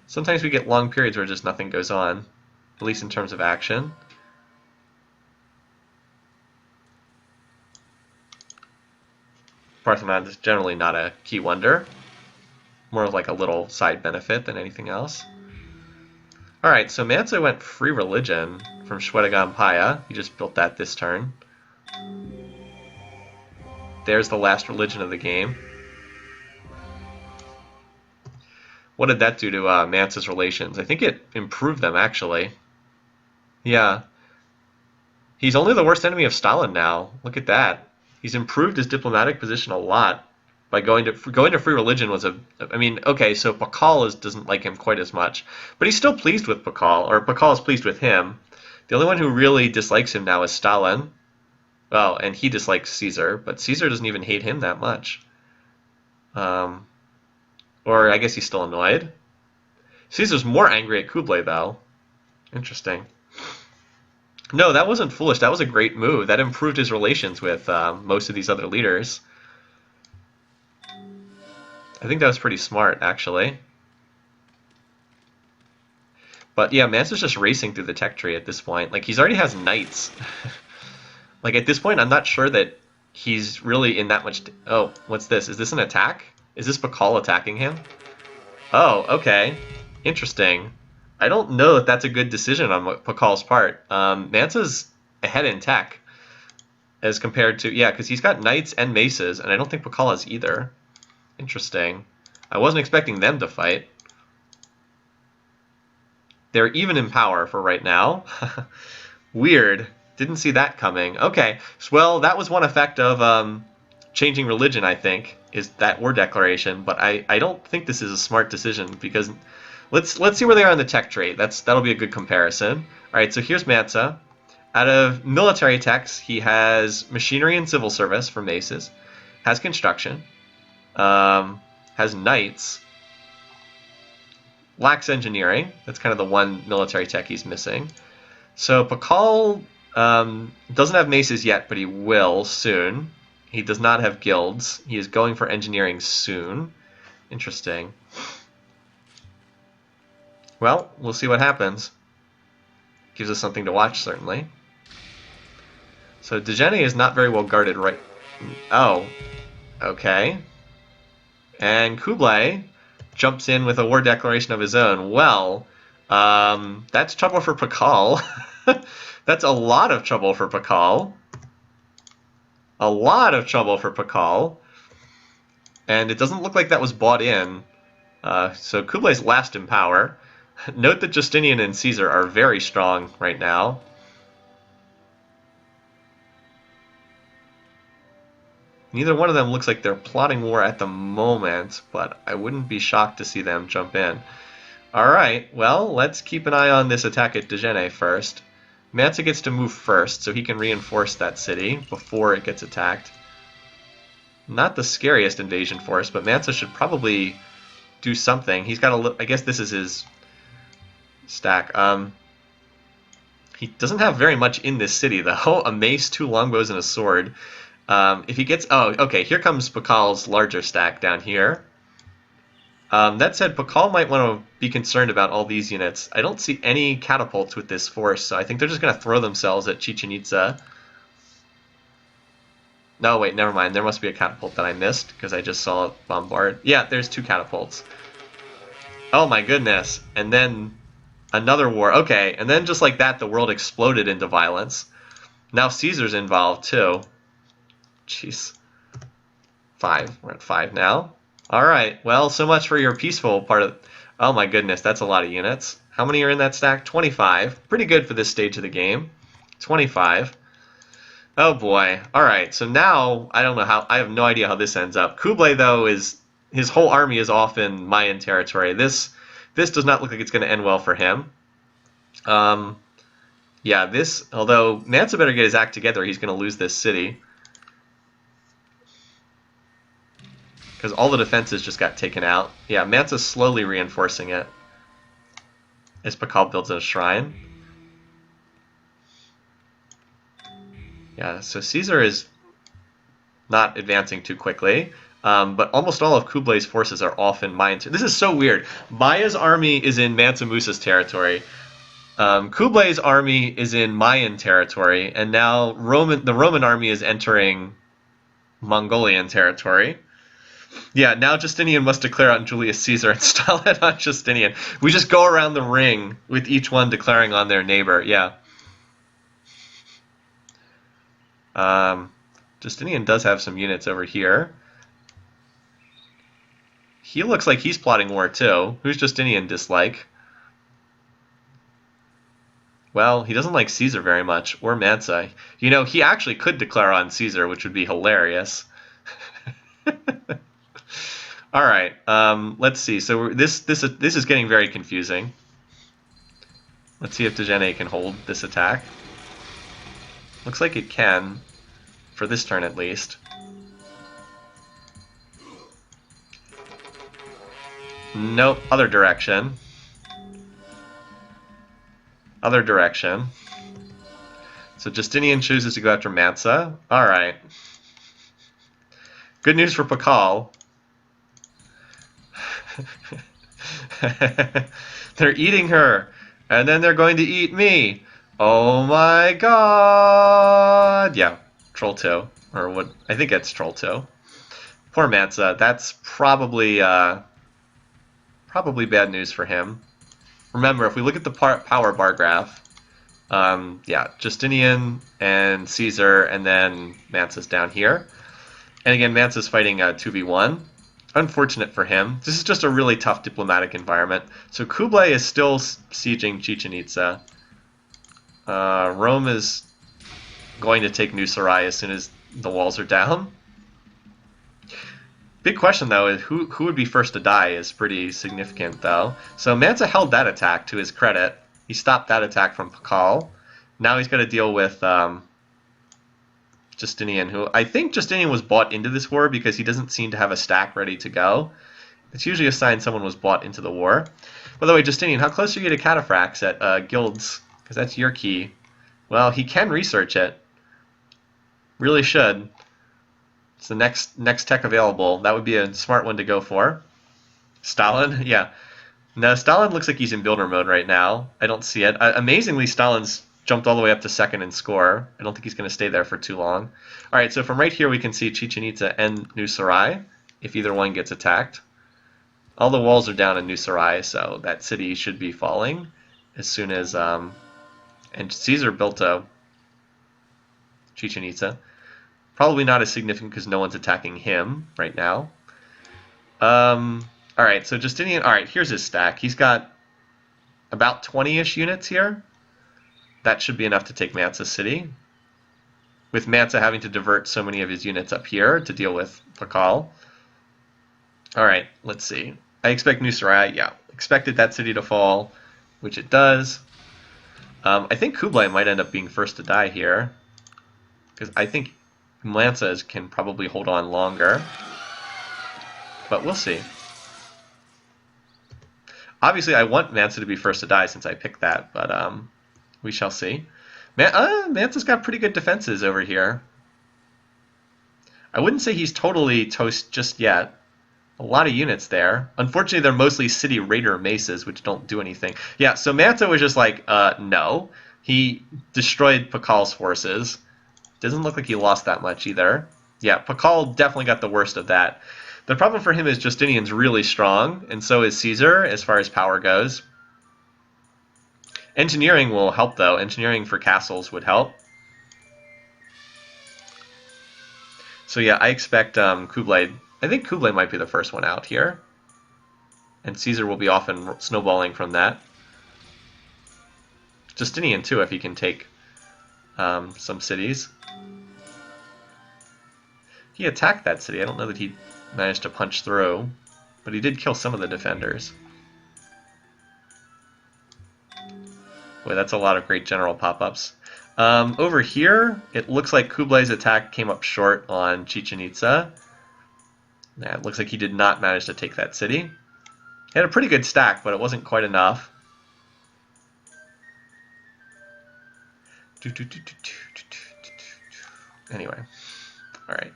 Sometimes we get long periods where just nothing goes on, at least in terms of action. Parthenon is generally not a key wonder, more of like a little side benefit than anything else. Alright, so Mansa went free religion from Shwedagon Paya. He just built that this turn. There's the last religion of the game. What did that do to Mansa's relations? I think it improved them, actually. Yeah. He's only the worst enemy of Stalin now. Look at that. He's improved his diplomatic position a lot. By going to free religion was I mean, okay, so Pakal doesn't like him quite as much, but he's still pleased with Pakal, or Pakal is pleased with him. The only one who really dislikes him now is Stalin. Well, and he dislikes Caesar, but Caesar doesn't even hate him that much. Or I guess he's still annoyed. Caesar's more angry at Kublai, though. Interesting. No, that wasn't foolish. That was a great move. That improved his relations with most of these other leaders. I think that was pretty smart, actually. But yeah, Mansa's just racing through the tech tree at this point. Like, he's already has knights. Like, at this point, I'm not sure that he's really in that much... Oh, what's this? Is this an attack? Is this Pakal attacking him? Oh, okay. Interesting. I don't know if that's a good decision on Pakal's part. Mansa's ahead in tech as compared to... Yeah, because he's got knights and maces, and I don't think Pakal has either. Interesting. I wasn't expecting them to fight. They're even in power for right now. Weird. Didn't see that coming. Okay. Well, that was one effect of changing religion, I think, is that war declaration. But I don't think this is a smart decision because let's see where they are in the tech trade. That'll be a good comparison. All right. So here's Mansa. Out of military techs, he has machinery and civil service for maces, has construction, has knights. Lacks engineering. That's kind of the one military tech he's missing. So Pakal doesn't have maces yet, but he will soon. He does not have guilds. He is going for engineering soon. Interesting. Well, we'll see what happens. Gives us something to watch, certainly. So Dejene is not very well guarded right... Oh. Okay. And Kublai jumps in with a war declaration of his own. Well, that's trouble for Pakal. That's a lot of trouble for Pakal. A lot of trouble for Pakal. And it doesn't look like that was bought in. So Kublai's last in power. Note that Justinian and Caesar are very strong right now. Neither one of them looks like they're plotting war at the moment, but I wouldn't be shocked to see them jump in. Alright, well, let's keep an eye on this attack at Dejene first. Mansa gets to move first, so he can reinforce that city before it gets attacked. Not the scariest invasion force, but Mansa should probably do something. He's got a... I guess this is his stack. He doesn't have very much in this city, though. A mace, 2 longbows, and a sword. If he gets... Oh, okay, here comes Pakal's larger stack down here. That said, Pakal might want to be concerned about all these units. I don't see any catapults with this force, so I think they're just going to throw themselves at Chichen Itza. No, wait, never mind. There must be a catapult that I missed, because I just saw it bombard. Yeah, there's 2 catapults. Oh my goodness. And then another war. Okay, and then just like that, the world exploded into violence. Now Caesar's involved, too. Jeez. 5. We're at 5 now. Alright, well, so much for your peaceful part of... Oh my goodness, that's a lot of units. How many are in that stack? 25. Pretty good for this stage of the game. 25. Oh boy. Alright, so now, I don't know how... I have no idea how this ends up. Kublai, though, is... His whole army is off in Mayan territory. This does not look like it's going to end well for him. Yeah, this... Although, Mansa better get his act together. He's going to lose this city. Because all the defenses just got taken out. Yeah, Mansa's slowly reinforcing it. As Pakal builds a shrine. Yeah, so Caesar is not advancing too quickly. But almost all of Kublai's forces are off in Mayan. This is so weird. Maya's army is in Mansa Musa's territory. Kublai's army is in Mayan territory. And now the Roman army is entering Mongolian territory. Yeah, now Justinian must declare on Julius Caesar and stall it on Justinian. We just go around the ring with each one declaring on their neighbor. Yeah. Justinian does have some units over here. He looks like he's plotting war too. Who's Justinian dislike? Well, he doesn't like Caesar very much, or Mansa. You know, he actually could declare on Caesar, which would be hilarious. All right, let's see. So this is getting very confusing. Let's see if Dejene can hold this attack. Looks like it can, for this turn at least. Nope, other direction. Other direction. So Justinian chooses to go after Mansa. All right. Good news for Pakal. They're eating her. And then they're going to eat me. Oh my god. Yeah, Troll 2. Or what? I think it's Troll 2. Poor Mansa. That's probably bad news for him. Remember, if we look at the power bar graph, yeah, Justinian and Caesar, and then Mansa's down here. And again, Mansa's fighting 2v1. Unfortunate for him. This is just a really tough diplomatic environment. So Kublai is still sieging Chichen Itza. Rome is going to take New Sarai as soon as the walls are down. Big question, though, is who would be first to die is pretty significant, though. So Mansa held that attack to his credit. He stopped that attack from Pakal. Now he's got to deal with Justinian, who I think Justinian was bought into this war because he doesn't seem to have a stack ready to go. It's usually a sign someone was bought into the war. By the way, Justinian, how close are you to cataphracts at guilds? Because that's your key. Well, he can research it. Really should. It's the next tech available. That would be a smart one to go for. Stalin? Yeah. No, Stalin looks like he's in builder mode right now. I don't see it. Amazingly, Stalin's jumped all the way up to second in score. I don't think he's going to stay there for too long. All right, so from right here we can see Chichen Itza and New Sarai, if either one gets attacked. All the walls are down in New Sarai, so that city should be falling as soon as... and Caesar built a Chichen Itza. Probably not as significant because no one's attacking him right now. All right, so Justinian... All right, here's his stack. He's got about 20-ish units here. That should be enough to take Mansa City. With Mansa having to divert so many of his units up here to deal with Pakal. All right, let's see. I expect New Sarai. Yeah, expected that city to fall, which it does. I think Kublai might end up being first to die here. Because I think Mansa can probably hold on longer. But we'll see. Obviously, I want Mansa to be first to die since I picked that, but we shall see. Mansa's got pretty good defenses over here. I wouldn't say he's totally toast just yet. A lot of units there. Unfortunately, they're mostly city raider maces, which don't do anything. Yeah, so Mansa was just like, no. He destroyed Pakal's forces. Doesn't look like he lost that much either. Yeah, Pakal definitely got the worst of that. The problem for him is Justinian's really strong, and so is Caesar as far as power goes. Engineering will help, though. Engineering for castles would help. So yeah, I expect Kublai... I think Kublai might be the first one out here. And Caesar will be off and snowballing from that. Justinian, too, if he can take some cities. He attacked that city. I don't know that he managed to punch through, but he did kill some of the defenders. Boy, that's a lot of great general pop-ups. Over here, it looks like Kublai's attack came up short on Chichen Itza. Yeah, it looks like he did not manage to take that city. He had a pretty good stack, but it wasn't quite enough. Anyway, all right.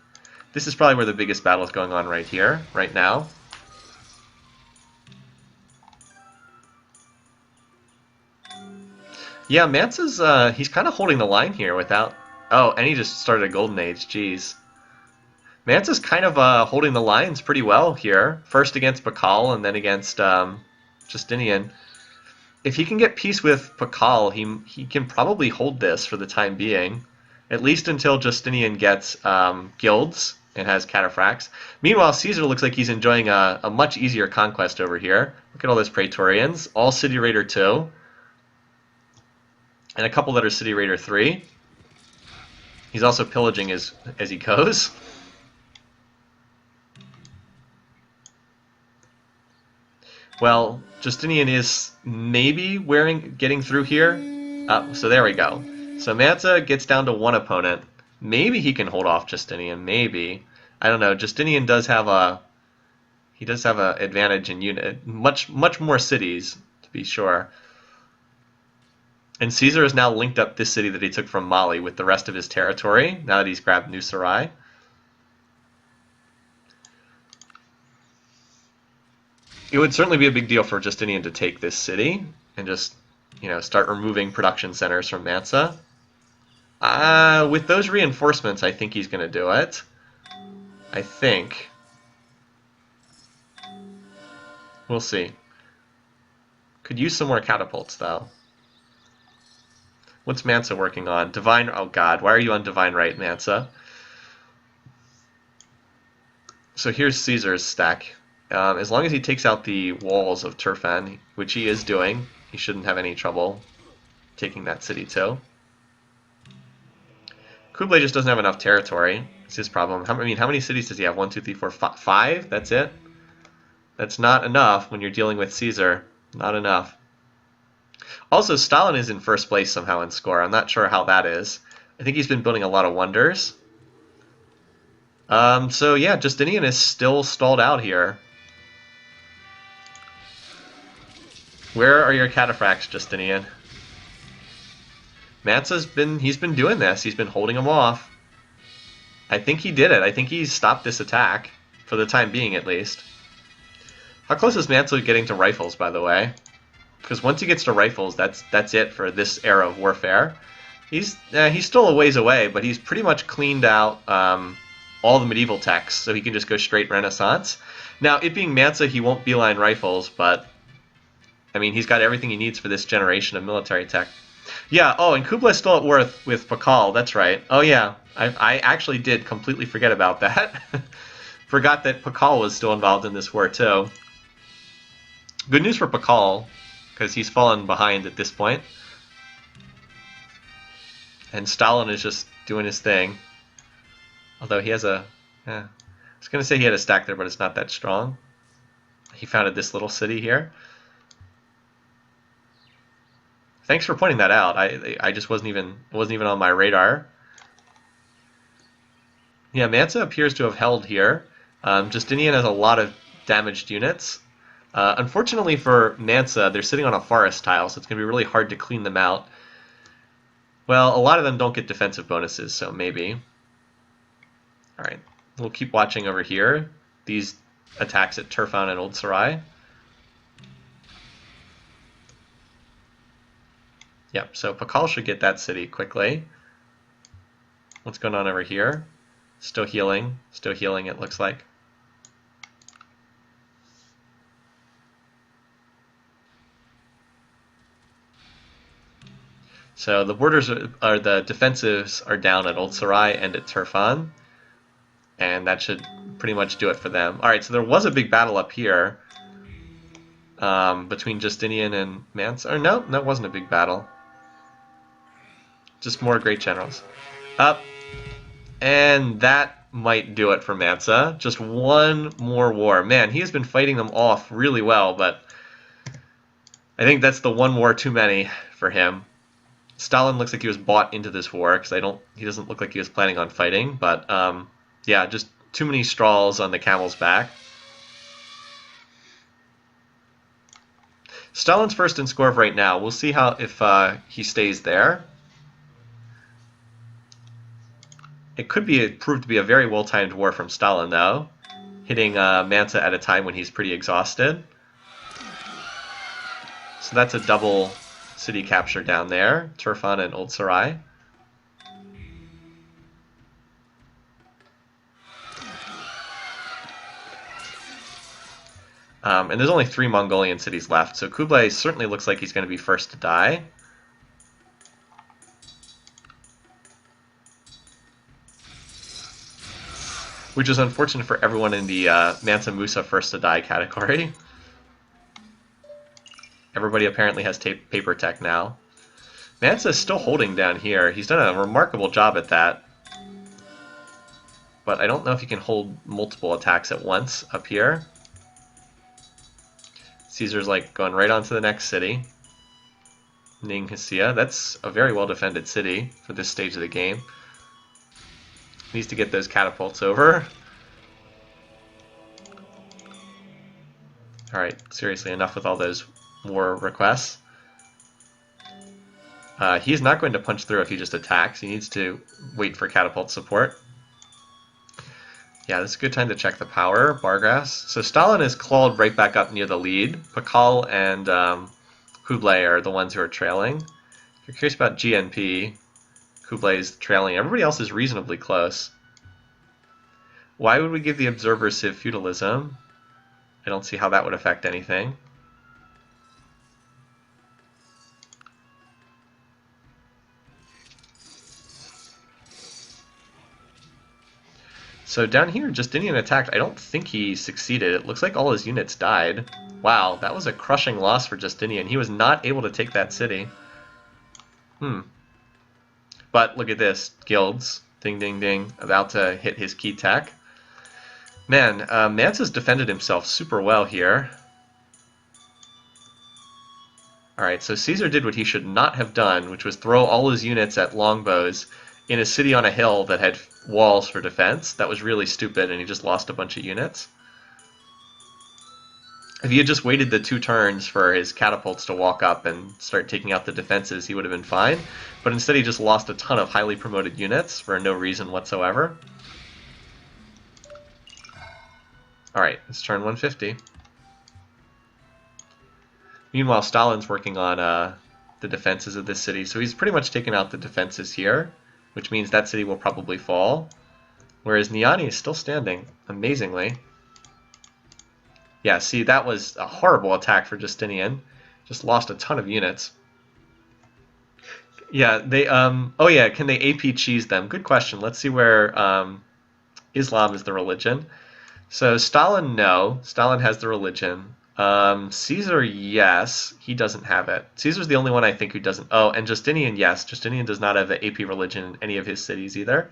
This is probably where the biggest battle is going on right here, right now. Yeah, Mansa's, he's kind of holding the line here without... Oh, and he just started a golden age, jeez. Mansa's kind of holding the lines pretty well here. First against Pakal and then against Justinian. If he can get peace with Pakal, he can probably hold this for the time being. At least until Justinian gets guilds and has cataphracts. Meanwhile, Caesar looks like he's enjoying a much easier conquest over here. Look at all those Praetorians. All City Raider 2. And a couple that are City Raider 3. He's also pillaging as he goes. Well, Justinian is maybe getting through here. So there we go. So Mansa gets down to one opponent. Maybe he can hold off Justinian. Maybe. I don't know. Justinian does have a advantage in unit. Much more cities, to be sure. And Caesar has now linked up this city that he took from Mali with the rest of his territory, now that he's grabbed New Sarai. It would certainly be a big deal for Justinian to take this city and just start removing production centers from Mansa. With those reinforcements, I think he's going to do it. I think. We'll see. Could use some more catapults, though. What's Mansa working on? Divine... Oh, God. Why are you on Divine Right, Mansa? So here's Caesar's stack. As long as he takes out the walls of Turfan, which he is doing, he shouldn't have any trouble taking that city, too. Kublai just doesn't have enough territory. It's his problem. How many cities does he have? 1, 2, 3, 4, 5? That's it? That's not enough when you're dealing with Caesar. Not enough. Also, Stalin is in first place somehow in score. I'm not sure how that is. I think he's been building a lot of wonders. So yeah, Justinian is still stalled out here. Where are your cataphracts, Justinian? Mansa's been doing this. He's been holding them off. I think he did it. I think he stopped this attack, for the time being at least. How close is Mansa getting to rifles, by the way? Because once he gets to rifles, that's it for this era of warfare. He's still a ways away, but he's pretty much cleaned out all the medieval techs, so he can just go straight Renaissance. Now, it being Mansa, he won't beeline rifles, but I mean, he's got everything he needs for this generation of military tech. Yeah, oh, and Kublai's still at war with Pakal, that's right. Oh yeah, I actually did completely forget about that. Forgot that Pakal was still involved in this war too. Good news for Pakal, because he's fallen behind at this point. And Stalin is just doing his thing. Although he has a... I was going to say he had a stack there, but it's not that strong. He founded this little city here. Thanks for pointing that out. I just wasn't even on my radar. Yeah, Mansa appears to have held here. Justinian has a lot of damaged units. Unfortunately for Mansa, they're sitting on a forest tile, so it's going to be really hard to clean them out. Well, a lot of them don't get defensive bonuses, so maybe. Alright, we'll keep watching over here. These attacks at Turfan and Old Sarai. Yep, so Pakal should get that city quickly. What's going on over here? Still healing, it looks like. So the borders are the defensives are down at Old Sarai and at Turfan, and that should pretty much do it for them. All right, so there was a big battle up here between Justinian and Mansa. Or no, that wasn't a big battle. Just more great generals. Up, and that might do it for Mansa. Just one more war. Man, he has been fighting them off really well, but I think that's the one war too many for him. Stalin looks like he was bought into this war because he doesn't look like he was planning on fighting, but yeah, just too many straws on the camel's back. Stalin's first in score right now. We'll see if he stays there. It could prove to be a very well-timed war from Stalin, though, hitting Mansa at a time when he's pretty exhausted. So that's a double city capture down there, Turfan and Old Sarai. And there's only 3 Mongolian cities left, so Kublai certainly looks like he's going to be first to die. Which is unfortunate for everyone in the Mansa Musa first to die category. Everybody apparently has paper tech now. Mansa is still holding down here. He's done a remarkable job at that. But I don't know if he can hold multiple attacks at once up here. Caesar's like going right on to the next city. Ninghasia. That's a very well defended city for this stage of the game. Needs to get those catapults over. Alright, seriously, enough with all those war requests. He's not going to punch through if he just attacks. He needs to wait for catapult support. Yeah, this is a good time to check the power. Bargrass. So Stalin is clawed right back up near the lead. Pakal and Kublai are the ones who are trailing. If you're curious about GNP, Kublai is trailing. Everybody else is reasonably close. Why would we give the observer Civ feudalism? I don't see how that would affect anything. So down here, Justinian attacked. I don't think he succeeded. It looks like all his units died. Wow, that was a crushing loss for Justinian. He was not able to take that city. But look at this. Guilds. Ding, ding, ding. About to hit his key tech. Man, Mansa's defended himself super well here. Alright, so Caesar did what he should not have done, which was throw all his units at longbows in a city on a hill that had walls for defense. That was really stupid, and he just lost a bunch of units. If he had just waited the 2 turns for his catapults to walk up and start taking out the defenses, he would have been fine. But instead he just lost a ton of highly promoted units for no reason whatsoever. Alright, it's turn 150. Meanwhile, Stalin's working on the defenses of this city, so he's pretty much taken out the defenses here, which means that city will probably fall. Whereas Niani is still standing, amazingly. Yeah, see, that was a horrible attack for Justinian. Just lost a ton of units. Yeah, they, oh yeah, can they AP cheese them? Good question. Let's see where Islam is the religion. So Stalin, no. Stalin has the religion. Caesar, yes. He doesn't have it. Caesar's the only one I think who doesn't. Oh, and Justinian, yes. Justinian does not have the AP religion in any of his cities either.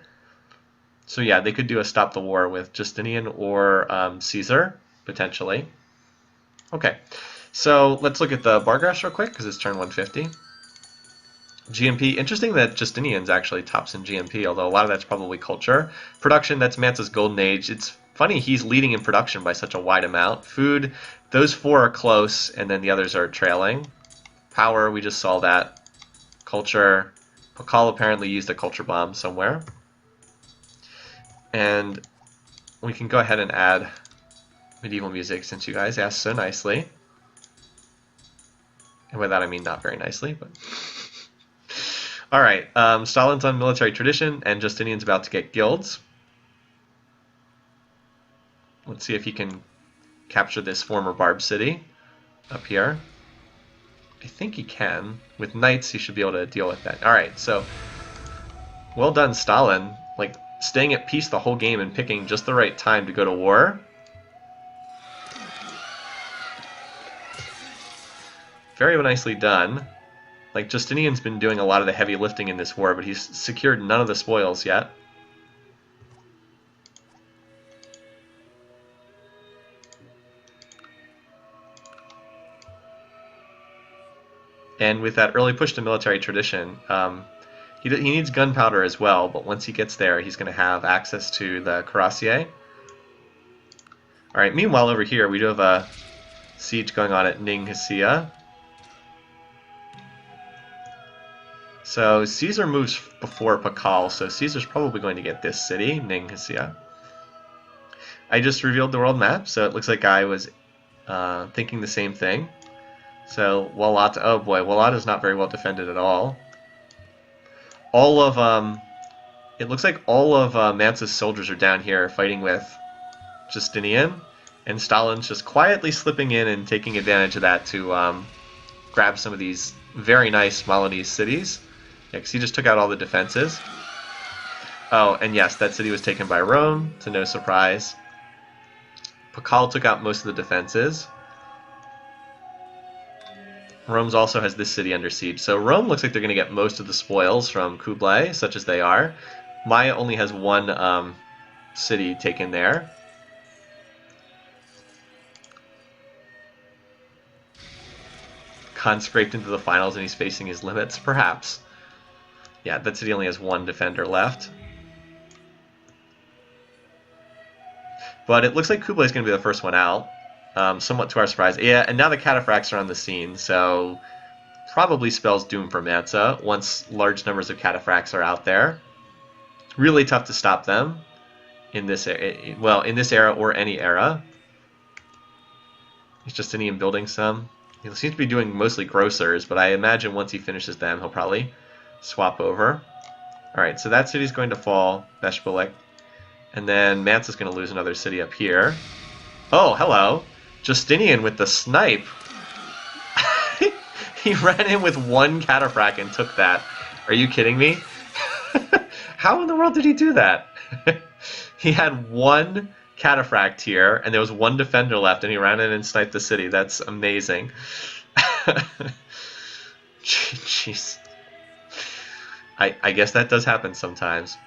So yeah, they could do a stop the war with Justinian or Caesar, potentially. Okay, so let's look at the bar graphs real quick, because it's turn 150. GMP, interesting that Justinian's actually tops in GMP, although a lot of that's probably culture. Production, that's Mansa's golden age. It's funny he's leading in production by such a wide amount. Food, those 4 are close, and then the others are trailing. Power, we just saw that. Culture, Pakal apparently used a culture bomb somewhere. And we can go ahead and add medieval music since you guys asked so nicely. And by that I mean not very nicely, but... Alright, Stalin's on military tradition, and Justinian's about to get guilds. Let's see if he can capture this former Barb city up here. I think he can. With knights, he should be able to deal with that. Alright, so well done, Stalin. Like, staying at peace the whole game and picking just the right time to go to war. Very nicely done. Like, Justinian's been doing a lot of the heavy lifting in this war, but he's secured none of the spoils yet. And with that early push to military tradition, he needs gunpowder as well, but once he gets there, he's going to have access to the cuirassier. Alright, meanwhile over here, we do have a siege going on at Ningxia. So Caesar moves before Pakal, so Caesar's probably going to get this city, Ningxia. I just revealed the world map, so it looks like I was thinking the same thing. So Walata, oh boy, Walata is not very well defended at all. All of, it looks like all of Mansa's soldiers are down here fighting with Justinian, and Stalin's just quietly slipping in and taking advantage of that to grab some of these very nice Malinese cities. Yeah, because he just took out all the defenses. Oh, and yes, that city was taken by Rome, to no surprise. Pakal took out most of the defenses. Rome also has this city under siege. So Rome looks like they're going to get most of the spoils from Kublai, such as they are. Maya only has one city taken there. Khan scraped into the finals and he's facing his limits, perhaps. Yeah, that city only has one defender left. But it looks like Kublai is going to be the first one out. Somewhat to our surprise. Yeah, and now the cataphracts are on the scene, so probably spells doom for Mansa once large numbers of cataphracts are out there. Really tough to stop them in this era, well, in this era or any era. Is Justinian building some? He seems to be doing mostly grocers, but I imagine once he finishes them, he'll probably swap over. Alright, so that city's going to fall, Beshbalik. And then Mansa's going to lose another city up here. Oh, hello. Justinian with the snipe. He ran in with one cataphract and took that. Are you kidding me? How in the world did he do that? He had one cataphract here, and there was one defender left, and he ran in and sniped the city. That's amazing. Jeez. I guess that does happen sometimes.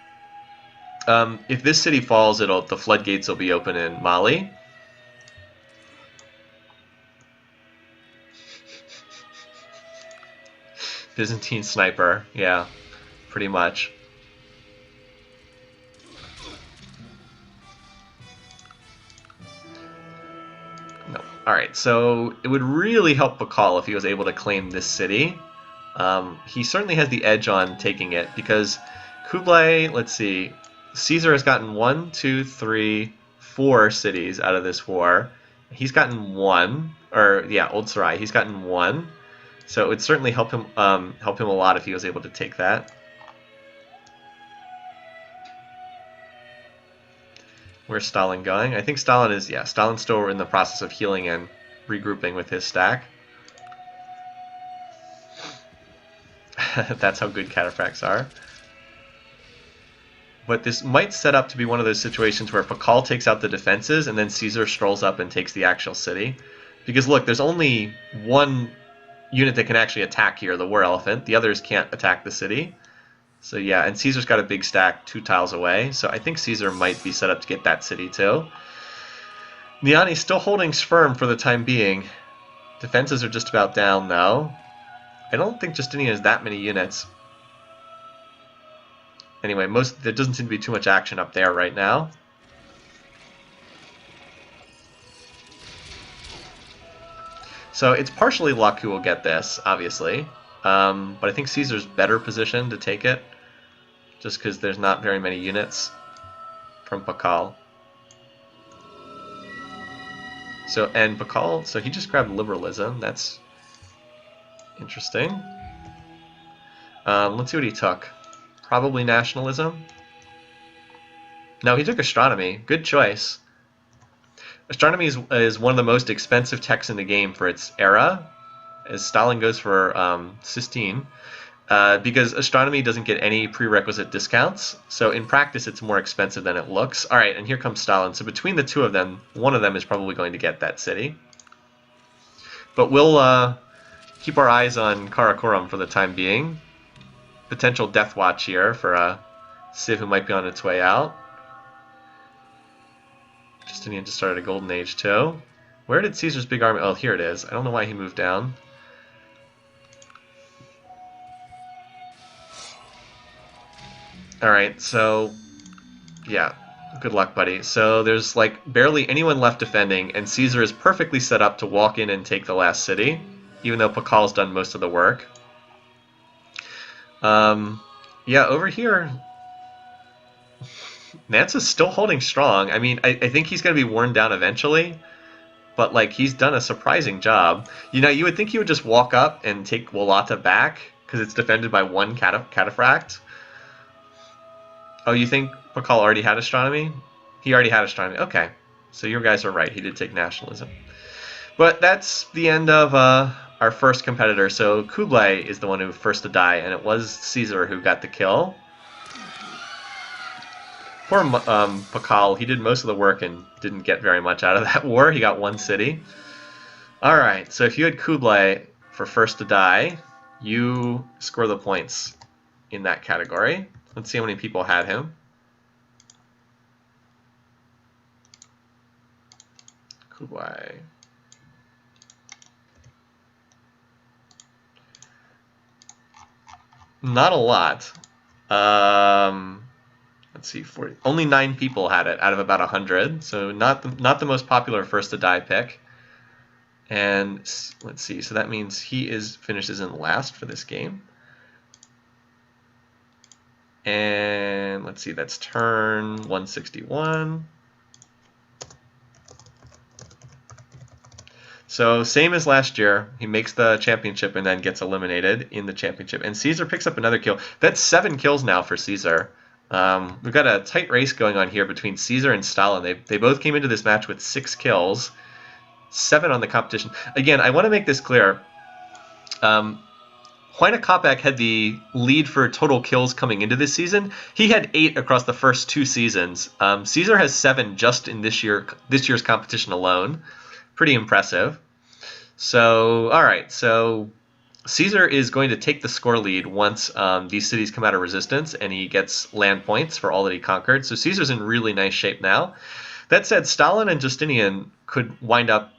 If this city falls, the floodgates will be open in Mali. Byzantine sniper, yeah, pretty much. No. Alright, so it would really help Pakal if he was able to claim this city. He certainly has the edge on taking it, because Kublai, let's see, Caesar has gotten 1, 2, 3, 4 cities out of this war. He's gotten 1, or yeah, Old Sarai, he's gotten 1. So it would certainly help him a lot if he was able to take that. Where's Stalin going? I think Stalin is, yeah, Stalin's still in the process of healing and regrouping with his stack. That's how good cataphracts are. But this might set up to be one of those situations where Pakal takes out the defenses and then Caesar strolls up and takes the actual city. Because look, there's only one unit that can actually attack here, the War Elephant. The others can't attack the city. So yeah, and Caesar's got a big stack 2 tiles away, so I think Caesar might be set up to get that city too. Niani's still holding firm for the time being. Defenses are just about down though. I don't think Justinian has that many units. Anyway, there doesn't seem to be too much action up there right now. So it's partially luck who will get this, obviously. But I think Caesar's better positioned to take it, just because there's not very many units from Pakal. So, and Pakal, so he just grabbed liberalism. That's interesting. Let's see what he took. Probably nationalism. No, he took astronomy. Good choice. Astronomy is one of the most expensive techs in the game for its era, as Stalin goes for Sistine, because astronomy doesn't get any prerequisite discounts, so in practice it's more expensive than it looks. Alright, and here comes Stalin. So between the two of them, one of them is probably going to get that city. But we'll keep our eyes on Karakorum for the time being. Potential death watch here for a Civ who might be on its way out. Justinian just started a golden age too. Where did Caesar's big army... Oh, here it is. I don't know why he moved down. Alright, so... yeah, good luck, buddy. So there's like barely anyone left defending, and Caesar is perfectly set up to walk in and take the last city, even though Pakal's done most of the work. Yeah, over here... Nance's still holding strong. I mean, I think he's going to be worn down eventually, but like he's done a surprising job. You know, you would think he would just walk up and take Wallata back because it's defended by one cataphract. Oh, you think Pakal already had astronomy? He already had astronomy. Okay, so your guys are right. He did take nationalism. But that's the end of our first competitor. So Kublai is the one who first to die, and it was Caesar who got the kill. Poor Pakal, he did most of the work and didn't get very much out of that war. He got one city. Alright, so if you had Kublai for first to die, you score the points in that category. Let's see how many people had him. Kublai. Not a lot. Let's see, only 9 people had it out of about 100, so not the most popular first to die pick. And let's see, so that means he finishes in last for this game. And let's see, that's turn 161. So same as last year, he makes the championship and then gets eliminated in the championship. And Caesar picks up another kill. That's 7 kills now for Caesar. We've got a tight race going on here between Caesar and Stalin. They both came into this match with 6 kills, 7 on the competition. Again, I want to make this clear. Huayna Capac had the lead for total kills coming into this season. He had 8 across the first 2 seasons. Caesar has 7 just in this year's competition alone. Pretty impressive. So, all right. So Caesar is going to take the score lead once these cities come out of resistance, and he gets land points for all that he conquered. So Caesar's in really nice shape now. That said, Stalin and Justinian could wind up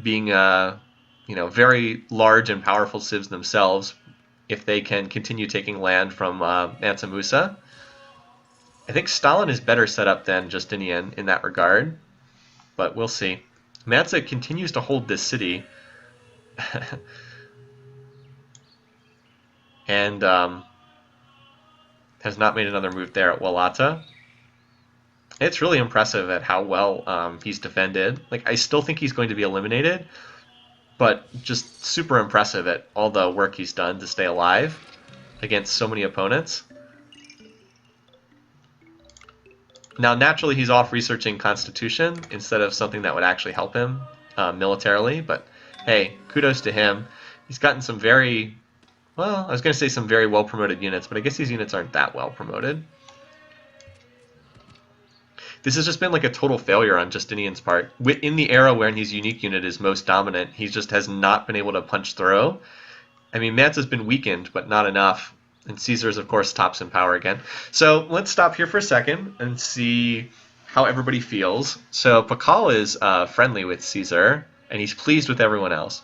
being very large and powerful civs themselves if they can continue taking land from Mansa Musa. I think Stalin is better set up than Justinian in that regard, but we'll see. Mansa continues to hold this city. And has not made another move there at Wallata. It's really impressive at how well he's defended. Like, I still think he's going to be eliminated, but just super impressive at all the work he's done to stay alive against so many opponents. Now, naturally, he's off researching Constitution instead of something that would actually help him militarily, but hey, kudos to him. He's gotten some very, well, I was going to say some very well-promoted units, but I guess these units aren't that well-promoted. This has just been like a total failure on Justinian's part. In the era where his unique unit is most dominant, he just has not been able to punch through. I mean, Mansa's been weakened, but not enough. And Caesar's, of course, tops in power again. So let's stop here for a second and see how everybody feels. So Pakal is friendly with Caesar, and he's pleased with everyone else.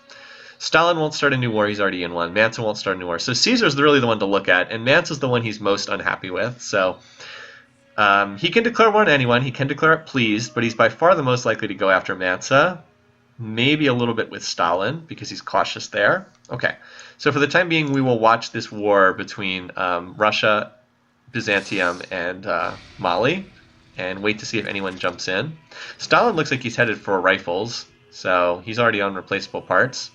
Stalin won't start a new war, he's already in one. Mansa won't start a new war. So Caesar's really the one to look at, and Mansa's the one he's most unhappy with. So he can declare war on anyone, he can declare it pleased, but he's by far the most likely to go after Mansa. Maybe a little bit with Stalin, because he's cautious there. Okay, so for the time being, we will watch this war between Russia, Byzantium, and Mali, and wait to see if anyone jumps in. Stalin looks like he's headed for rifles, so he's already on replaceable parts.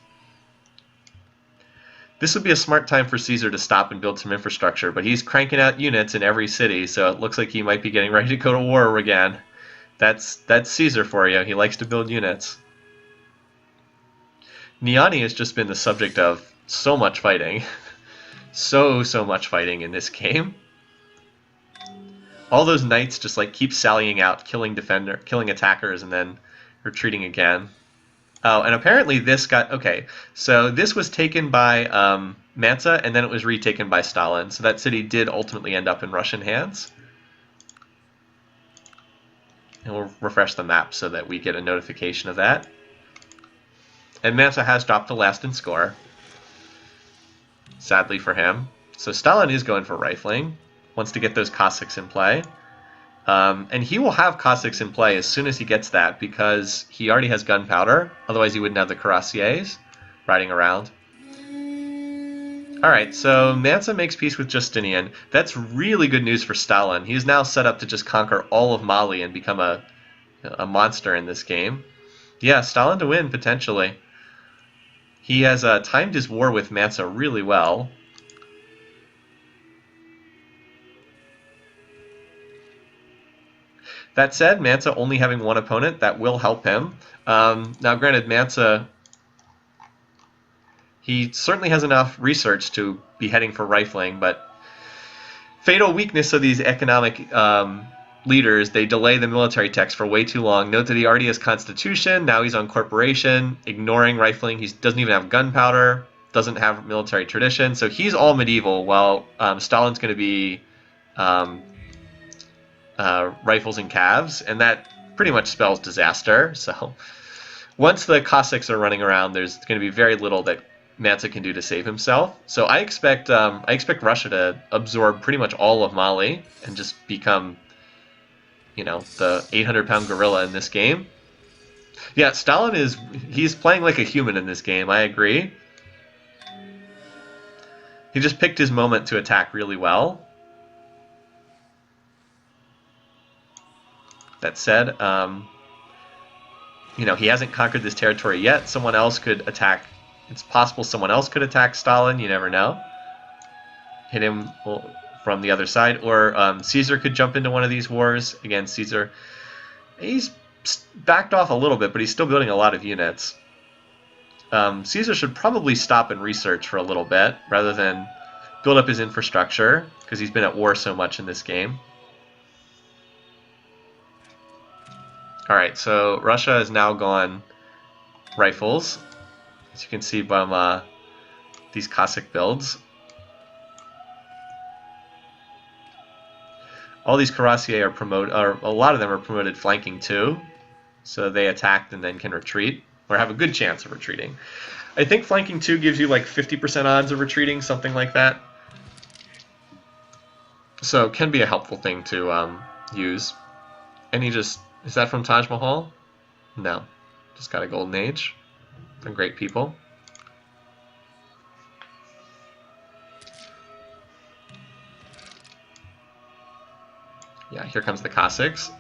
This would be a smart time for Caesar to stop and build some infrastructure, but he's cranking out units in every city, so it looks like he might be getting ready to go to war again. That's Caesar for you. He likes to build units. Niani has just been the subject of so much fighting. so much fighting in this game. All those knights just like keep sallying out, killing attackers, and then retreating again. Oh, and apparently this got... Okay, so this was taken by Mansa, and then it was retaken by Stalin. So that city did ultimately end up in Russian hands. And we'll refresh the map so that we get a notification of that. And Mansa has dropped to last in score, sadly for him. So Stalin is going for rifling, wants to get those Cossacks in play. And he will have Cossacks in play as soon as he gets that, because he already has gunpowder. Otherwise he wouldn't have the cuirassiers riding around. Alright, so Mansa makes peace with Justinian. That's really good news for Stalin. He's now set up to just conquer all of Mali and become a monster in this game. Yeah, Stalin to win, potentially. He has timed his war with Mansa really well. That said, Mansa only having one opponent, that will help him. Now, granted, Mansa, he certainly has enough research to be heading for rifling, but fatal weakness of these economic leaders, they delay the military text for way too long. Note that he already has Constitution, now he's on Corporation, ignoring rifling. He doesn't even have gunpowder, doesn't have military tradition, so he's all medieval, while Stalin's going to be rifles and calves, and that pretty much spells disaster. So once the Cossacks are running around, there's going to be very little that Mansa can do to save himself. So I expect Russia to absorb pretty much all of Mali and just become, you know, the 800-pound gorilla in this game. Yeah, Stalin he's playing like a human in this game, I agree. He just picked his moment to attack really well. That said, you know, he hasn't conquered this territory yet. Someone else could attack. It's possible someone else could attack Stalin. You never know. Hit him from the other side. Or Caesar could jump into one of these wars. Again, Caesar, he's backed off a little bit, but he's still building a lot of units. Caesar should probably stop and research for a little bit rather than build up his infrastructure because he's been at war so much in this game. Alright, so Russia has now gone rifles, as you can see by these Cossack builds. All these cuirassiers are promoted, or a lot of them are promoted flanking too, so they attack and then can retreat, or have a good chance of retreating. I think flanking 2 gives you like 50% odds of retreating, something like that. So it can be a helpful thing to use. And he just... Is that from Taj Mahal? No. Just got a golden age from great people. Yeah, here comes the Cossacks.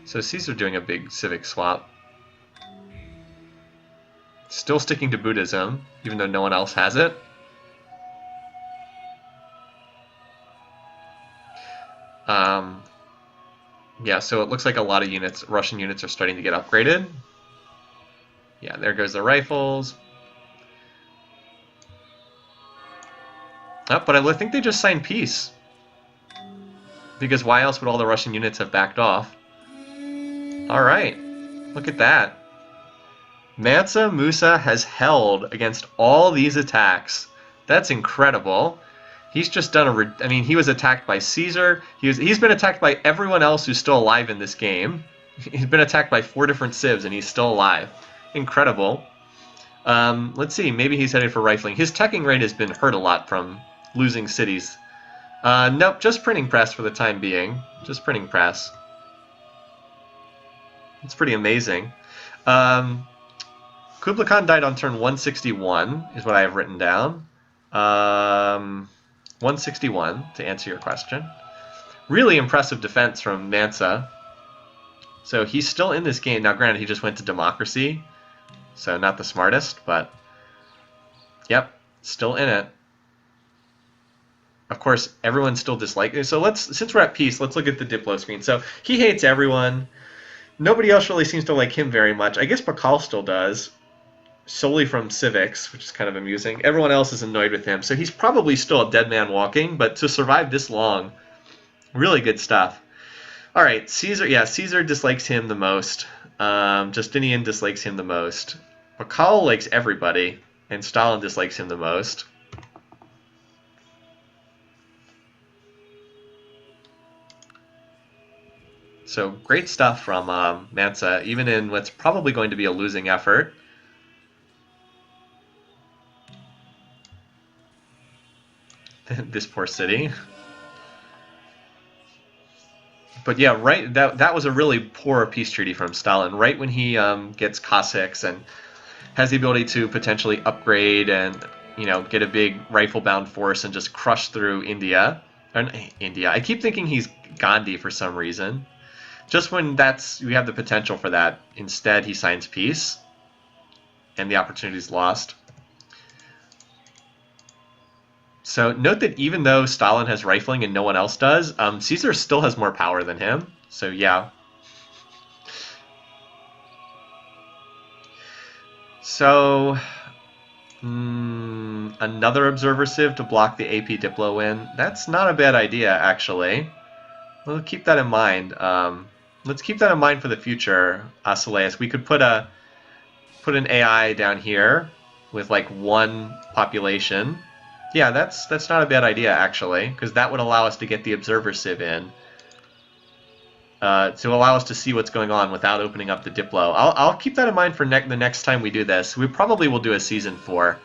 So Caesar doing a big civic swap. Still sticking to Buddhism, even though no one else has it. Yeah, so it looks like a lot of units, Russian units, are starting to get upgraded. Yeah, there goes the rifles. Oh, but I think they just signed peace. Because why else would all the Russian units have backed off? Alright, look at that. Mansa Musa has held against all these attacks. That's incredible. He's just done I mean, he was attacked by Caesar. He's been attacked by everyone else who's still alive in this game. He's been attacked by 4 different civs, and he's still alive. Incredible. Let's see. Maybe he's headed for rifling. His teching rate has been hurt a lot from losing cities. Nope, just printing press for the time being. Just printing press. It's pretty amazing. Kublai Khan died on turn 161, is what I have written down. 161, to answer your question. Really impressive defense from Mansa. So he's still in this game. Now, granted, he just went to democracy, so not the smartest, but yep, still in it. Of course, everyone's still disliking. So since we're at peace, let's look at the Diplo screen. So he hates everyone. Nobody else really seems to like him very much. I guess Bakal still does, solely from civics, which is kind of amusing. Everyone else is annoyed with him, so he's probably still a dead man walking, but to survive this long, really good stuff. All right, Caesar, yeah, Caesar dislikes him the most. Justinian dislikes him the most. Bakal likes everybody, and Stalin dislikes him the most. So great stuff from Mansa, even in what's probably going to be a losing effort. This poor city. But yeah, right. That was a really poor peace treaty from Stalin. Right when he gets Cossacks and has the ability to potentially upgrade and get a big rifle-bound force and just crush through India. I keep thinking he's Gandhi for some reason. Just when we have the potential for that, instead he signs peace, and the opportunity is lost. So note that even though Stalin has rifling and no one else does, Caesar still has more power than him. So yeah. So another observer civ to block the AP Diplo win. That's not a bad idea, actually. We'll keep that in mind. Let's keep that in mind for the future, Asileus. We could put an AI down here with like 1 population. Yeah, that's not a bad idea, actually, because that would allow us to get the observer civ in, to allow us to see what's going on without opening up the Diplo. I'll keep that in mind for the next time we do this. We probably will do a season 4,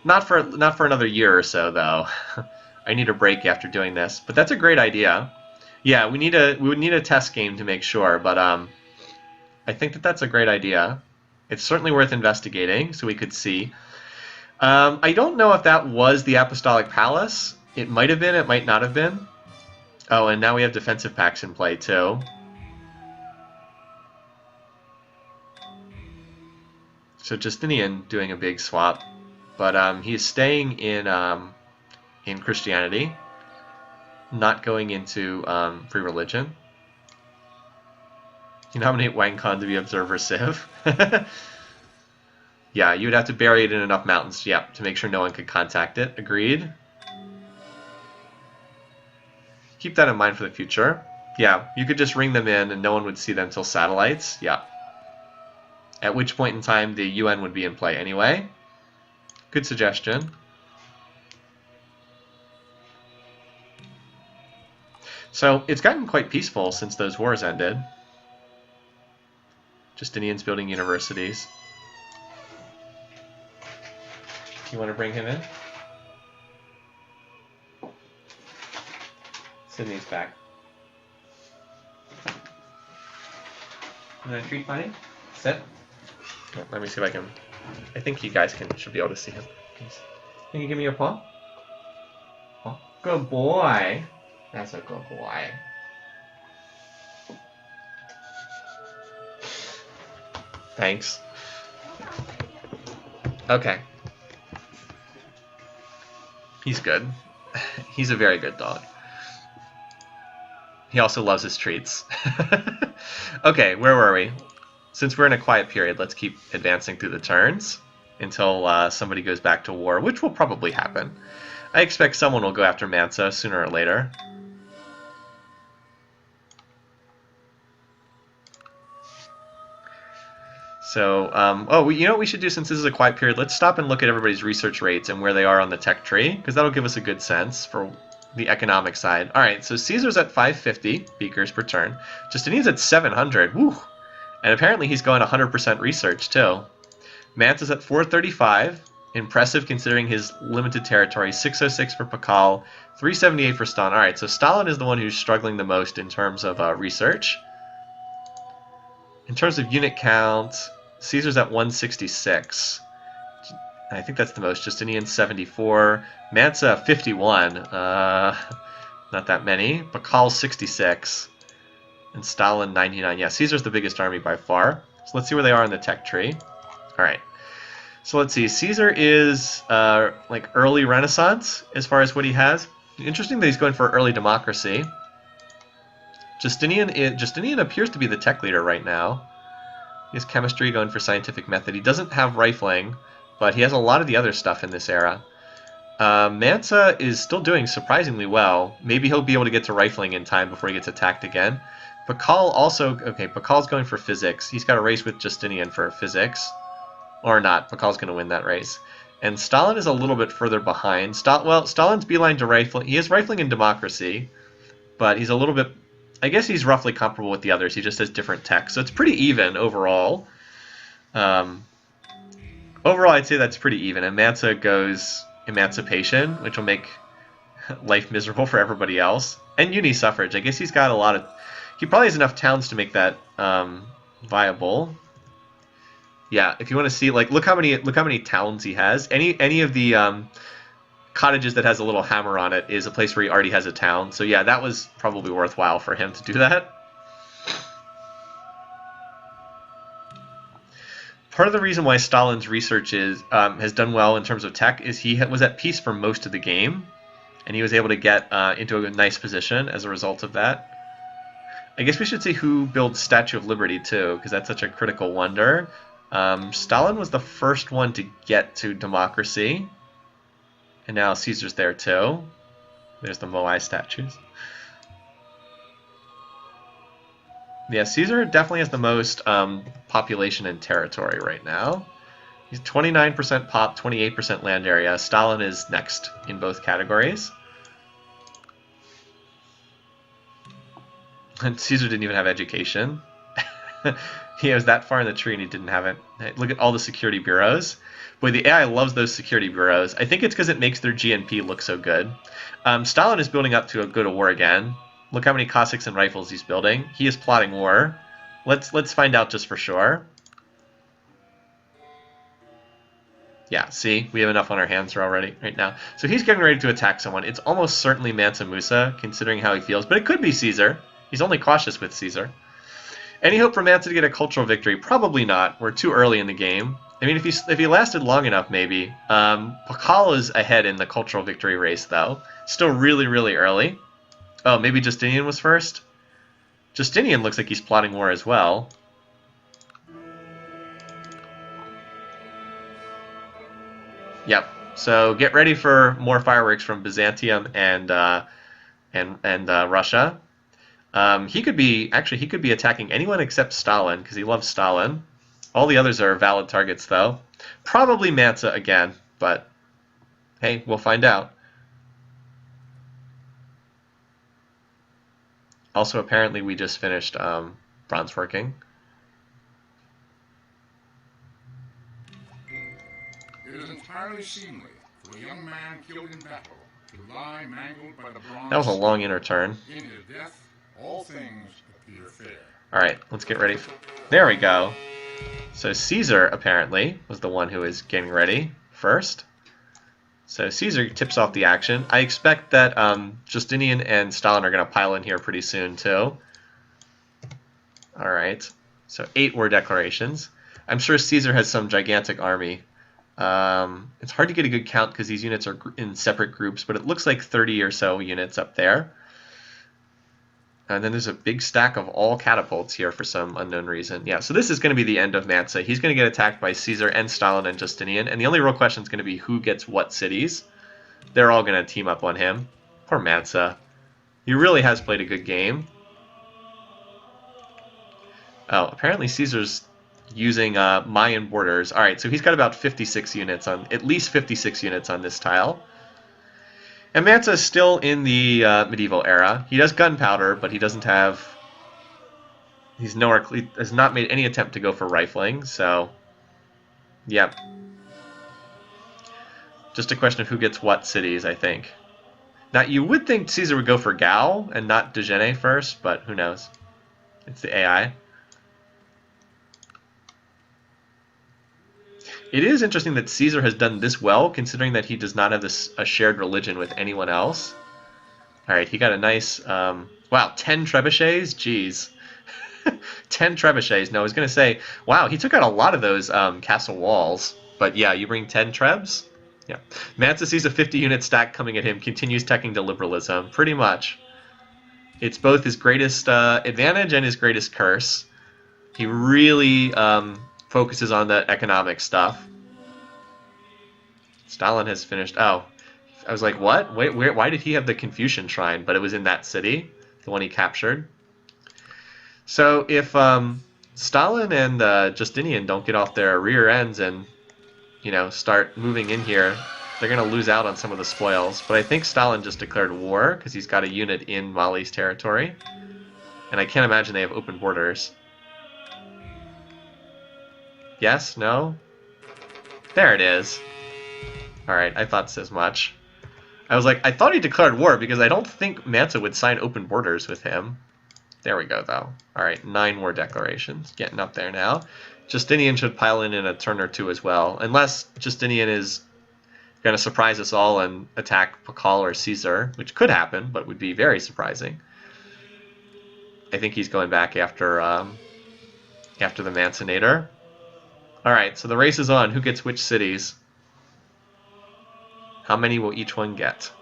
not for another year or so, though. I need a break after doing this, but that's a great idea. Yeah, we would need a test game to make sure, but I think that's a great idea. It's certainly worth investigating, so we could see. I don't know if that was the Apostolic Palace. It might have been, it might not have been. Oh, and now we have defensive pacts in play, too. So Justinian doing a big swap, but he's staying in Christianity, not going into free religion. You nominate Wang Khan to be Observer Civ. Yeah, you would have to bury it in enough mountains, yep, to make sure no one could contact it. Agreed. Keep that in mind for the future. Yeah, you could just ring them in and no one would see them until satellites. Yeah. At which point in time the UN would be in play anyway. Good suggestion. So it's gotten quite peaceful since those wars ended. Justinian's building universities. You want to bring him in? Sydney's back. You want a treat, buddy? Sit. Let me see if I can. I think you guys should be able to see him. Can you give me your paw? Oh, good boy. That's a good boy. Thanks. Okay. He's good. He's a very good dog. He also loves his treats. Okay, where were we? Since we're in a quiet period, let's keep advancing through the turns until somebody goes back to war, which will probably happen. I expect someone will go after Mansa sooner or later. So, you know what we should do since this is a quiet period? Let's stop and look at everybody's research rates and where they are on the tech tree, because that'll give us a good sense for the economic side. All right, so Caesar's at 550 beakers per turn. Justinian's at 700. Woo! And apparently he's going 100% research, too. Mansa's at 435. Impressive considering his limited territory. 606 for Pakal, 378 for Stalin. All right, so Stalin is the one who's struggling the most in terms of research. In terms of unit count, Caesar's at 166. I think that's the most. Justinian 74. Mansa 51. Not that many. Bakal 66. And Stalin 99. Yeah, Caesar's the biggest army by far. So let's see where they are in the tech tree. All right. So let's see. Caesar is like early Renaissance as far as what he has. Interesting that he's going for early democracy. Justinian appears to be the tech leader right now. He has chemistry going for scientific method. He doesn't have rifling, but he has a lot of the other stuff in this era. Mansa is still doing surprisingly well. Maybe he'll be able to get to rifling in time before he gets attacked again. Pakal also... Okay, Pakal's going for physics. He's got a race with Justinian for physics. Or not. Pakal's going to win that race. And Stalin is a little bit further behind. Stalin's beeline to rifling. He has rifling in democracy, but he's a little bit... I guess he's roughly comparable with the others. He just has different tech. So it's pretty even overall. Overall, I'd say that's pretty even. And Mansa goes emancipation, which will make life miserable for everybody else. And uni-suffrage. I guess he's got a lot of... He probably has enough towns to make that viable. Yeah, if you want to see, like, look how many towns he has. Any of the cottages that has a little hammer on it is a place where he already has a town. So yeah, that was probably worthwhile for him to do that. Part of the reason why Stalin's research has done well in terms of tech is he was at peace for most of the game, and he was able to get into a nice position as a result of that. I guess we should see who builds Statue of Liberty too, because that's such a critical wonder. Stalin was the first one to get to democracy, and now Caesar's there too. There's the Moai statues. Yeah, Caesar definitely has the most population and territory right now. He's 29% pop, 28% land area. Stalin is next in both categories. And Caesar didn't even have education. He was that far in the tree and he didn't have it. Look at all the security bureaus. Boy, the AI loves those security bureaus. I think it's because it makes their GNP look so good. Stalin is building up to go to war again. Look how many Cossacks and rifles he's building. He is plotting war. Let's find out just for sure. Yeah, see? We have enough on our hands right now. So he's getting ready to attack someone. It's almost certainly Mansa Musa, considering how he feels. But it could be Caesar. He's only cautious with Caesar. Any hope for Mansa to get a cultural victory? Probably not. We're too early in the game. I mean, if he lasted long enough, maybe. Pakal is ahead in the cultural victory race, though. Still really, really early. Oh, maybe Justinian was first? Justinian looks like he's plotting war as well. Yep. So get ready for more fireworks from Byzantium and Russia. He could be attacking anyone except Stalin because he loves Stalin. All the others are valid targets, though. Probably Mansa again, but hey, we'll find out. Also, apparently, we just finished bronze working. It is entirely seemly for a young man killed in battle to lie mangled by the bronze. That was a long inner turn. In his death, all things appear fair. All right, let's get ready. There we go. So Caesar, apparently, was the one who was getting ready first. So Caesar tips off the action. I expect that Justinian and Stalin are going to pile in here pretty soon, too. All right. So 8 war declarations. I'm sure Caesar has some gigantic army. It's hard to get a good count because these units are in separate groups, but it looks like 30 or so units up there. And then there's a big stack of all catapults here for some unknown reason. Yeah, so this is going to be the end of Mansa. He's going to get attacked by Caesar and Stalin and Justinian, and the only real question is going to be who gets what cities. They're all going to team up on him. Poor Mansa. He really has played a good game. Oh, apparently Caesar's using Mayan borders. All right, so he's got about 56 units on, at least 56 units on this tile. And Mansa is still in the medieval era. He does gunpowder, but he doesn't have. He has not made any attempt to go for rifling. So, yep. Just a question of who gets what cities, I think. Now, you would think Caesar would go for Gao and not Dejeuner first, but who knows? It's the AI. It is interesting that Caesar has done this well, considering that he does not have a shared religion with anyone else. All right, he got a nice, wow, 10 trebuchets? Jeez. 10 trebuchets. No, I was going to say, wow, he took out a lot of those castle walls. But yeah, you bring 10 trebs? Yeah. Mansa sees a 50-unit stack coming at him, continues teching to liberalism. Pretty much. It's both his greatest advantage and his greatest curse. He really focuses on that economic stuff. Stalin has finished. Oh, I was like, what? Wait, why did he have the Confucian shrine? But it was in that city, the one he captured. So if Stalin and Justinian don't get off their rear ends and, you know, start moving in here, they're going to lose out on some of the spoils. But I think Stalin just declared war because he's got a unit in Mali's territory. And I can't imagine they have open borders. Yes? No? There it is. Alright, I thought as much. I was like, I thought he declared war because I don't think Mansa would sign open borders with him. There we go, though. Alright, 9 war declarations. Getting up there now. Justinian should pile in a turn or two as well. Unless Justinian is going to surprise us all and attack Pakal or Caesar, which could happen, but would be very surprising. I think he's going back after the Mansinator. Alright, so the race is on. Who gets which cities? How many will each one get?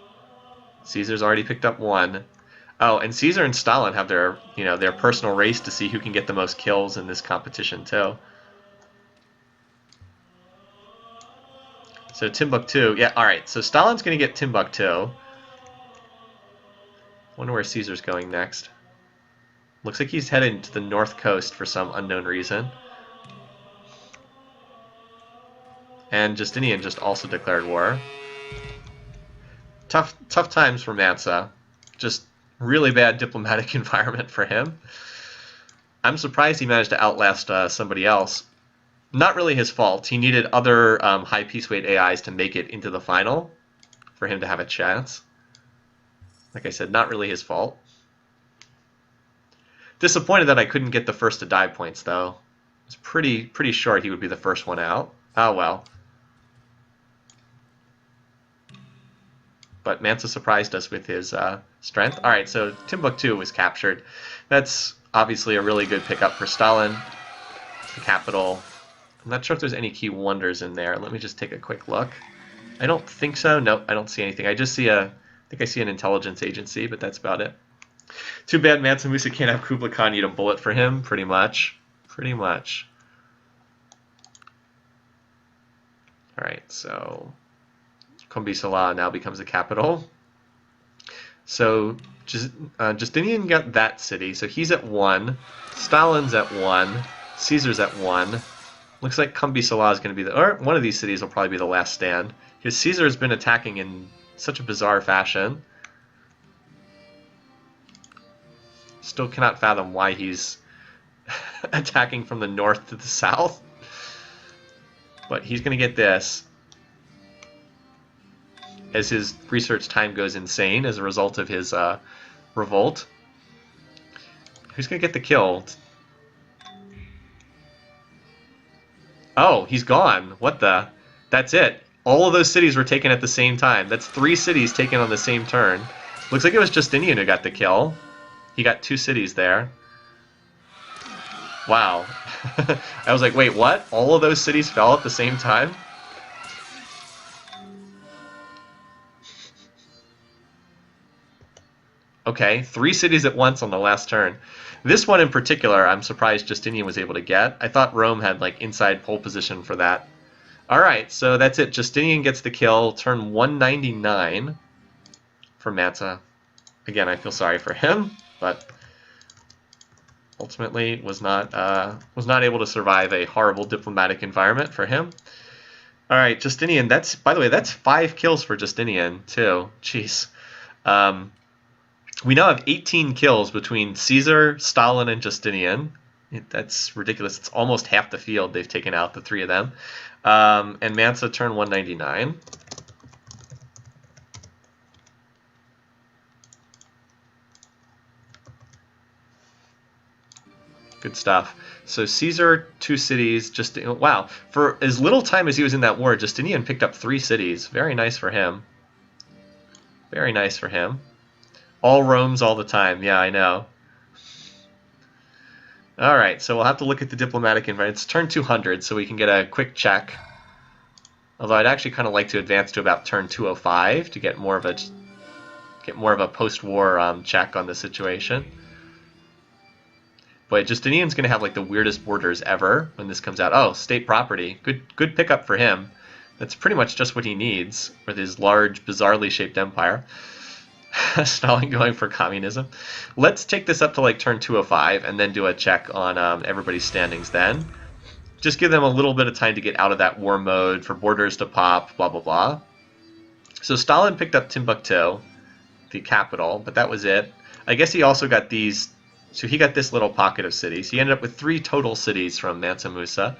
Caesar's already picked up 1. Oh, and Caesar and Stalin have their, their personal race to see who can get the most kills in this competition too. So Timbuktu, yeah, alright, so Stalin's going to get Timbuktu. Wonder where Caesar's going next. Looks like he's heading to the north coast for some unknown reason. And Justinian just also declared war. Tough times for Mansa. Just really bad diplomatic environment for him. I'm surprised he managed to outlast somebody else. Not really his fault. He needed other high peace weight AIs to make it into the final for him to have a chance. Like I said, not really his fault. Disappointed that I couldn't get the first to die points, though. It's pretty sure he would be the first one out. Oh well. But Mansa surprised us with his strength. Alright, so Timbuktu was captured. That's obviously a really good pickup for Stalin. The capital. I'm not sure if there's any key wonders in there. Let me just take a quick look. I don't think so. Nope, I don't see anything. I just see I think I see an intelligence agency, but that's about it. Too bad Mansa Musa can't have Kublai Khan eat a bullet for him, pretty much. Pretty much. Alright, so Kombi Salah now becomes a capital. So Justinian got that city, so he's at 1. Stalin's at 1. Caesar's at 1. Looks like Kombi Salah is going to be or one of these cities will probably be the last stand. Because Caesar has been attacking in such a bizarre fashion. Still cannot fathom why he's attacking from the north to the south. But he's going to get this. As his research time goes insane as a result of his revolt. Who's going to get the kill? Oh, he's gone. What the? That's it. All of those cities were taken at the same time. That's 3 cities taken on the same turn. Looks like it was Justinian who got the kill. He got 2 cities there. Wow. I was like, wait, what? All of those cities fell at the same time? Okay, 3 cities at once on the last turn. This one in particular, I'm surprised Justinian was able to get. I thought Rome had like inside pole position for that. Alright, so that's it. Justinian gets the kill. Turn 199 for Mansa. Again, I feel sorry for him, but ultimately was not able to survive a horrible diplomatic environment for him. Alright, Justinian, that's, by the way, that's 5 kills for Justinian, too. Jeez. We now have 18 kills between Caesar, Stalin, and Justinian. That's ridiculous. It's almost half the field they've taken out, the 3 of them. And Mansa turn 199. Good stuff. So Caesar, 2 cities. Just wow. For as little time as he was in that war, Justinian picked up 3 cities. Very nice for him. Very nice for him. All roams all the time. Yeah, I know. All right, so we'll have to look at the diplomatic environment. It's turn 200, so we can get a quick check. Although I'd actually kind of like to advance to about turn 205 to get more of a post-war check on the situation. But Justinian's going to have like the weirdest borders ever when this comes out. Oh, state property. Good pickup for him. That's pretty much just what he needs with his large, bizarrely shaped empire. Stalin going for communism. Let's take this up to like turn 205 and then do a check on everybody's standings then. Just give them a little bit of time to get out of that war mode for borders to pop, blah, blah, blah. So Stalin picked up Timbuktu, the capital, but that was it. I guess he also got these, so he got this little pocket of cities. He ended up with 3 total cities from Mansa Musa.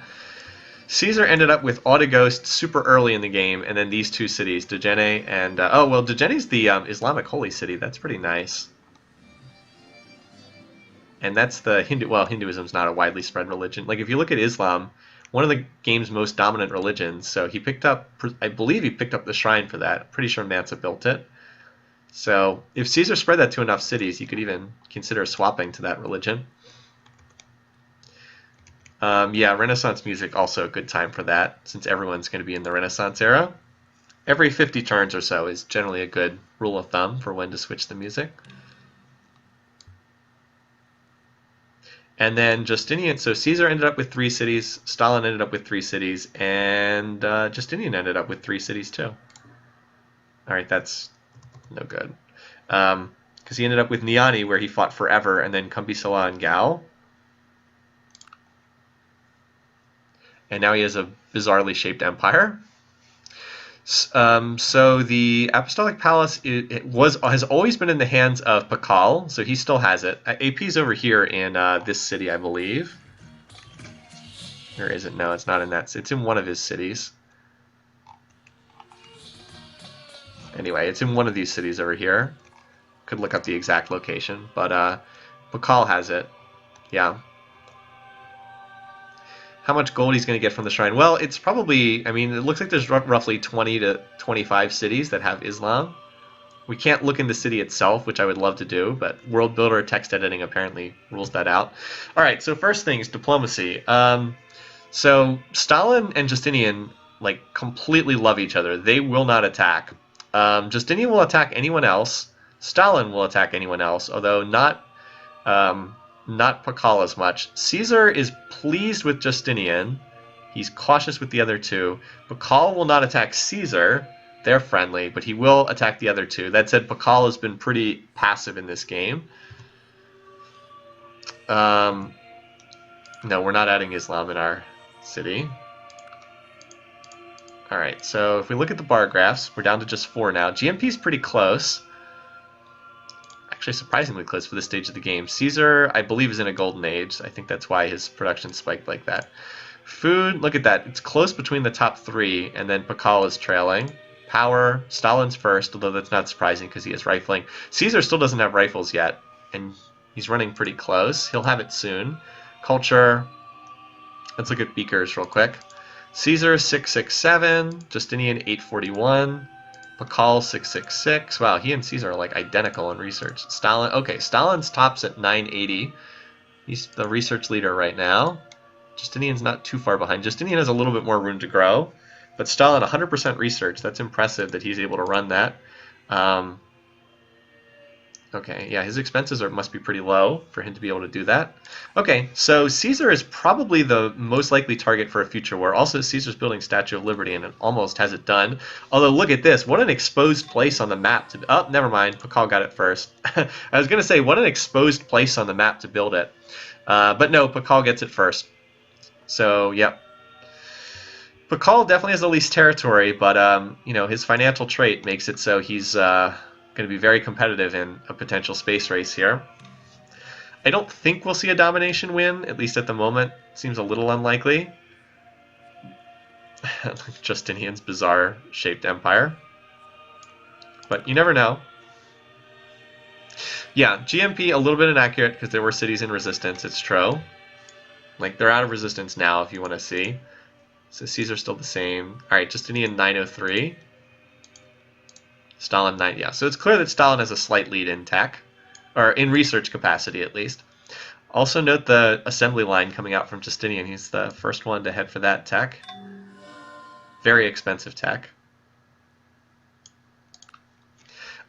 Caesar ended up with Autoghost super early in the game, and then these 2 cities, Degene and... oh, well, Degene's the Islamic holy city. That's pretty nice. And that's the Hindu... Well, Hinduism's not a widely spread religion. Like, if you look at Islam, one of the game's most dominant religions, so he picked up... I believe he picked up the shrine for that. Pretty sure Mansa built it. So, if Caesar spread that to enough cities, you could even consider swapping to that religion. Yeah, Renaissance music, also a good time for that, since everyone's going to be in the Renaissance era. Every 50 turns or so is generally a good rule of thumb for when to switch the music. And then Justinian, so Caesar ended up with 3 cities, Stalin ended up with 3 cities, and Justinian ended up with 3 cities too. Alright, that's no good. Because he ended up with Niani, where he fought forever, and then Kombi Salah and Gao. And now he has a bizarrely shaped empire. So the Apostolic Palace has always been in the hands of Pakal, so he still has it. AP's over here in this city, I believe. Or is it? No, it's not in that. It's in one of his cities. Anyway, it's in one of these cities over here. Could look up the exact location, but Pakal has it. Yeah. How much gold he's going to get from the shrine? Well, it's probably, I mean, it looks like there's roughly 20 to 25 cities that have Islam. We can't look in the city itself, which I would love to do, but World Builder text editing apparently rules that out. All right, so first things, diplomacy. So Stalin and Justinian like completely love each other. They will not attack. Justinian will attack anyone else. Stalin will attack anyone else, although not Pakal as much. Caesar is pleased with Justinian. He's cautious with the other two. Pakal will not attack Caesar. They're friendly, but he will attack the other two. That said, Pakal has been pretty passive in this game. No, we're not adding Islam in our city. Alright, so if we look at the bar graphs, we're down to just 4 now. GMP is pretty close. Actually, surprisingly close for this stage of the game. Caesar, I believe, is in a golden age. I think that's why his production spiked like that. Food, look at that. It's close between the top 3, and then Pakal is trailing. Power, Stalin's first, although that's not surprising because he has rifling. Caesar still doesn't have rifles yet, and he's running pretty close. He'll have it soon. Culture, let's look at beakers real quick. Caesar 667, Justinian 841, Pakal 666. Wow, he and Caesar are like identical in research. Stalin, okay, Stalin's tops at 980. He's the research leader right now. Justinian's not too far behind. Justinian has a little bit more room to grow, but Stalin 100% research. That's impressive that he's able to run that. Okay, yeah, his expenses must be pretty low for him to be able to do that. Okay, so Caesar is probably the most likely target for a future war. Also, Caesar's building Statue of Liberty, and it almost has it done. Although, look at this. What an exposed place on the map to... Oh, never mind. Pakal got it first. I was going to say, what an exposed place on the map to build it. But no, Pakal gets it first. So, yep. Pakal definitely has the least territory, but, you know, his financial trait makes it so he's... going to be very competitive in a potential space race here. I don't think we'll see a domination win, at least at the moment. Seems a little unlikely. Justinian's bizarre-shaped empire. But you never know. Yeah, GMP a little bit inaccurate because there were cities in resistance, it's true. Like, they're out of resistance now if you want to see. So Caesar's still the same. Alright, Justinian 903. Stalin 9, yeah. So it's clear that Stalin has a slight lead in tech, or in research capacity at least. Also note the assembly line coming out from Justinian. He's the first one to head for that tech. Very expensive tech.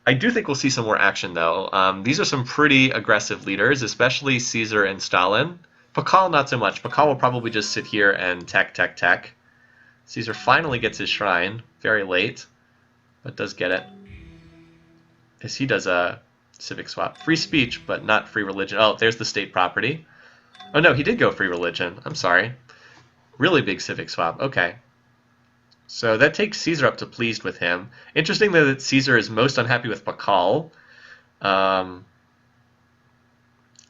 I do think we'll see some more action though. These are some pretty aggressive leaders, especially Caesar and Stalin. Pakal not so much. Pakal will probably just sit here and tech. Caesar finally gets his shrine, very late, but does get it. As he does a civic swap. Free speech, but not free religion. Oh, there's the state property. Oh no, he did go free religion. I'm sorry. Really big civic swap. Okay. So that takes Caesar up to pleased with him. Interesting that Caesar is most unhappy with Pakal. That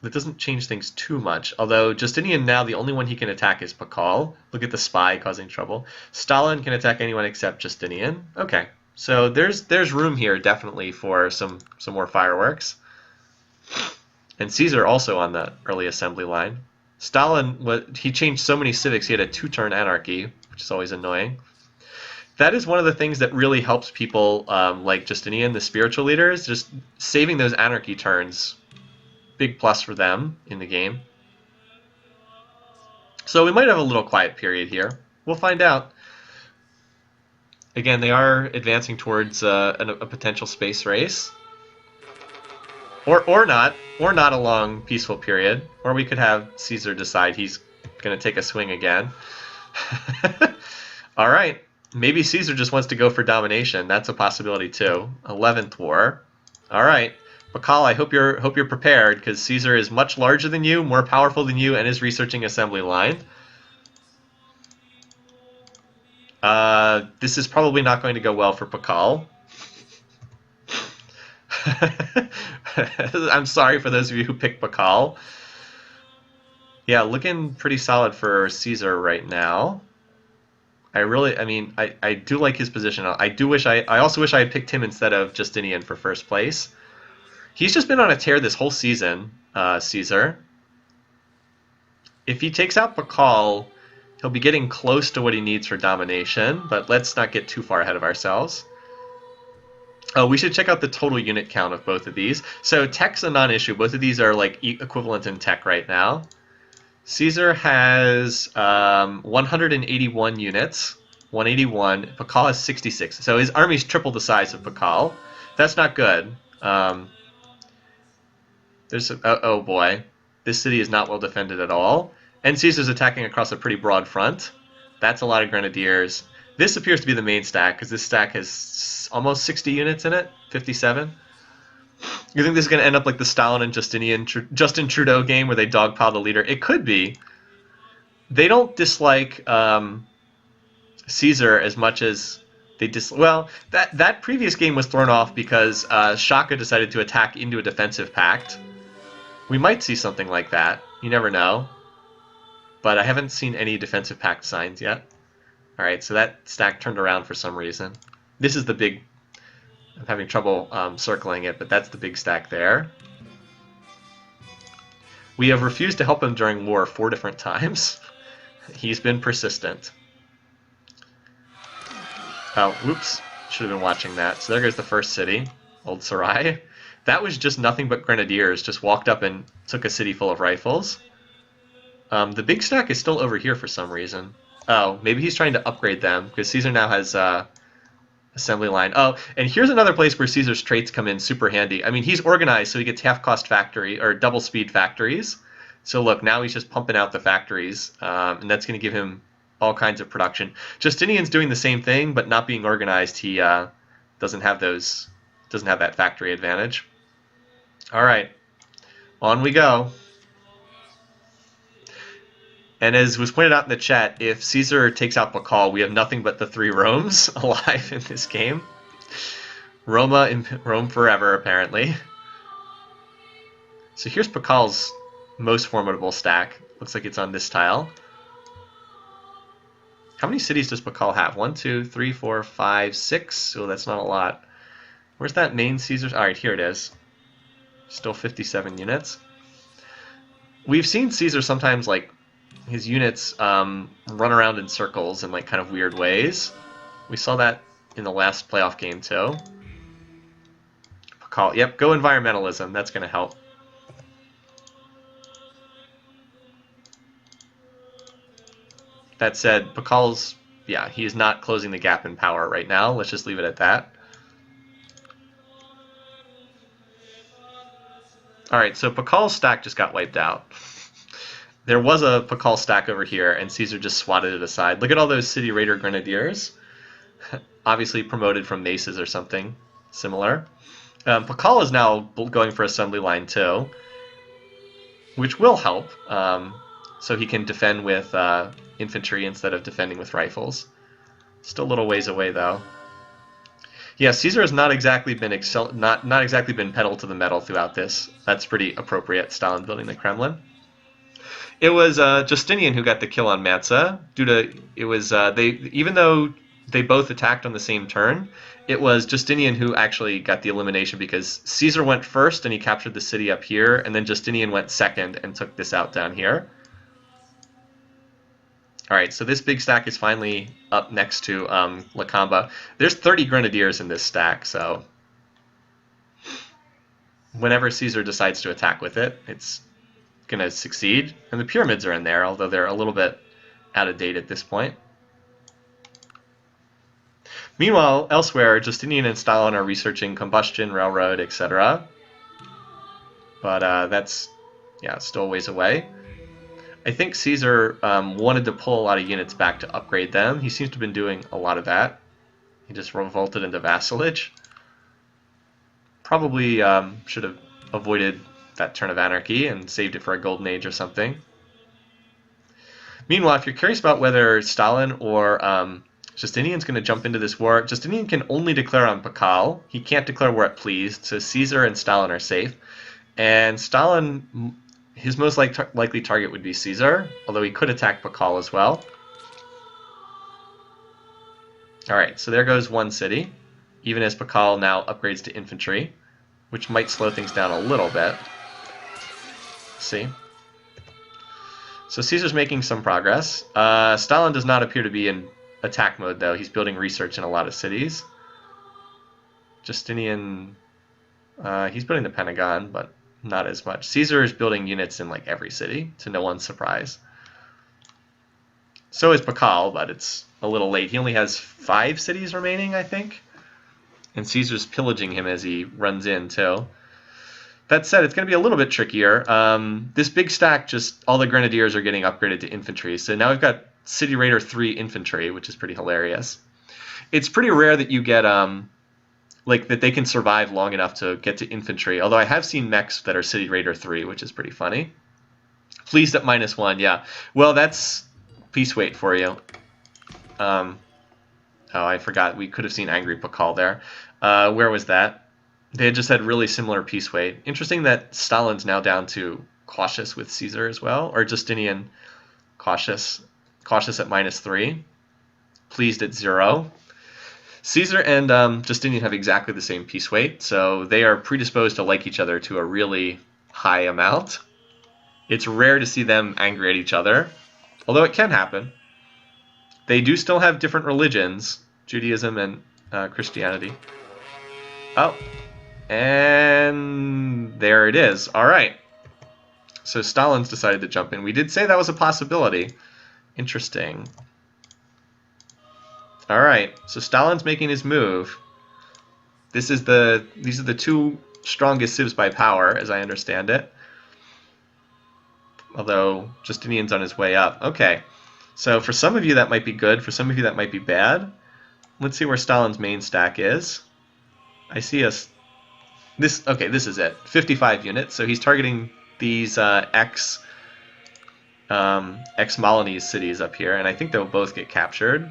doesn't change things too much. Although Justinian now, the only one he can attack is Pakal. Look at the spy causing trouble. Stalin can attack anyone except Justinian. Okay. So there's room here definitely for some more fireworks. And Caesar also on the early assembly line. Stalin, he changed so many civics, he had a 2-turn anarchy, which is always annoying. That is one of the things that really helps people like Justinian, the spiritual leaders, just saving those anarchy turns. Big plus for them in the game. So we might have a little quiet period here. We'll find out. Again, they are advancing towards a potential space race. Or not a long peaceful period. Or we could have Caesar decide he's going to take a swing again. All right. Maybe Caesar just wants to go for domination. That's a possibility too. 11th war. All right. Pakal, I hope you're prepared because Caesar is much larger than you, more powerful than you, and is researching assembly line. This is probably not going to go well for Pakal. I'm sorry for those of you who picked Pakal. Yeah, looking pretty solid for Caesar right now. I do like his position. I also wish I had picked him instead of Justinian for first place. He's just been on a tear this whole season, Caesar. If he takes out Pakal, he'll be getting close to what he needs for domination, but let's not get too far ahead of ourselves. Oh, we should check out the total unit count of both of these. So tech's a non-issue. Both of these are like equivalent in tech right now. Caesar has 181 units. 181. Pakal has 66. So his army's triple the size of Pakal. That's not good. Oh boy. This city is not well defended at all. And Caesar's attacking across a pretty broad front. That's a lot of grenadiers. This appears to be the main stack, because this stack has almost 60 units in it. 57. You think this is going to end up like the Stalin and Justin Trudeau game where they dogpile the leader? It could be. They don't dislike Caesar as much as they well, that previous game was thrown off because Shaka decided to attack into a defensive pact. We might see something like that. You never know. But I haven't seen any defensive pact signs yet. Alright, so that stack turned around for some reason. This is the big... I'm having trouble circling it, but that's the big stack there. We have refused to help him during war 4 different times. He's been persistent. Oh, whoops. Should have been watching that. So there goes the first city, Old Sarai. That was just nothing but grenadiers. Just walked up and took a city full of rifles. The big stack is still over here for some reason. Oh, maybe he's trying to upgrade them, because Caesar now has assembly line. Oh, and here's another place where Caesar's traits come in super handy. I mean, he's organized, so he gets half-cost factory, or double-speed factories. So look, now he's just pumping out the factories, and that's going to give him all kinds of production. Justinian's doing the same thing, but not being organized. He doesn't have that factory advantage. All right, on we go. And as was pointed out in the chat, if Caesar takes out Pakal, we have nothing but the 3 Romes alive in this game. Roma in Rome forever, apparently. So here's Pakal's most formidable stack. Looks like it's on this tile. How many cities does Pakal have? 1, 2, 3, 4, 5, 6. Oh, that's not a lot. Where's that main Caesar's? All right, here it is. Still 57 units. We've seen Caesar sometimes, like, his units run around in circles in, like, kind of weird ways. We saw that in the last playoff game, too. Pakal, yep, go environmentalism. That's going to help. That said, Pakal's, yeah, he is not closing the gap in power right now. Let's just leave it at that. Alright, so Pakal's stack just got wiped out. There was a Pakal stack over here, and Caesar just swatted it aside. Look at all those City Raider Grenadiers. Obviously promoted from maces or something similar. Pakal is now going for assembly line too, which will help. So he can defend with infantry instead of defending with rifles. Still a little ways away though. Yeah, Caesar has not exactly been not exactly been pedal to the metal throughout this. That's pretty appropriate. Stalin building the Kremlin. It was Justinian who got the kill on Mansa. Even though they both attacked on the same turn, it was Justinian who actually got the elimination because Caesar went first and he captured the city up here, and then Justinian went second and took this out down here. All right, so this big stack is finally up next to Lakamba. There's 30 grenadiers in this stack, so whenever Caesar decides to attack with it, it's going to succeed. And the pyramids are in there, although they're a little bit out of date at this point. Meanwhile, elsewhere, Justinian and Stalin are researching combustion, railroad, etc. But that's, yeah, still a ways away. I think Caesar wanted to pull a lot of units back to upgrade them. He seems to have been doing a lot of that. He just revolted into vassalage. Probably should have avoided that turn of anarchy and saved it for a golden age or something. Meanwhile, if you're curious about whether Stalin or Justinian's going to jump into this war, Justinian can only declare on Pakal. He can't declare war at pleased, so Caesar and Stalin are safe. And Stalin, his most likely target would be Caesar, although he could attack Pakal as well. Alright, so there goes one city, even as Pakal now upgrades to infantry, which might slow things down a little bit. See? So Caesar's making some progress. Stalin does not appear to be in attack mode, though. He's building research in a lot of cities. Justinian, he's building the Pentagon, but not as much. Caesar is building units in like every city, to no one's surprise. So is Pakal, but it's a little late. He only has 5 cities remaining, I think. And Caesar's pillaging him as he runs in, too. That said, it's going to be a little bit trickier. This big stack, just all the grenadiers are getting upgraded to infantry. So now we've got City Raider 3 infantry, which is pretty hilarious. It's pretty rare that you get, like, that they can survive long enough to get to infantry. Although I have seen mechs that are City Raider 3, which is pretty funny. Pleased at -1, yeah. Well, that's peace weight for you. Oh, I forgot. We could have seen Angry Pakal there. Where was that? They had just had really similar peace weight. Interesting that Stalin's now down to cautious with Caesar as well, or Justinian cautious at -3, pleased at 0. Caesar and Justinian have exactly the same peace weight, so they are predisposed to like each other to a really high amount. It's rare to see them angry at each other, although it can happen. They do still have different religions, Judaism and Christianity. Oh. And there it is. All right. So Stalin's decided to jump in. We did say that was a possibility. Interesting. All right. So Stalin's making his move. These are the 2 strongest civs by power, as I understand it. Although Justinian's on his way up. Okay. So for some of you that might be good. For some of you that might be bad. Let's see where Stalin's main stack is. I see us. This is it. 55 units. So he's targeting these ex-Malinese cities up here, and I think they'll both get captured.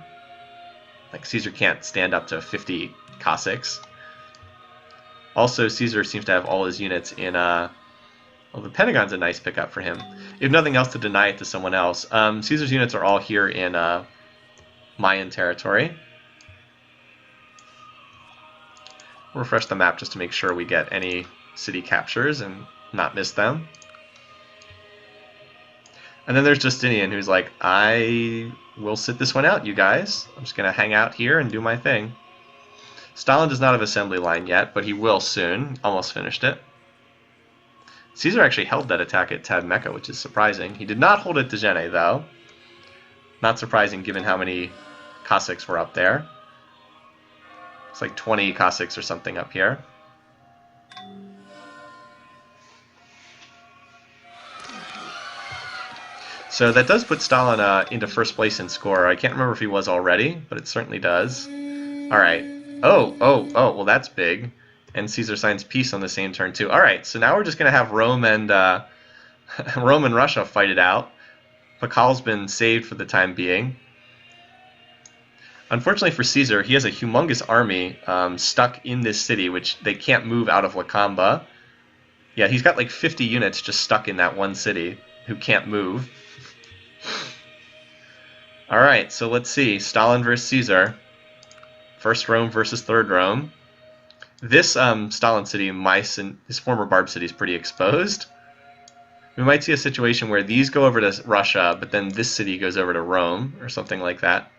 Like, Caesar can't stand up to 50 Cossacks. Also, Caesar seems to have all his units in... well, the Pentagon's a nice pickup for him. If nothing else, to deny it to someone else. Caesar's units are all here in Mayan territory. Refresh the map just to make sure we get any city captures and not miss them. And then there's Justinian, who's like, I will sit this one out, you guys. I'm just going to hang out here and do my thing. Stalin does not have assembly line yet, but he will soon. Almost finished it. Caesar actually held that attack at Tadmeka, which is surprising. He did not hold it to Gene, though. Not surprising given how many Cossacks were up there. It's like 20 Cossacks or something up here. So that does put Stalin into first place in score. I can't remember if he was already, but it certainly does. All right. Oh, well that's big. And Caesar signs peace on the same turn too. All right, so now we're just going to have Rome and Rome and Russia fight it out. Pakal's been saved for the time being. Unfortunately for Caesar, he has a humongous army stuck in this city, which they can't move out of Lakamba. Yeah, he's got like 50 units just stuck in that one city who can't move. All right, so let's see. Stalin versus Caesar. First Rome versus Third Rome. This Stalin city, his former Barb city, is pretty exposed. We might see a situation where these go over to Russia, but then this city goes over to Rome, or something like that.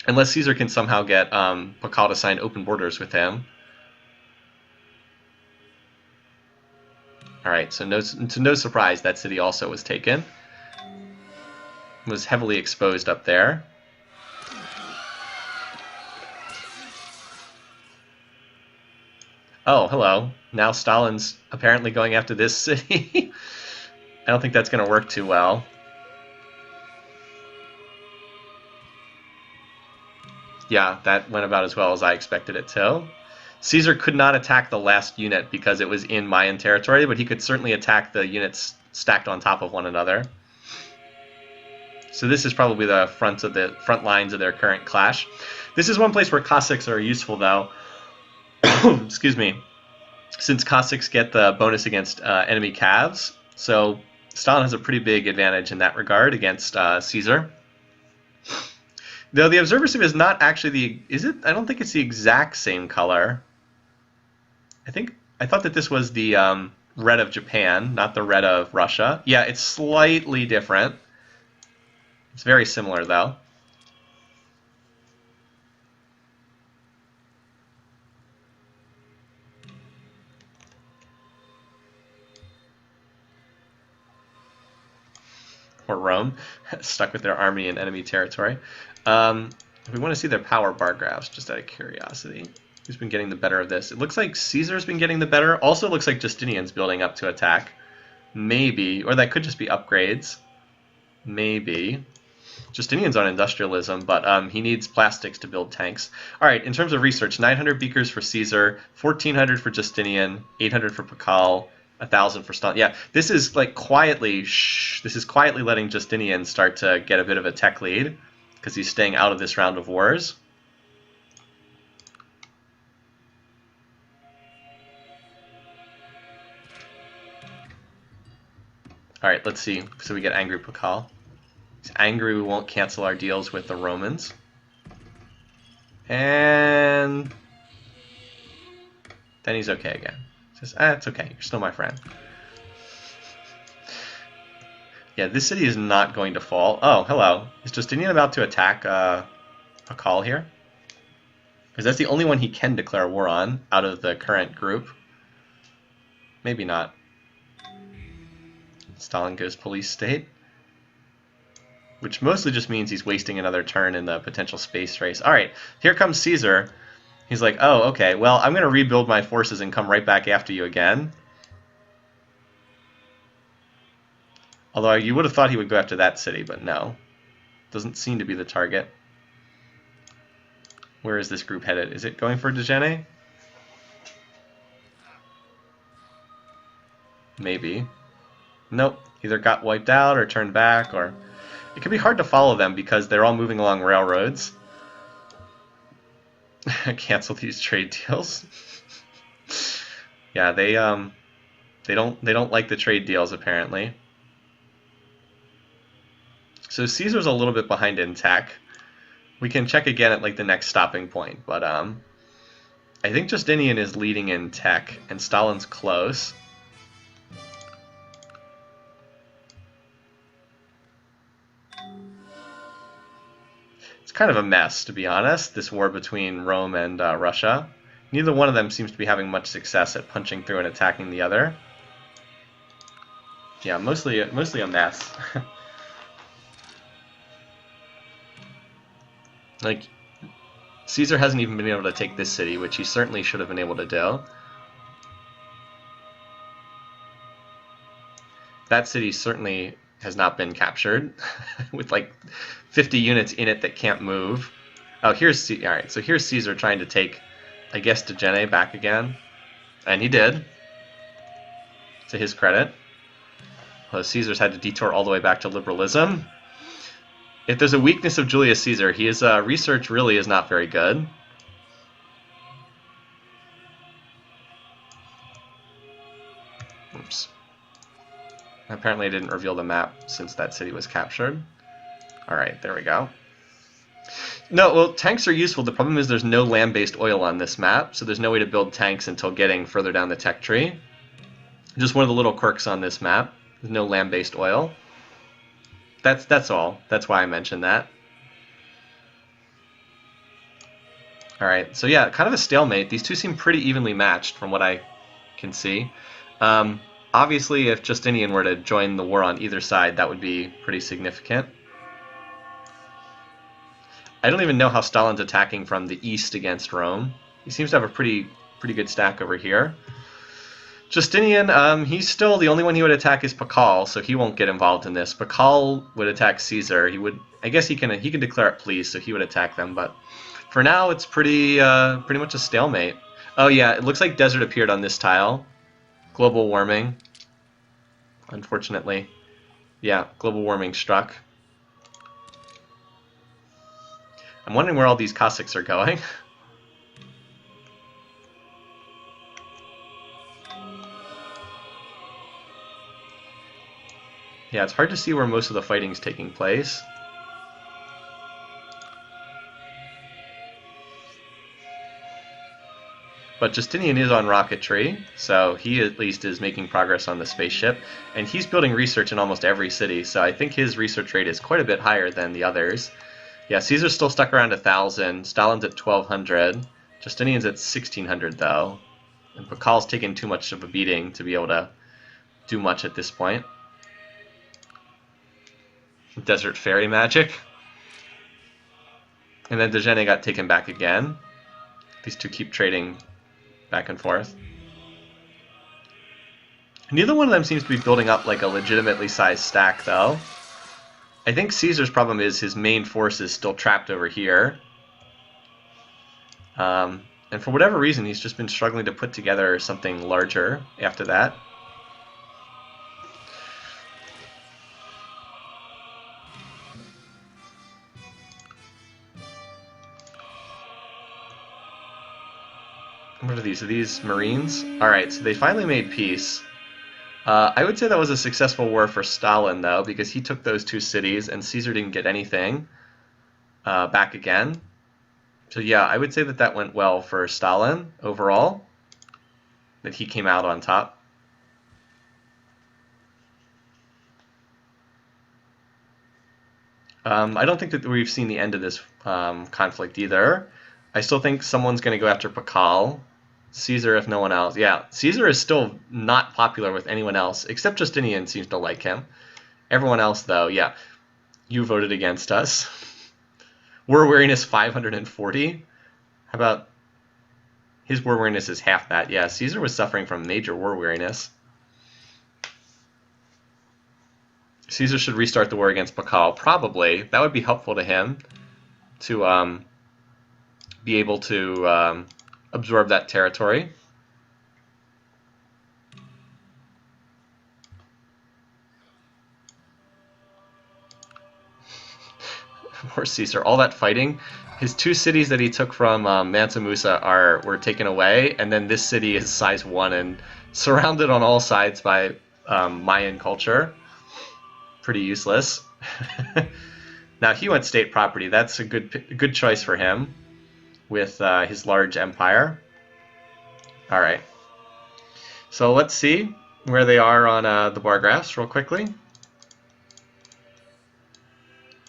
Unless Caesar can somehow get Pakal to sign open borders with him. Alright, so to no surprise, that city also was taken. Was heavily exposed up there. Oh, hello. Now Stalin's apparently going after this city. I don't think that's going to work too well. Yeah, that went about as well as I expected it to. Caesar could not attack the last unit because it was in Mayan territory, but he could certainly attack the units stacked on top of one another. So this is probably the front lines of their current clash. This is one place where Cossacks are useful, though. Excuse me. Since Cossacks get the bonus against enemy calves, so Stalin has a pretty big advantage in that regard against Caesar. Though the Observer Civ is not actually is it? I don't think it's the exact same color. I thought that this was the red of Japan, not the red of Russia. Yeah, it's slightly different. It's very similar, though. Poor Rome, stuck with their army in enemy territory. We want to see their power bar graphs, just out of curiosity. Who's been getting the better of this? It looks like Caesar's been getting the better. Also looks like Justinian's building up to attack. Maybe. Or that could just be upgrades. Maybe. Justinian's on industrialism, but he needs plastics to build tanks. All right, in terms of research, 900 beakers for Caesar, 1,400 for Justinian, 800 for Pakal, 1,000 for Stalin. Yeah, this is like quietly, this is quietly letting Justinian start to get a bit of a tech lead because he's staying out of this round of wars. All right, let's see. So we get angry Pakal. He's angry we won't cancel our deals with the Romans. And then he's okay again. He says, it's okay. You're still my friend. Yeah, this city is not going to fall. Oh, hello. Is Justinian about to attack Pakal here? Because that's the only one he can declare war on out of the current group. Maybe not. Stalin goes police state. Which mostly just means he's wasting another turn in the potential space race. Alright, here comes Caesar. He's like, oh, okay, well, I'm going to rebuild my forces and come right back after you again. Although you would have thought he would go after that city, but no. Doesn't seem to be the target. Where is this group headed? Is it going for Dejene? Maybe. Nope. Either got wiped out or turned back, or... It can be hard to follow them because they're all moving along railroads. Cancel these trade deals. Yeah, they don't like the trade deals apparently. So Caesar's a little bit behind in tech. We can check again at like the next stopping point, but I think Justinian is leading in tech and Stalin's close. Kind of a mess, to be honest, this war between Rome and Russia. Neither one of them seems to be having much success at punching through and attacking the other. Yeah, mostly a mess. Like, Caesar hasn't even been able to take this city, which he certainly should have been able to do. That city certainly has not been captured, with like 50 units in it that can't move. Oh, here's all right. So here's Caesar trying to take, I guess, Dejene back again, and he did. To his credit, well, Caesar's had to detour all the way back to liberalism. If there's a weakness of Julius Caesar, his research really is not very good. Oops. Apparently I didn't reveal the map since that city was captured. Alright, there we go. No, well, tanks are useful. The problem is there's no land-based oil on this map, so there's no way to build tanks until getting further down the tech tree. Just one of the little quirks on this map. There's no land-based oil. That's all. That's why I mentioned that. Alright, so yeah, kind of a stalemate. These two seem pretty evenly matched from what I can see. Obviously, if Justinian were to join the war on either side, that would be pretty significant. I don't even know how Stalin's attacking from the east against Rome. He seems to have a pretty good stack over here. Justinian, he's still the only one he would attack is Pakal, so he won't get involved in this. Pakal would attack Caesar. He would, I guess he can declare it please, so he would attack them. But for now, it's pretty much a stalemate. Oh yeah, it looks like desert appeared on this tile. Global warming. Unfortunately. Yeah, global warming struck. I'm wondering where all these Cossacks are going. Yeah, it's hard to see where most of the fighting's taking place. But Justinian is on rocketry, so he at least is making progress on the spaceship. And he's building research in almost every city, so I think his research rate is quite a bit higher than the others. Yeah, Caesar's still stuck around 1,000, Stalin's at 1,200, Justinian's at 1,600 though. And Pakal's taken too much of a beating to be able to do much at this point. Desert fairy magic. And then Dejene got taken back again. These two keep trading back and forth. Neither one of them seems to be building up like a legitimately sized stack, though. I think Caesar's problem is his main force is still trapped over here. And for whatever reason, he's just been struggling to put together something larger after that. What are these? Are these Marines? Alright, so they finally made peace. I would say that was a successful war for Stalin, though, because he took those two cities and Caesar didn't get anything back again. So yeah, I would say that that went well for Stalin overall, that he came out on top. I don't think that we've seen the end of this conflict either. I still think someone's going to go after Pakal. Caesar, if no one else. Yeah, Caesar is still not popular with anyone else, except Justinian seems to like him. Everyone else, though, yeah. You voted against us. War weariness 540. How about his war weariness is half that? Yeah, Caesar was suffering from major war weariness. Caesar should restart the war against Pakal. Probably. That would be helpful to him to be able to absorb that territory. Poor Caesar. All that fighting. His two cities that he took from Mansa Musa were taken away, and then this city is size 1 and surrounded on all sides by Mayan culture. Pretty useless. Now he went state property. That's a good choice for him with his large empire. All right. So let's see where they are on the bar graphs real quickly.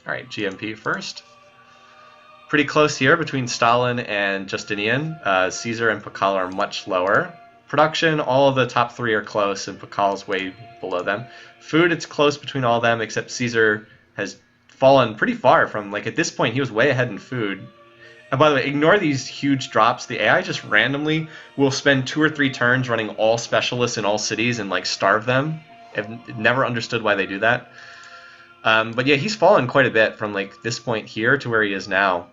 All right, GMP first. Pretty close here between Stalin and Justinian. Caesar and Pakal are much lower. Production, all of the top 3 are close, and Pakal's way below them. Food, it's close between all of them, except Caesar has fallen pretty far from, like, at this point, he was way ahead in food. And by the way, ignore these huge drops. The AI just randomly will spend 2 or 3 turns running all specialists in all cities and, like, starve them. I've never understood why they do that. But yeah, he's fallen quite a bit from, like, this point here to where he is now.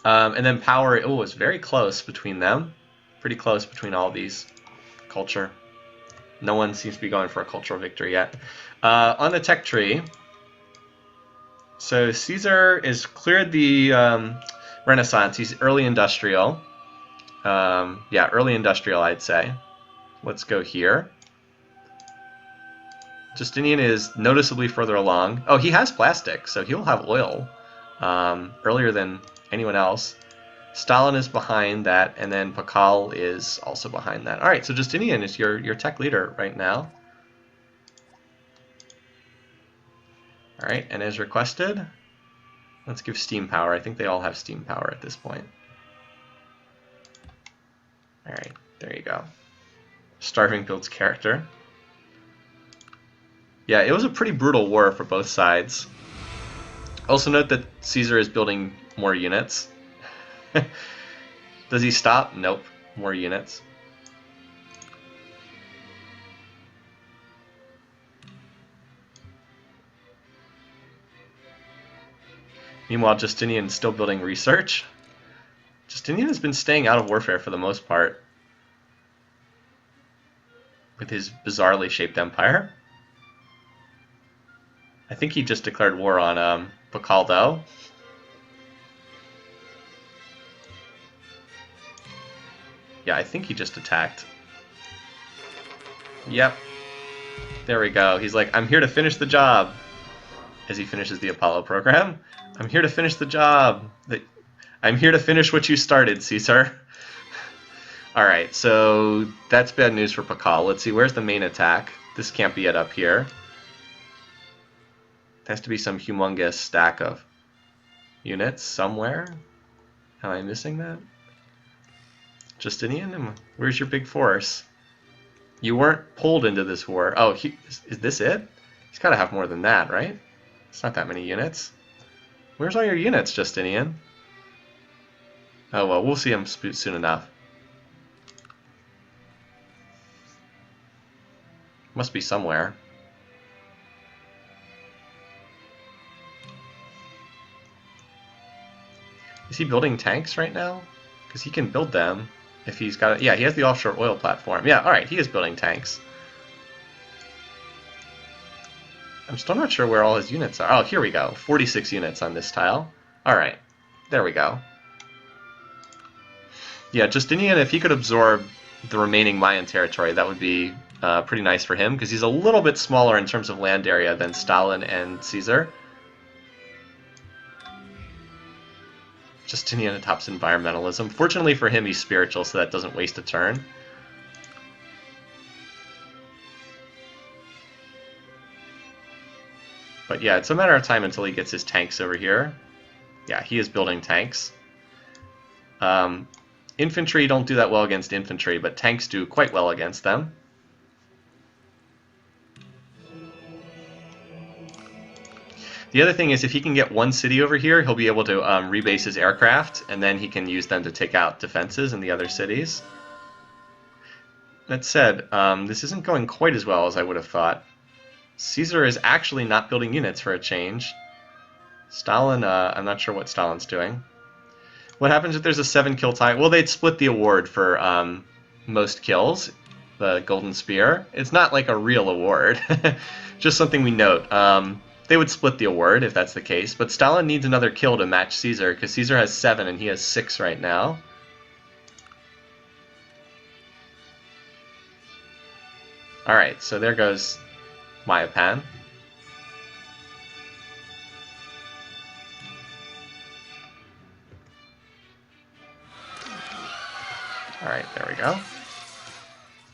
And then power, it's very close between them. Pretty close between all these. Culture. No one seems to be going for a cultural victory yet. On the tech tree, so Caesar is cleared the Renaissance. He's early industrial. Yeah, early industrial, I'd say. Let's go here. Justinian is noticeably further along. Oh, he has plastic, so he'll have oil earlier than anyone else. Stalin is behind that, and then Pakal is also behind that. All right, so Justinian is your tech leader right now. All right, and as requested, let's give steam power. I think they all have steam power at this point. All right, there you go. Starving builds character. Yeah, it was a pretty brutal war for both sides. Also note that Caesar is building more units. Does he stop? Nope. More units. Meanwhile, Justinian's still building research. Justinian has been staying out of warfare for the most part with his bizarrely shaped empire. I think he just declared war on Pakal, though. Yeah, I think he just attacked. Yep. There we go. He's like, I'm here to finish the job. As he finishes the Apollo program. I'm here to finish the job. I'm here to finish what you started, Caesar. Alright, so that's bad news for Pakal. Let's see, where's the main attack? This can't be it up here. There has to be some humongous stack of units somewhere. Am I missing that? Justinian, where's your big force? You weren't pulled into this war. Oh, is this it? He's got to have more than that, right? It's not that many units. Where's all your units, Justinian? Oh, well, we'll see him soon enough. Must be somewhere. Is he building tanks right now? Because he can build them if he's got it. Yeah, he has the offshore oil platform. Yeah, alright, he is building tanks. I'm still not sure where all his units are. Oh, here we go. 46 units on this tile. Alright, there we go. Yeah, Justinian, if he could absorb the remaining Mayan territory, that would be pretty nice for him, because he's a little bit smaller in terms of land area than Stalin and Caesar. Justinian adopts environmentalism. Fortunately for him, he's spiritual, so that doesn't waste a turn. But yeah, it's a matter of time until he gets his tanks over here. Yeah, he is building tanks. Infantry don't do that well against infantry, but tanks do quite well against them. The other thing is, if he can get one city over here, he'll be able to rebase his aircraft, and then he can use them to take out defenses in the other cities. That said, this isn't going quite as well as I would have thought. Caesar is actually not building units for a change. Stalin, I'm not sure what Stalin's doing. What happens if there's a 7-kill tie? Well, they'd split the award for most kills, the Golden Spear. It's not like a real award, just something we note. They would split the award if that's the case, but Stalin needs another kill to match Caesar, because Caesar has 7 and he has 6 right now. Alright, so there goes Mayapan. Alright, there we go.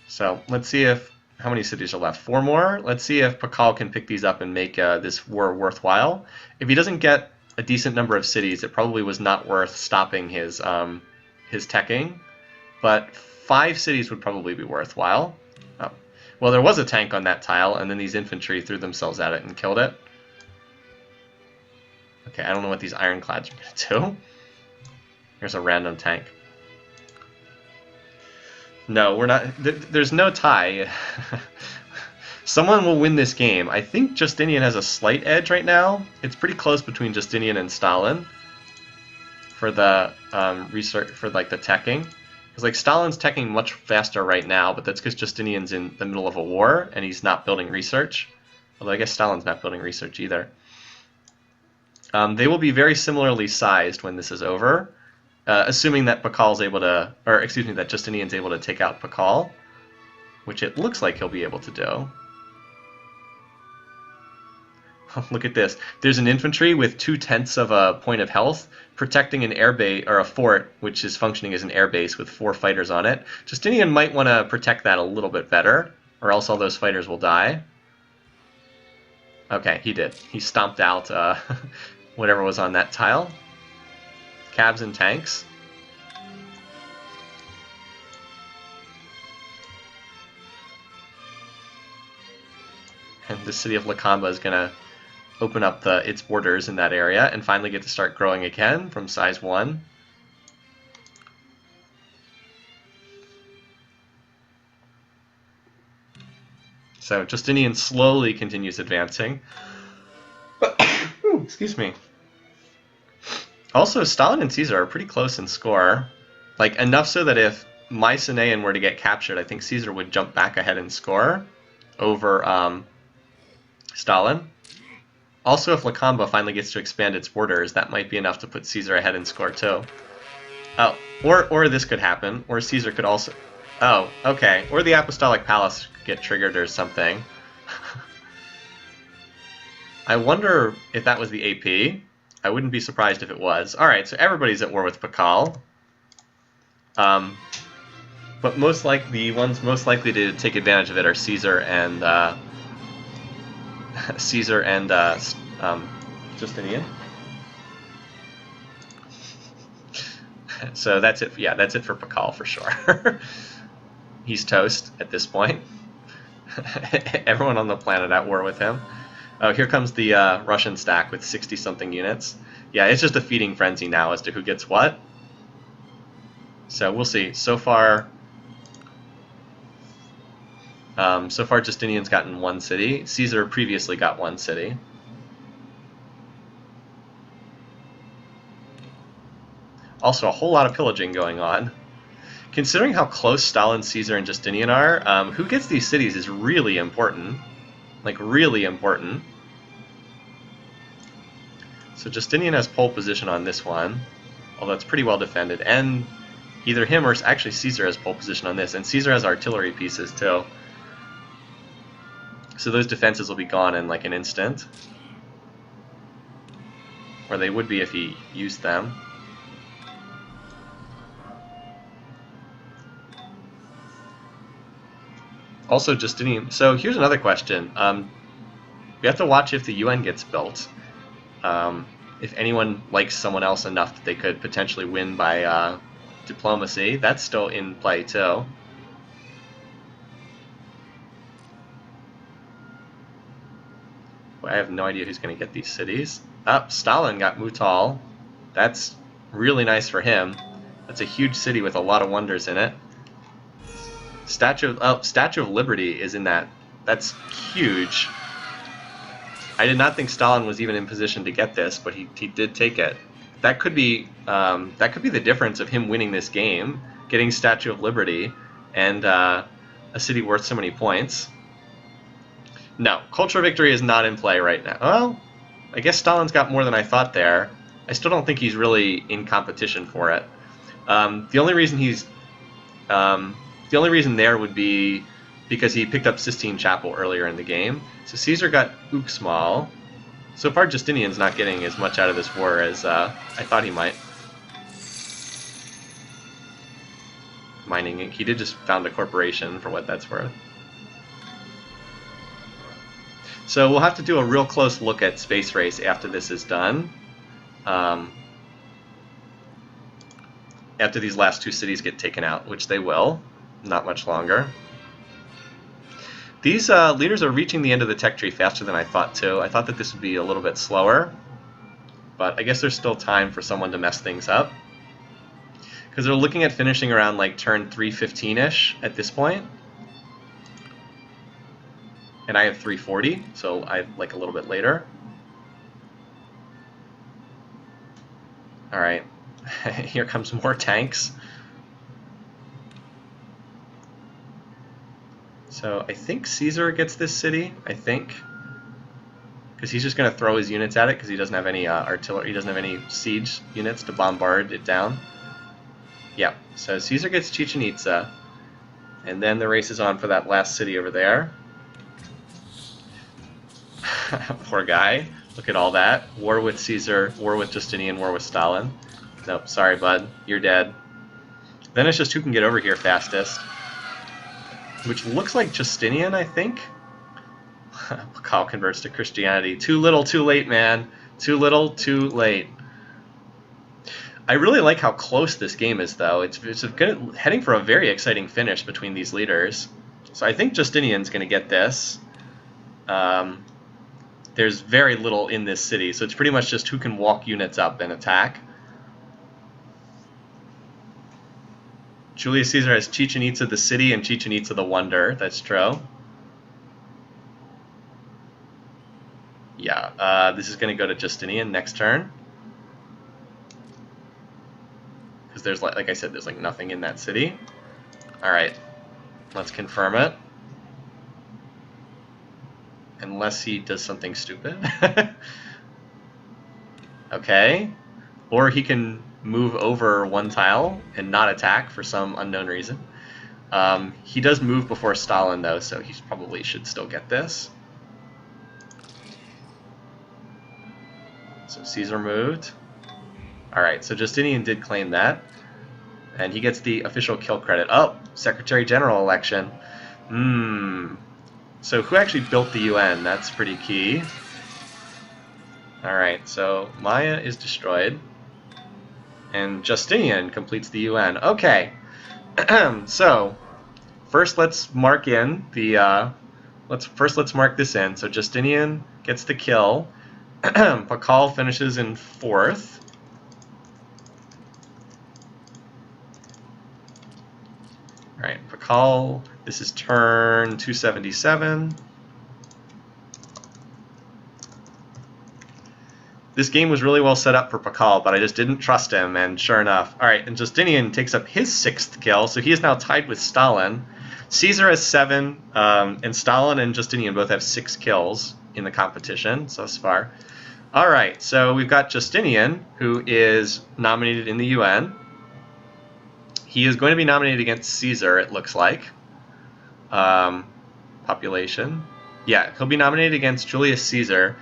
So let's see if, how many cities are left? 4 more? Let's see if Pakal can pick these up and make this war worthwhile. If he doesn't get a decent number of cities, it probably was not worth stopping his teching. But 5 cities would probably be worthwhile. Oh. Well, there was a tank on that tile, and then these infantry threw themselves at it and killed it. Okay, I don't know what these ironclads are going to do. Here's a random tank. No, we're not. There's no tie. Someone will win this game. I think Justinian has a slight edge right now. It's pretty close between Justinian and Stalin for the research, for like the teching. Because like Stalin's teching much faster right now, but that's because Justinian's in the middle of a war and he's not building research. Although I guess Stalin's not building research either. They will be very similarly sized when this is over. Assuming that Pakal's able to, or excuse me, that Justinian's able to take out Pakal, which it looks like he'll be able to do. Look at this. There's an infantry with 2/10 of a point of health protecting an air base, or a fort, which is functioning as an air base with 4 fighters on it. Justinian might want to protect that a little bit better, or else all those fighters will die. Okay, he did. He stomped out whatever was on that tile. Cabs and tanks. And the city of Lakamba is going to open up its borders in that area and finally get to start growing again from size 1. So Justinian slowly continues advancing. Ooh, excuse me. Also, Stalin and Caesar are pretty close in score. Like, enough so that if Mycenaean were to get captured, I think Caesar would jump back ahead in score over Stalin. Also, if Lakamba finally gets to expand its borders, that might be enough to put Caesar ahead in score too. Oh, or this could happen, or Caesar could also... Oh, okay. Or the Apostolic Palace could get triggered or something. I wonder if that was the AP. I wouldn't be surprised if it was. Alright, so everybody's at war with Pakal. But most likely, the ones most likely to take advantage of it are Caesar and Justinian. So that's it. Yeah, that's it for Pakal for sure. He's toast at this point. Everyone on the planet at war with him. Oh, here comes the Russian stack with 60-something units. Yeah, it's just a feeding frenzy now as to who gets what. So we'll see. So far, Justinian's gotten one city. Caesar previously got one city. Also, a whole lot of pillaging going on. Considering how close Stalin, Caesar, and Justinian are, who gets these cities is really important. Like, really important. So Justinian has pole position on this one, although it's pretty well defended. And either him or actually Caesar has pole position on this, and Caesar has artillery pieces too. So those defenses will be gone in like an instant. Or they would be if he used them. Also Justinian. So here's another question. We have to watch if the UN gets built. If anyone likes someone else enough that they could potentially win by diplomacy, that's still in play too. I have no idea who's going to get these cities. Stalin got Mutal. That's really nice for him. That's a huge city with a lot of wonders in it. Statue of Liberty is in that. That's huge. I did not think Stalin was even in position to get this, but he did take it. That could be the difference of him winning this game, getting Statue of Liberty, and a city worth so many points. No, cultural victory is not in play right now. Well, I guess Stalin's got more than I thought there. I still don't think he's really in competition for it. The only reason there would be because he picked up Sistine Chapel earlier in the game. So Caesar got Uxmal. So far, Justinian's not getting as much out of this war as I thought he might. Mining Inc. He did just found a corporation, for what that's worth. So we'll have to do a real close look at Space Race after this is done. After these last two cities get taken out, which they will. Not much longer. These leaders are reaching the end of the tech tree faster than I thought too. I thought that this would be a little bit slower, but I guess there's still time for someone to mess things up. Because they're looking at finishing around like turn 315-ish at this point. And I have 340, so I like a little bit later. Alright, here comes more tanks. So I think Caesar gets this city, I think. Because he's just going to throw his units at it because he doesn't have any artillery, he doesn't have any siege units to bombard it down. Yeah, so Caesar gets Chichen Itza. And then the race is on for that last city over there. Poor guy. Look at all that. War with Caesar, war with Justinian, war with Stalin. Nope, sorry bud, you're dead. Then it's just who can get over here fastest. Which looks like Justinian, I think. Kyle converts to Christianity. Too little, too late, man. Too little, too late. I really like how close this game is, though. It's heading for a very exciting finish between these leaders. So I think Justinian's going to get this. There's very little in this city, so it's pretty much just who can walk units up and attack. Julius Caesar has Chichen Itza the city and Chichen Itza the wonder. That's true. Yeah, this is going to go to Justinian next turn. Because there's, like I said, there's like nothing in that city. Alright, let's confirm it. Unless he does something stupid. Okay. Or he can move over one tile and not attack for some unknown reason. He does move before Stalin, though, so he probably should still get this. So Caesar moved. Alright, so Justinian did claim that. And he gets the official kill credit. Oh, Secretary General election. So who actually built the UN? That's pretty key. Alright, so Maya is destroyed. And Justinian completes the UN. Okay. So, first let's mark in the let's mark this in. So Justinian gets the kill. Pakal finishes in 4th. All right, Pakal. This is turn 277. This game was really well set up for Pakal, but I just didn't trust him, and sure enough. All right, and Justinian takes up his 6th kill, so he is now tied with Stalin. Caesar has 7, and Stalin and Justinian both have 6 kills in the competition thus far. All right, so we've got Justinian, who is nominated in the UN. He is going to be nominated against Caesar, it looks like. Population. Yeah, he'll be nominated against Julius Caesar.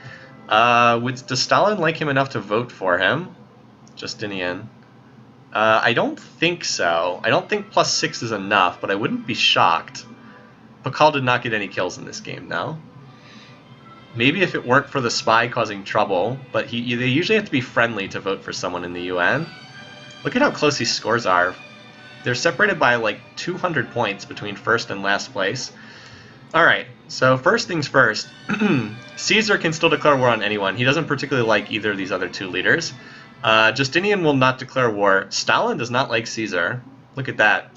Does Stalin like him enough to vote for him? Justinian. I don't think so. I don't think +6 is enough, but I wouldn't be shocked. Pakal did not get any kills in this game, no. Maybe if it weren't for the spy causing trouble, but they usually have to be friendly to vote for someone in the UN. Look at how close these scores are. They're separated by like 200 points between first and last place. Alright, so first things first. Caesar can still declare war on anyone. He doesn't particularly like either of these other 2 leaders. Justinian will not declare war. Stalin does not like Caesar. Look at that.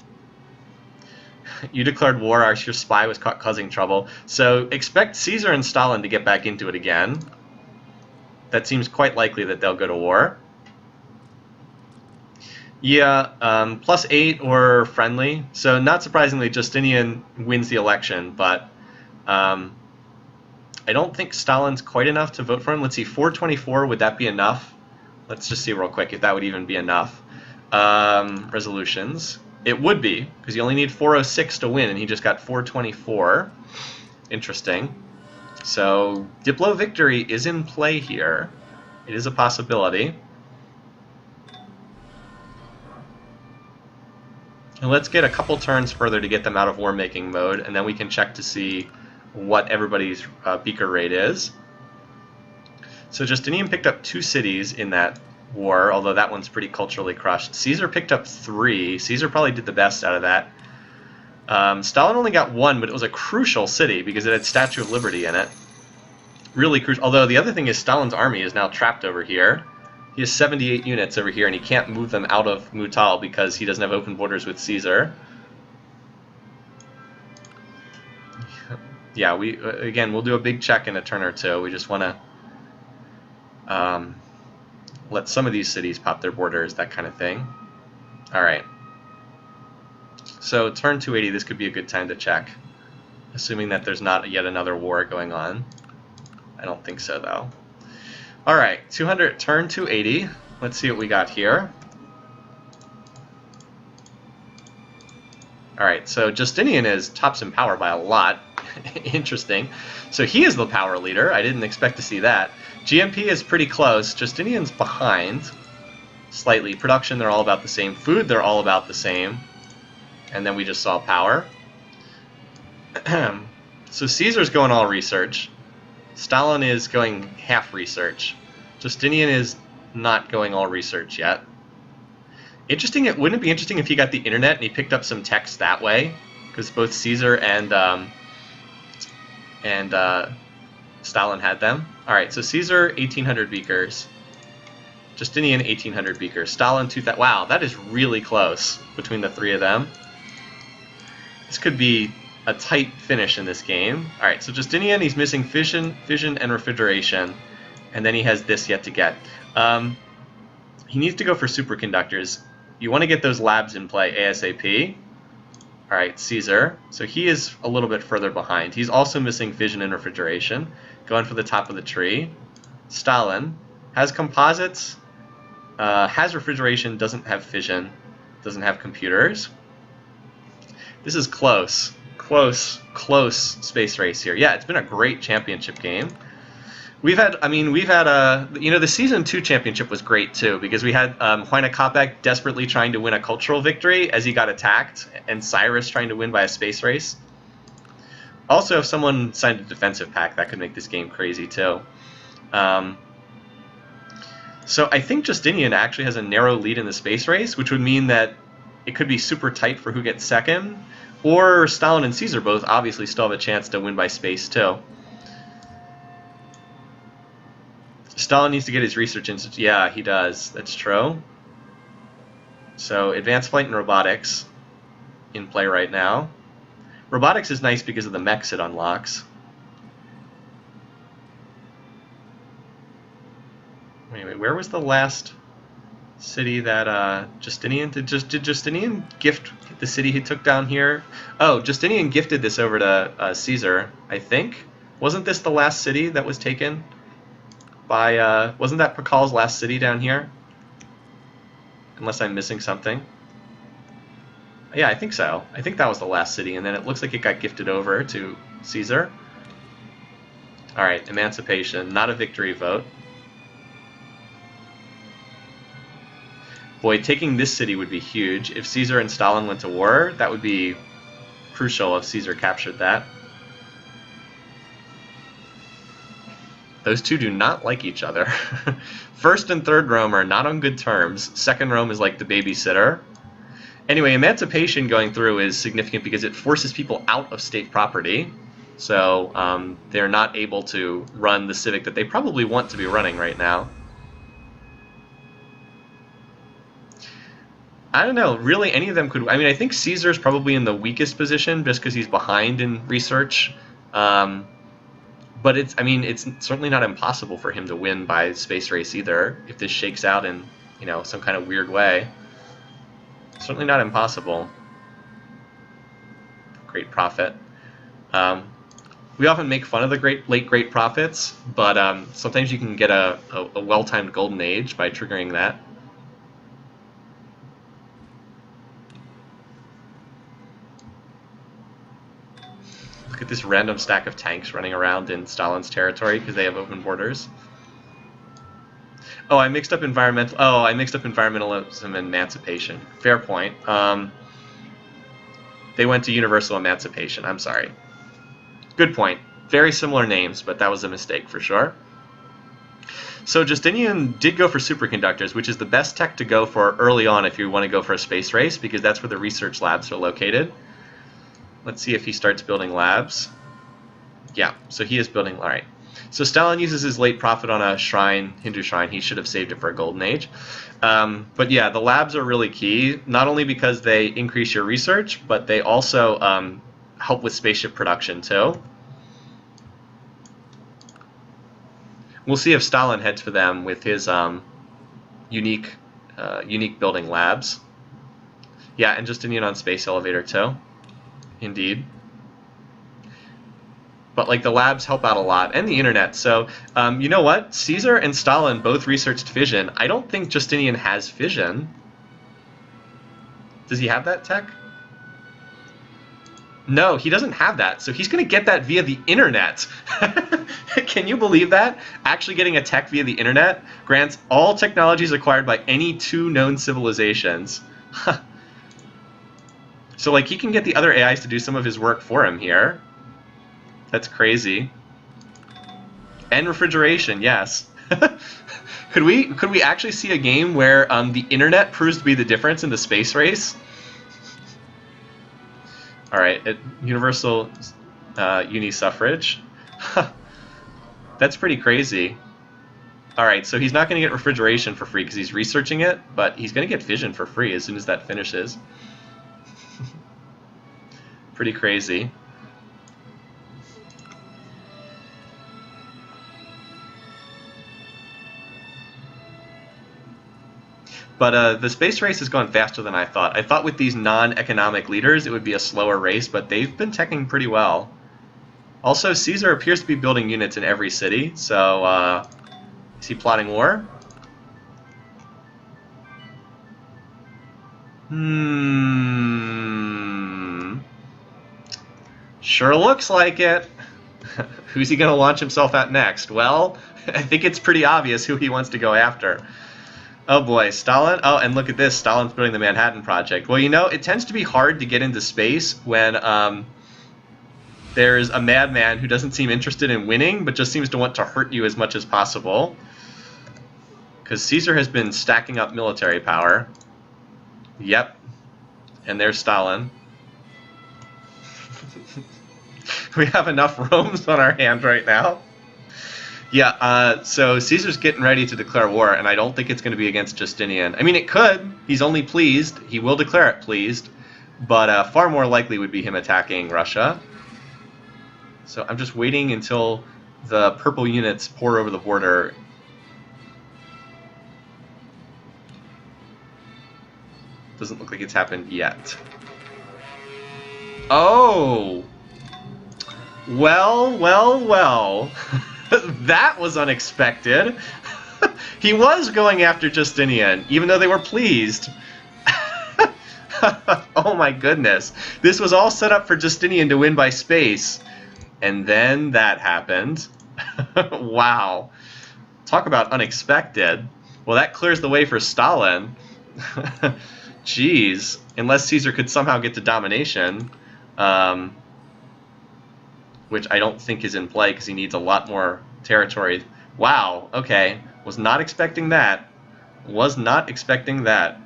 You declared war, your spy was caught causing trouble. So expect Caesar and Stalin to get back into it again. That seems quite likely that they'll go to war. Yeah, +8 or friendly. So not surprisingly, Justinian wins the election, but I don't think Stalin's quite enough to vote for him. Let's see, 424, would that be enough? Let's just see real quick if that would even be enough. Resolutions. It would be, because you only need 406 to win, and he just got 424. Interesting. So Diplo victory is in play here. It is a possibility. And let's get a couple turns further to get them out of war-making mode, and then we can check to see what everybody's beaker rate is. So Justinian picked up 2 cities in that war, although that one's pretty culturally crushed. Caesar picked up 3. Caesar probably did the best out of that. Stalin only got 1, but it was a crucial city because it had Statue of Liberty in it. Really crucial. Although the other thing is Stalin's army is now trapped over here. He has 78 units over here, and he can't move them out of Mutal because he doesn't have open borders with Caesar. Yeah, we'll do a big check in a turn or 2. We just want to let some of these cities pop their borders, that kind of thing. All right. So turn 280, this could be a good time to check, assuming that there's not yet another war going on. I don't think so, though. All right, 200, turn 280. Let's see what we got here. All right, so Justinian is tops in power by a lot. Interesting. So he is the power leader. I didn't expect to see that. GMP is pretty close. Justinian's behind slightly. Production, they're all about the same. Food, they're all about the same. And then we just saw power. So Caesar's going all research. Stalin is going half research. Justinian is not going all research yet. Interesting. Wouldn't it be interesting if he got the internet and he picked up some text that way? Because both Caesar and Stalin had them. All right, so Caesar 1,800 beakers, Justinian 1,800 beakers, Stalin 2,000. Wow, that is really close between the 3 of them. This could be a tight finish in this game. All right, so Justinian, he's missing fission, and refrigeration, and then he has this yet to get. He needs to go for superconductors. You want to get those labs in play ASAP. All right, Caesar. So he is a little bit further behind. He's also missing fission and refrigeration. Going for the top of the tree. Stalin has composites, has refrigeration, doesn't have fission, doesn't have computers. This is close. Close space race here. Yeah, it's been a great championship game. We've had the Season 2 championship was great, too, because we had Huayna Capac desperately trying to win a cultural victory as he got attacked, and Cyrus trying to win by a space race. Also, if someone signed a defensive pact, that could make this game crazy, too. So I think Justinian actually has a narrow lead in the space race, which would mean that it could be super tight for who gets second, Or Stalin and Caesar both obviously still have a chance to win by space, too. Stalin needs to get his research institute. Yeah, he does. That's true. So, advanced flight and robotics in play right now. Robotics is nice because of the mechs it unlocks. Anyway, where was the last city that Justinian did Justinian gift the city he took down here? Oh, Justinian gifted this over to Caesar, I think. Wasn't this the last city that was taken by wasn't that Pakal's last city down here? Unless I'm missing something. Yeah, I think so. I think that was the last city, and then it looks like it got gifted over to Caesar. Alright, emancipation, not a victory vote. Boy, taking this city would be huge. If Caesar and Stalin went to war, that would be crucial if Caesar captured that. Those two do not like each other. First and third Rome are not on good terms. Second Rome is like the babysitter. Anyway, emancipation going through is significant because it forces people out of state property. So they're not able to run the civic that they probably want to be running right now. I don't know. Really, any of them could. I mean, I think Caesar's probably in the weakest position just because he's behind in research. But it's certainly not impossible for him to win by space race either if this shakes out in, some kind of weird way. Certainly not impossible. Great prophet. We often make fun of the late great prophets, but sometimes you can get a well-timed golden age by triggering that. Look at this random stack of tanks running around in Stalin's territory because they have open borders. Oh, I mixed up environmentalism and emancipation. Fair point. They went to universal emancipation. I'm sorry. Good point. Very similar names, but that was a mistake for sure. So Justinian did go for superconductors, which is the best tech to go for early on if you want to go for a space race, because that's where the research labs are located. Let's see if he starts building labs. Yeah, so he is building. All right. So Stalin uses his late prophet on a shrine, Hindu shrine. He should have saved it for a golden age. But yeah, the labs are really key, not only because they increase your research, but they also help with spaceship production too. We'll see if Stalin heads for them with his unique building labs. Yeah, and Justinian on space elevator too. Indeed. But like the labs help out a lot, and the internet. So you know what? Caesar and Stalin both researched fission. I don't think Justinian has fission. Does he have that tech? No, he doesn't have that. So he's going to get that via the internet. Can you believe that? Actually getting a tech via the internet grants all technologies acquired by any two known civilizations. So like he can get the other AIs to do some of his work for him here. That's crazy. And refrigeration, yes. Could we actually see a game where the internet proves to be the difference in the space race? All right, universal uni suffrage. That's pretty crazy. All right, so he's not going to get refrigeration for free because he's researching it, but he's going to get fission for free as soon as that finishes. Pretty crazy. But the space race has gone faster than I thought. I thought with these non-economic leaders it would be a slower race, but they've been teching pretty well. Also, Caesar appears to be building units in every city, so is he plotting war? Sure looks like it. Who's he going to launch himself at next? Well, I think it's pretty obvious who he wants to go after. Oh boy, Stalin. Oh, and look at this. Stalin's building the Manhattan Project. Well, it tends to be hard to get into space when there's a madman who doesn't seem interested in winning, but just seems to want to hurt you as much as possible. Because Caesar has been stacking up military power. Yep. And there's Stalin. We have enough Romes on our hand right now. Yeah, so Caesar's getting ready to declare war, and I don't think it's going to be against Justinian. I mean, it could. He's only pleased. He will declare it pleased. But far more likely would be him attacking Russia. So I'm just waiting until the purple units pour over the border. Doesn't look like it's happened yet. Oh! Well, well, well. That was unexpected. He was going after Justinian, even though they were pleased. Oh my goodness. This was all set up for Justinian to win by space. And then that happened. Wow. Talk about unexpected. Well, that clears the way for Stalin. Jeez. Unless Caesar could somehow get to domination. Which I don't think is in play because he needs a lot more territory. Wow, okay. Was not expecting that. Was not expecting that.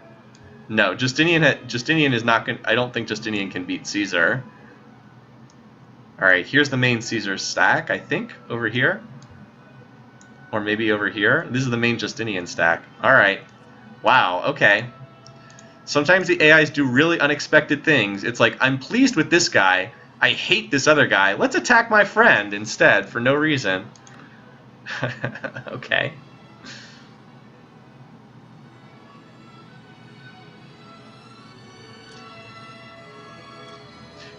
No, Justinian is not going. I don't think Justinian can beat Caesar. All right, here's the main Caesar stack, I think, over here. Or maybe over here. This is the main Justinian stack. All right. Wow, okay. Sometimes the AIs do really unexpected things. It's like, I'm pleased with this guy. I hate this other guy. Let's attack my friend instead for no reason. Okay.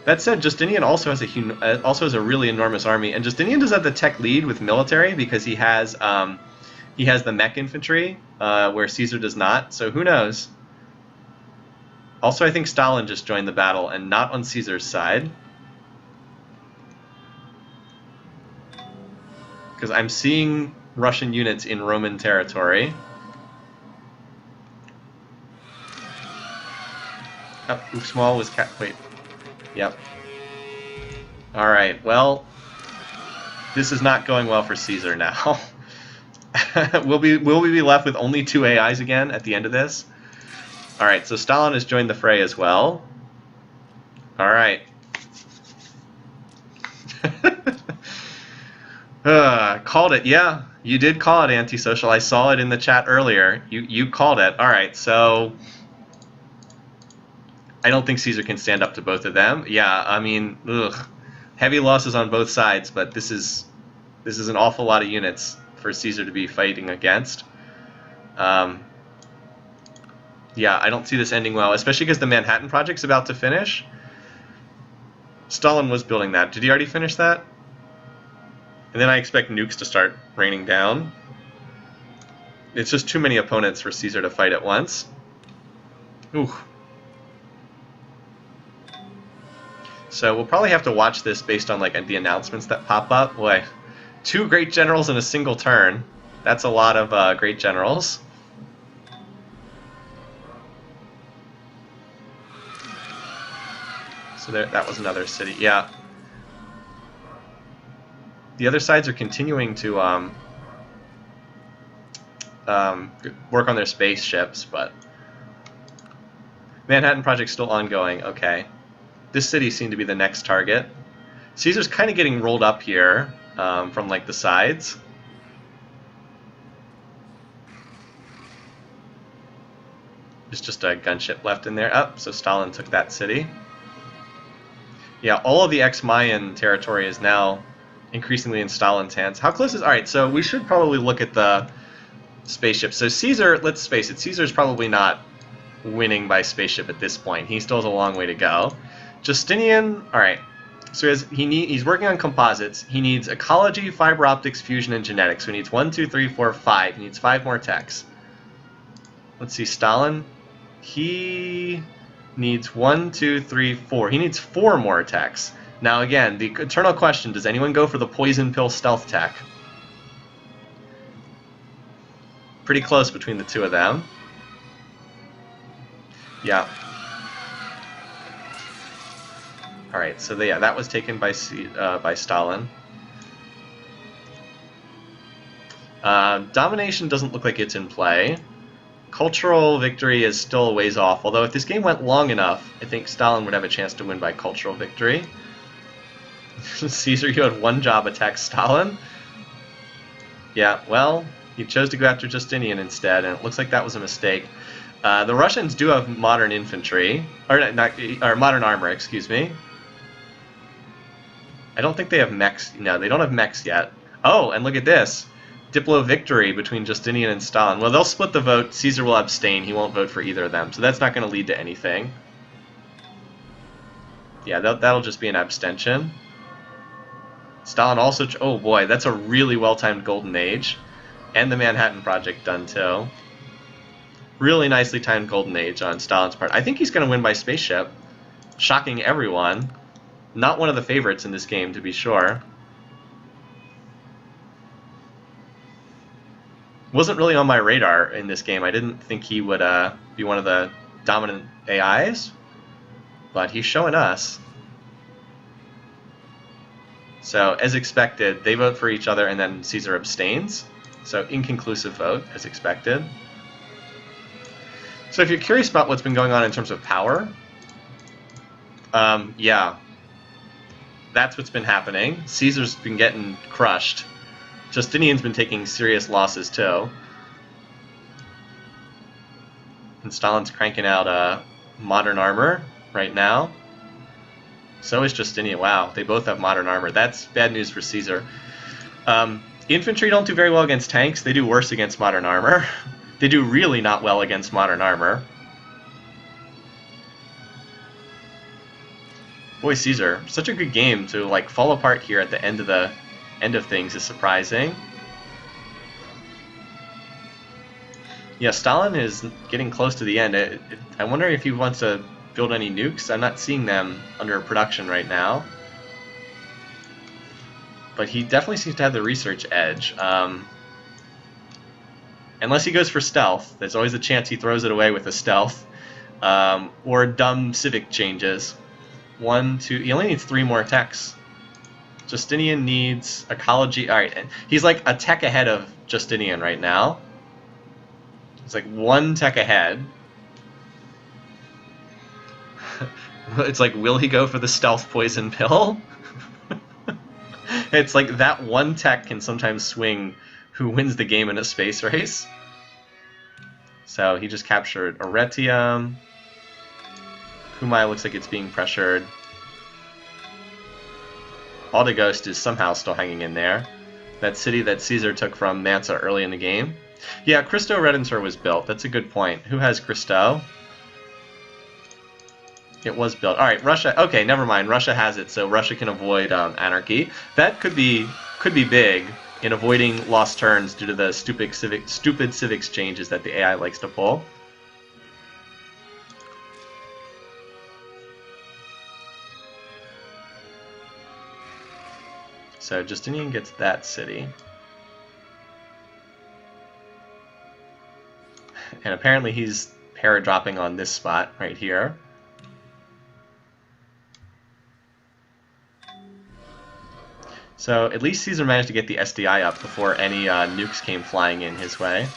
That said, Justinian also has a really enormous army, and Justinian does have the tech lead with military because he has the mech infantry where Caesar does not. So who knows? Also, I think Stalin just joined the battle and not on Caesar's side. Because I'm seeing Russian units in Roman territory. Oh, Uxmal was wait. Yep. Alright, well, this is not going well for Caesar now. Will we be left with only 2 AIs again at the end of this? Alright, so Stalin has joined the fray as well. Alright. Called it, yeah. You did call it antisocial. I saw it in the chat earlier. You called it. Alright, so I don't think Caesar can stand up to both of them. Yeah, I mean, ugh. Heavy losses on both sides, but this is an awful lot of units for Caesar to be fighting against. Yeah, I don't see this ending well, especially because the Manhattan Project's about to finish. Stalin was building that. Did he already finish that? And then I expect nukes to start raining down. It's just too many opponents for Caesar to fight at once. Ooh. So we'll probably have to watch this based on like the announcements that pop up. Boy, 2 great generals in a single turn. That's a lot of great generals. So there, that was another city. Yeah. The other sides are continuing to work on their spaceships, but Manhattan Project's still ongoing. Okay. This city seemed to be the next target. Caesar's kind of getting rolled up here from like the sides. There's just a gunship left in there. Oh, so Stalin took that city. Yeah, all of the ex-Mayan territory is now increasingly in Stalin's hands. How close is... Alright, so we should probably look at the spaceship. So Caesar, let's face it, Caesar's probably not winning by spaceship at this point. He still has a long way to go. Justinian, alright, so he's working on composites. He needs ecology, fiber optics, fusion, and genetics. So he needs 1, 2, 3, 4, 5. He needs 5 more techs. Let's see, Stalin. He needs 1, 2, 3, 4. He needs 4 more techs. Now again, the eternal question, does anyone go for the poison pill stealth tech? Pretty close between the 2 of them. Yeah. Alright, so yeah, that was taken by Stalin. Domination doesn't look like it's in play. Cultural victory is still a ways off, although if this game went long enough, I think Stalin would have a chance to win by cultural victory. Caesar, you had one job, attack Stalin. Yeah, well, he chose to go after Justinian instead, and it looks like that was a mistake. The Russians do have modern infantry, or modern armor, excuse me. I don't think they have mechs. No, they don't have mechs yet. Oh, and look at this. Diplo victory between Justinian and Stalin. Well, they'll split the vote. Caesar will abstain. He won't vote for either of them. So that's not going to lead to anything. Yeah, that'll just be an abstention. Stalin also... Oh, boy, that's a really well-timed Golden Age. And the Manhattan Project done, too. Really nicely timed Golden Age on Stalin's part. I think he's going to win by spaceship. Shocking everyone. Not one of the favorites in this game, to be sure. Wasn't really on my radar in this game. I didn't think he would be one of the dominant AIs, but he's showing us. So, as expected, they vote for each other and then Caesar abstains. So, inconclusive vote, as expected. So, if you're curious about what's been going on in terms of power, yeah, that's what's been happening. Caesar's been getting crushed. Justinian's been taking serious losses, too. And Stalin's cranking out modern armor right now. So is Justinian. Wow, they both have modern armor. That's bad news for Caesar. Infantry don't do very well against tanks. They do worse against modern armor. They do really not well against modern armor. Boy, Caesar, such a good game to like fall apart here at the end of things is surprising. Yeah, Stalin is getting close to the end. I wonder if he wants to build any nukes. I'm not seeing them under production right now. But he definitely seems to have the research edge. Unless he goes for stealth. There's always a chance he throws it away with a stealth. Or dumb civic changes. 1, 2... He only needs 3 more techs. Justinian needs ecology. Alright, he's like a tech ahead of Justinian right now. It's like 1 tech ahead. It's like, will he go for the stealth poison pill? It's like that 1 tech can sometimes swing who wins the game in a space race. So he just captured Arretium. Kumai looks like it's being pressured. Aldeghost is somehow still hanging in there. That city that Caesar took from Mansa early in the game. Yeah, Christo Redentor was built. That's a good point. Who has Christo? It was built. All right, Russia. Okay, never mind. Russia has it, so Russia can avoid anarchy. That could be big in avoiding lost turns due to the stupid civics changes that the AI likes to pull. So Justinian gets that city. And apparently he's paradropping on this spot right here. So at least Caesar managed to get the SDI up before any nukes came flying in his way.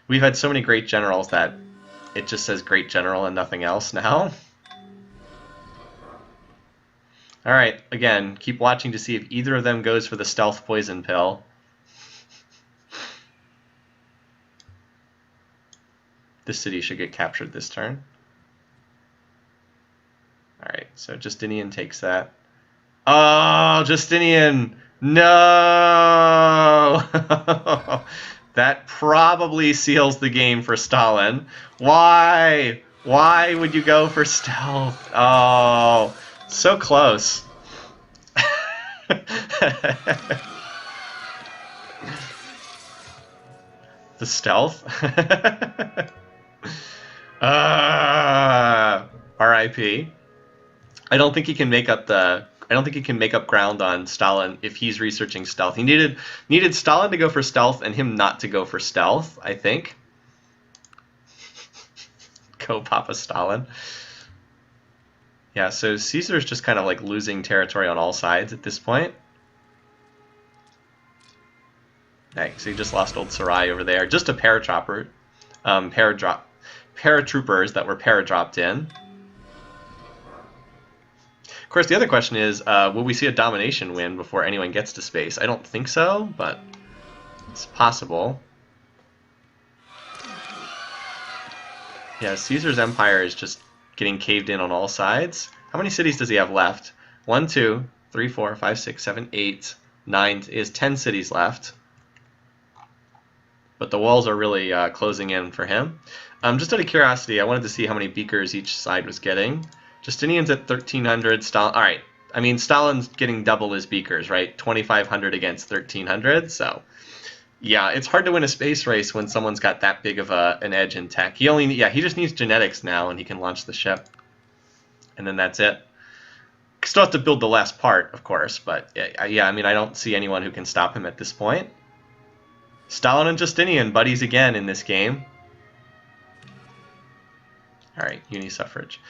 We've had so many great generals that it just says great general and nothing else now. Alright, again, keep watching to see if either of them goes for the stealth poison pill. This city should get captured this turn. Alright, so Justinian takes that. Oh, Justinian! No! That probably seals the game for Stalin. Why? Why would you go for stealth? Oh, so close. The stealth? R.I.P. I don't think he can make up ground on Stalin if he's researching stealth. He needed Stalin to go for stealth and him not to go for stealth, I think. Go Papa Stalin. Yeah, so Caesar's just kind of like losing territory on all sides at this point. Right, so he just lost Old Sarai over there. Just a paratroopers that were paradropped in. Of course, the other question is, will we see a domination win before anyone gets to space? I don't think so, but it's possible. Yeah, Caesar's empire is just getting caved in on all sides. How many cities does he have left? 1, 2, 3, 4, 5, 6, 7, 8, 9. He has 10 cities left. But the walls are really closing in for him. Just out of curiosity, I wanted to see how many beakers each side was getting. Justinian's at 1,300. Stalin. All right. I mean, Stalin's getting double his beakers, right? 2,500 against 1,300. So, yeah, it's hard to win a space race when someone's got that big of an edge in tech. He just needs genetics now, and he can launch the ship. And then that's it. Still have to build the last part, of course, but yeah, I mean, I don't see anyone who can stop him at this point. Stalin and Justinian, buddies again in this game. Alright, uni-suffrage.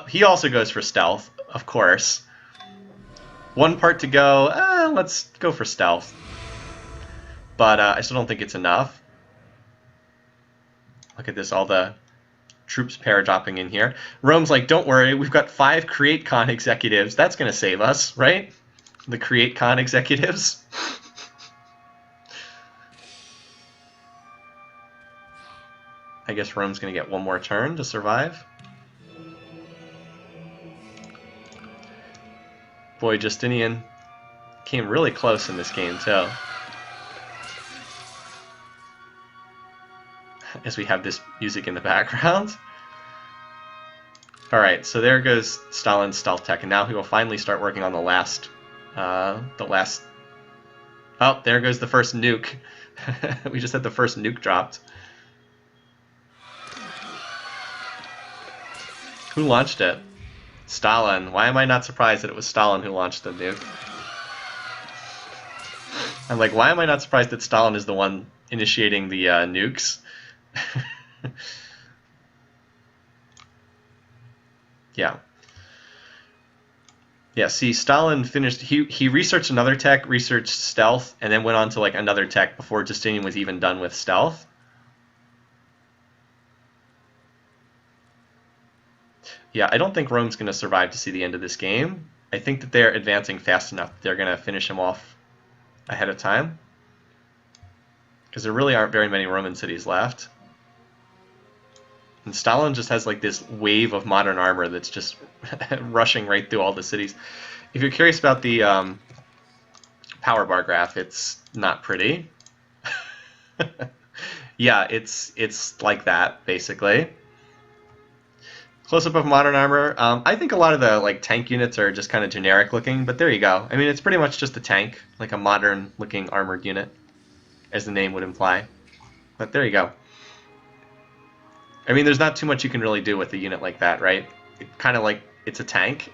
He also goes for stealth, of course. One part to go. Let's go for stealth. But I still don't think it's enough. Look at this, all the troops paratrooping in here. Rome's like, don't worry, we've got 5 CreateCon executives. That's going to save us, right? The CreateCon executives. I guess Rome's going to get one more turn to survive. Boy, Justinian came really close in this game, too. As we have this music in the background. Alright, so there goes Stalin's stealth tech, and now he will finally start working on the last... Oh, there goes the first nuke. We just had the first nuke dropped. Who launched it? Stalin. Why am I not surprised that it was Stalin who launched the nuke? I'm like, why am I not surprised that Stalin is the one initiating the nukes? Yeah. Yeah, see, Stalin finished... He researched another tech, researched stealth, and then went on to like another tech before Justinian was even done with stealth. Yeah, I don't think Rome's going to survive to see the end of this game. I think that they're advancing fast enough that they're going to finish him off ahead of time. Because there really aren't very many Roman cities left. And Stalin just has like this wave of modern armor that's just rushing right through all the cities. If you're curious about the power bar graph, it's not pretty. Yeah, it's like that, basically. Close-up of modern armor. I think a lot of the like tank units are just kind of generic looking, but there you go. I mean, it's pretty much just a tank, like a modern-looking armored unit, as the name would imply. But there you go. I mean, there's not too much you can really do with a unit like that, right? Kind of like it's a tank.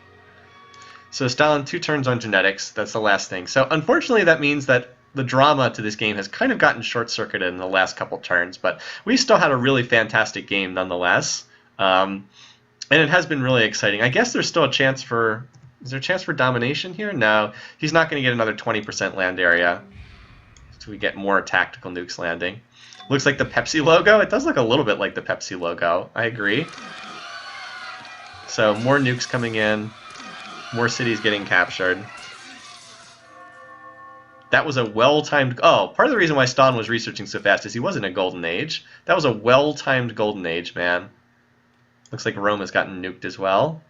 So Stalin, 2 turns on genetics. That's the last thing. So unfortunately, that means that the drama to this game has kind of gotten short-circuited in the last couple turns, but we still had a really fantastic game nonetheless. And it has been really exciting. I guess there's still a chance for... Is there a chance for domination here? No. He's not going to get another 20% land area. So we get more tactical nukes landing. Looks like the Pepsi logo. It does look a little bit like the Pepsi logo. I agree. So more nukes coming in. More cities getting captured. That was a well-timed... Oh, part of the reason why Stalin was researching so fast is he was in a golden age. That was a well-timed golden age, man. Looks like Rome has gotten nuked as well.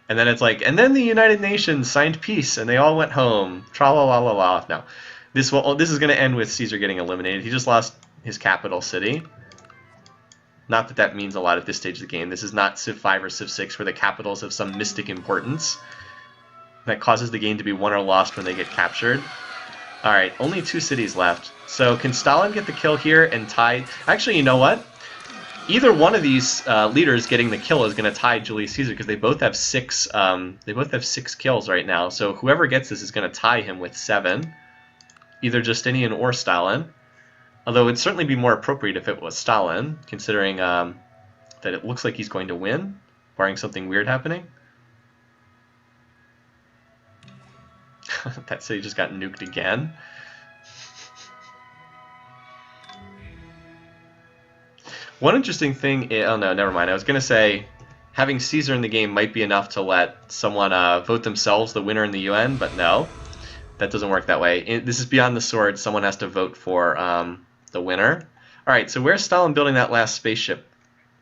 And then it's like, and then the United Nations signed peace, and they all went home. Tra-la-la-la-la. No. This is going to end with Caesar getting eliminated. He just lost his capital city. Not that that means a lot at this stage of the game. This is not Civ 5 or Civ 6 where the capitals have some mystic importance that causes the game to be won or lost when they get captured. Alright, only 2 cities left. So can Stalin get the kill here and tie... Actually, you know what? Either one of these leaders getting the kill is going to tie Julius Caesar because they both have 6. They both have 6 kills right now. So whoever gets this is going to tie him with 7, either Justinian or Stalin. Although it'd certainly be more appropriate if it was Stalin, considering that it looks like he's going to win, barring something weird happening. That city just got nuked again. One interesting thing, oh no, never mind. I was going to say having Caesar in the game might be enough to let someone vote themselves the winner in the UN, but no, that doesn't work that way. This is beyond the sword. Someone has to vote for the winner. All right, so where's Stalin building that last spaceship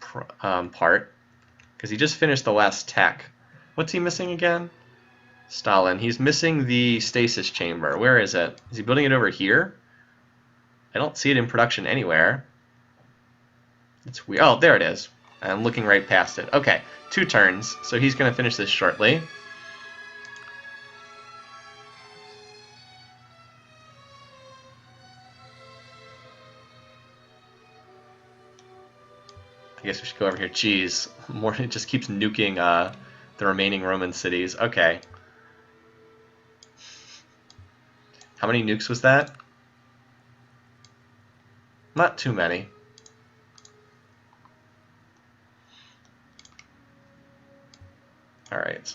part? Because he just finished the last tech. What's he missing again? Stalin. He's missing the stasis chamber. Where is it? Is he building it over here? I don't see it in production anywhere. It's weird. Oh, there it is. I'm looking right past it. Okay, 2 turns. So he's going to finish this shortly. I guess we should go over here. Jeez, more, it just keeps nuking the remaining Roman cities. Okay. How many nukes was that? Not too many. All right.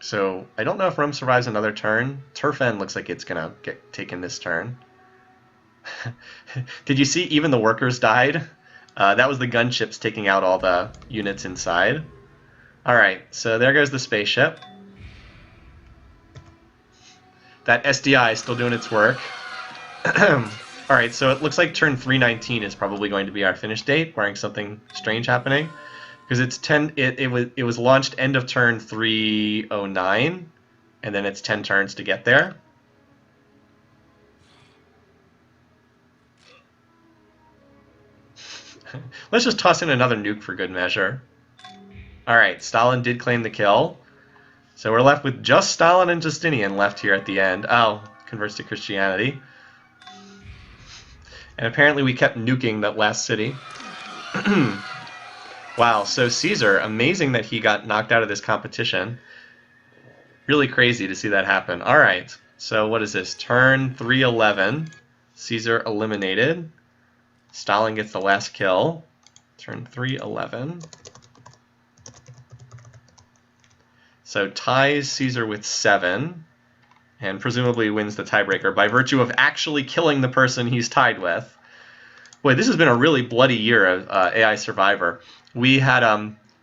So I don't know if Rome survives another turn. Turfen looks like it's gonna get taken this turn. Did you see even the workers died? That was the gunships taking out all the units inside. Alright, so there goes the spaceship. That SDI is still doing its work. Alright, so it looks like turn 319 is probably going to be our finish date, barring something strange happening. Because it's 10. It was launched end of turn 309, and then it's 10 turns to get there. Let's just toss in another nuke for good measure. Alright, Stalin did claim the kill. So we're left with just Stalin and Justinian left here at the end. Oh, converts to Christianity. And apparently we kept nuking that last city. Wow, so Caesar, amazing that he got knocked out of this competition. Really crazy to see that happen. Alright, so what is this? Turn 311. Caesar eliminated. Stalin gets the last kill. Turn 311. So ties Caesar with 7, and presumably wins the tiebreaker by virtue of actually killing the person he's tied with. Boy, this has been a really bloody year of AI Survivor. We had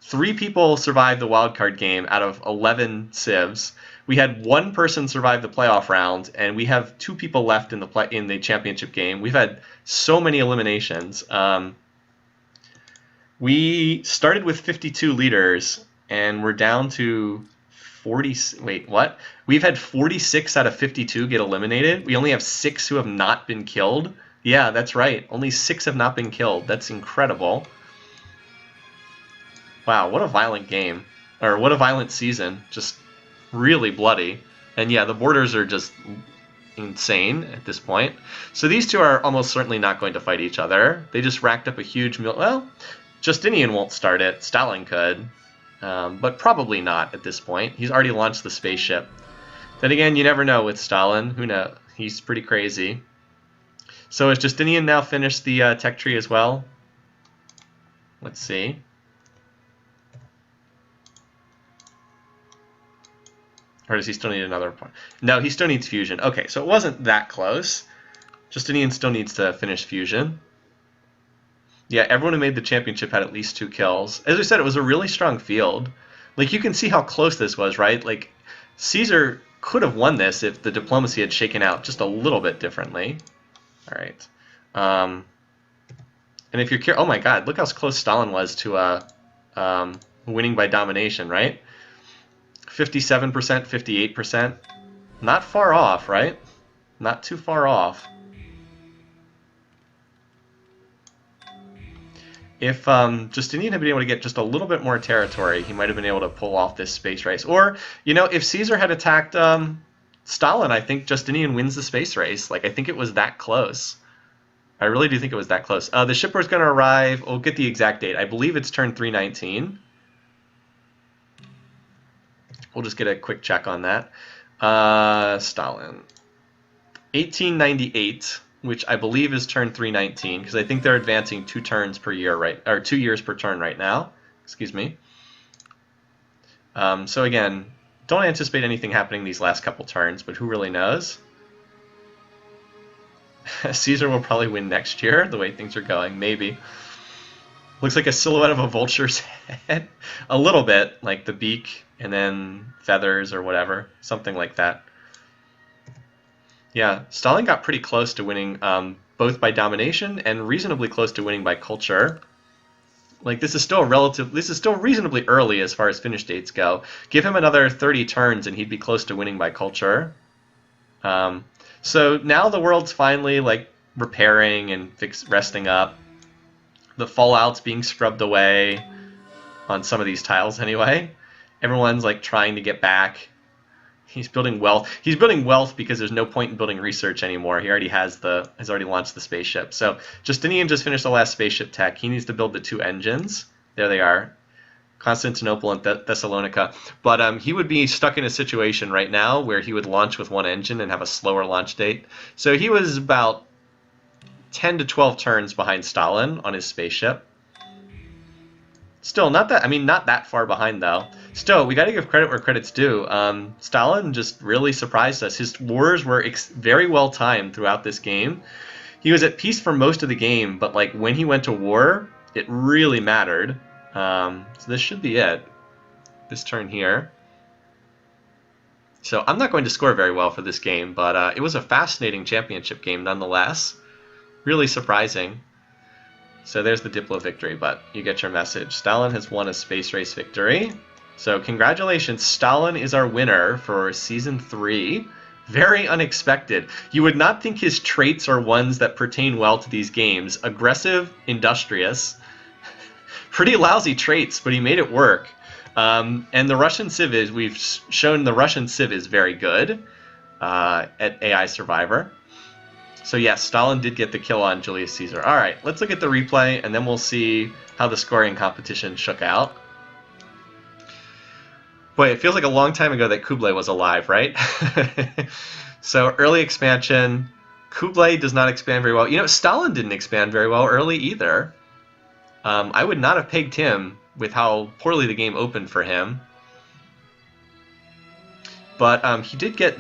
3 people survive the wildcard game out of 11 civs. We had 1 person survive the playoff round, and we have 2 people left in the championship game. We've had so many eliminations. We started with 52 leaders, and we're down to 40. Wait, what? We've had 46 out of 52 get eliminated. We only have 6 who have not been killed. Yeah, that's right. Only 6 have not been killed. That's incredible. Wow, what a violent game. Or what a violent season. Just really bloody. And yeah, the borders are just insane at this point. So these two are almost certainly not going to fight each other. They just racked up a huge... Well, Justinian won't start it. Stalin could. But probably not at this point. He's already launched the spaceship. Then again, you never know with Stalin. Who knows? He's pretty crazy. So has Justinian now finished the tech tree as well? Let's see. Or does he still need another point? No, he still needs fusion. Okay, so it wasn't that close. Justinian still needs to finish fusion. Yeah, everyone who made the championship had at least 2 kills. As we said, it was a really strong field. Like, you can see how close this was, right? Like, Caesar could have won this if the diplomacy had shaken out just a little bit differently. All right. And if you're curious, oh my God, look how close Stalin was to winning by domination, right? 57%, 58%. Not far off, right? Not too far off. If Justinian had been able to get just a little bit more territory, he might have been able to pull off this space race. Or, you know, if Caesar had attacked Stalin, I think Justinian wins the space race. Like, I think it was that close. I really do think it was that close. The shipper's going to arrive. We'll get the exact date. I believe it's turn 319. We'll just get a quick check on that. Stalin. 1898, which I believe is turn 319, because I think they're advancing 2 turns per year, right? Or 2 years per turn right now. Excuse me. So again, don't anticipate anything happening these last couple turns, but who really knows? Caesar will probably win next year, the way things are going, maybe. Looks like a silhouette of a vulture's head. A little bit, like the beak and then feathers or whatever. Something like that. Yeah, Stalin got pretty close to winning both by domination and reasonably close to winning by culture. Like this is still reasonably early as far as finish dates go. Give him another 30 turns and he'd be close to winning by culture. So now the world's finally like repairing and resting up. The fallout's being scrubbed away on some of these tiles anyway. Everyone's like trying to get back. He's building wealth. He's building wealth because there's no point in building research anymore. He already has already launched the spaceship. So Justinian just finished the last spaceship tech. He needs to build the 2 engines. There they are, Constantinople and Thessalonica. But he would be stuck in a situation right now where he would launch with 1 engine and have a slower launch date. So he was about 10 to 12 turns behind Stalin on his spaceship. Still, not that far behind, though. Still, we got to give credit where credit's due. Stalin just really surprised us. His wars were very well timed throughout this game. He was at peace for most of the game, but like when he went to war, it really mattered. So this should be it. This turn here. So I'm not going to score very well for this game, but it was a fascinating championship game nonetheless. Really surprising. So there's the Diplo victory, but you get your message. Stalin has won a space race victory. So congratulations, Stalin is our winner for Season 3. Very unexpected. You would not think his traits are ones that pertain well to these games. Aggressive, industrious. Pretty lousy traits, but he made it work. And the Russian Civ we've shown the Russian Civ is very good at AI Survivor. So yes, Stalin did get the kill on Julius Caesar. All right, let's look at the replay, and then we'll see how the scoring competition shook out. Boy, it feels like a long time ago that Kublai was alive, right? So early expansion, Kublai does not expand very well. You know, Stalin didn't expand very well early either. I would not have pegged him with how poorly the game opened for him. But he did get...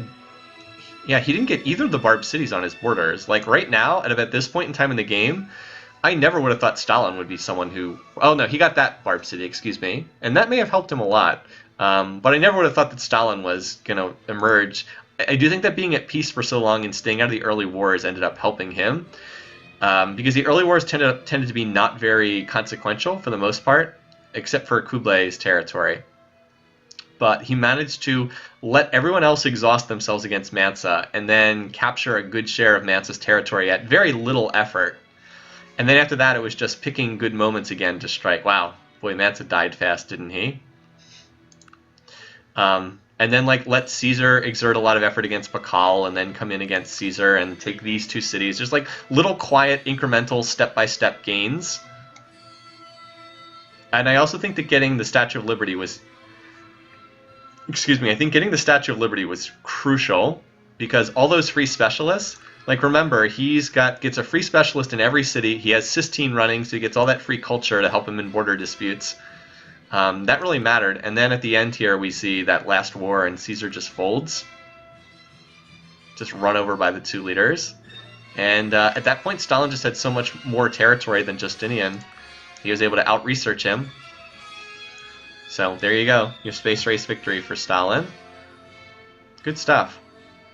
Yeah, he didn't get either of the barbed cities on his borders. Like right now, at this point in time in the game, I never would have thought Stalin would be someone who... Oh no, he got that barbed city, excuse me. And that may have helped him a lot. But I never would have thought that Stalin was going to emerge. I do think that being at peace for so long and staying out of the early wars ended up helping him. Because the early wars tended to be not very consequential for the most part, except for Kublai's territory. But he managed to let everyone else exhaust themselves against Mansa and then capture a good share of Mansa's territory at very little effort. And then after that, it was just picking good moments again to strike. Wow, boy, Mansa died fast, didn't he? And then like let Caesar exert a lot of effort against Pakal and then come in against Caesar and take these 2 cities. There's like little quiet, incremental, step-by-step gains. And I also think that getting the Statue of Liberty was... Excuse me, I think getting the Statue of Liberty was crucial because all those free specialists, like remember, gets a free specialist in every city. He has Sistine running, so he gets all that free culture to help him in border disputes. That really mattered. And then at the end here, we see that last war and Caesar just folds. Just run over by the 2 leaders. And at that point, Stalin just had so much more territory than Justinian. He was able to out-research him. So there you go, your space race victory for Stalin. Good stuff.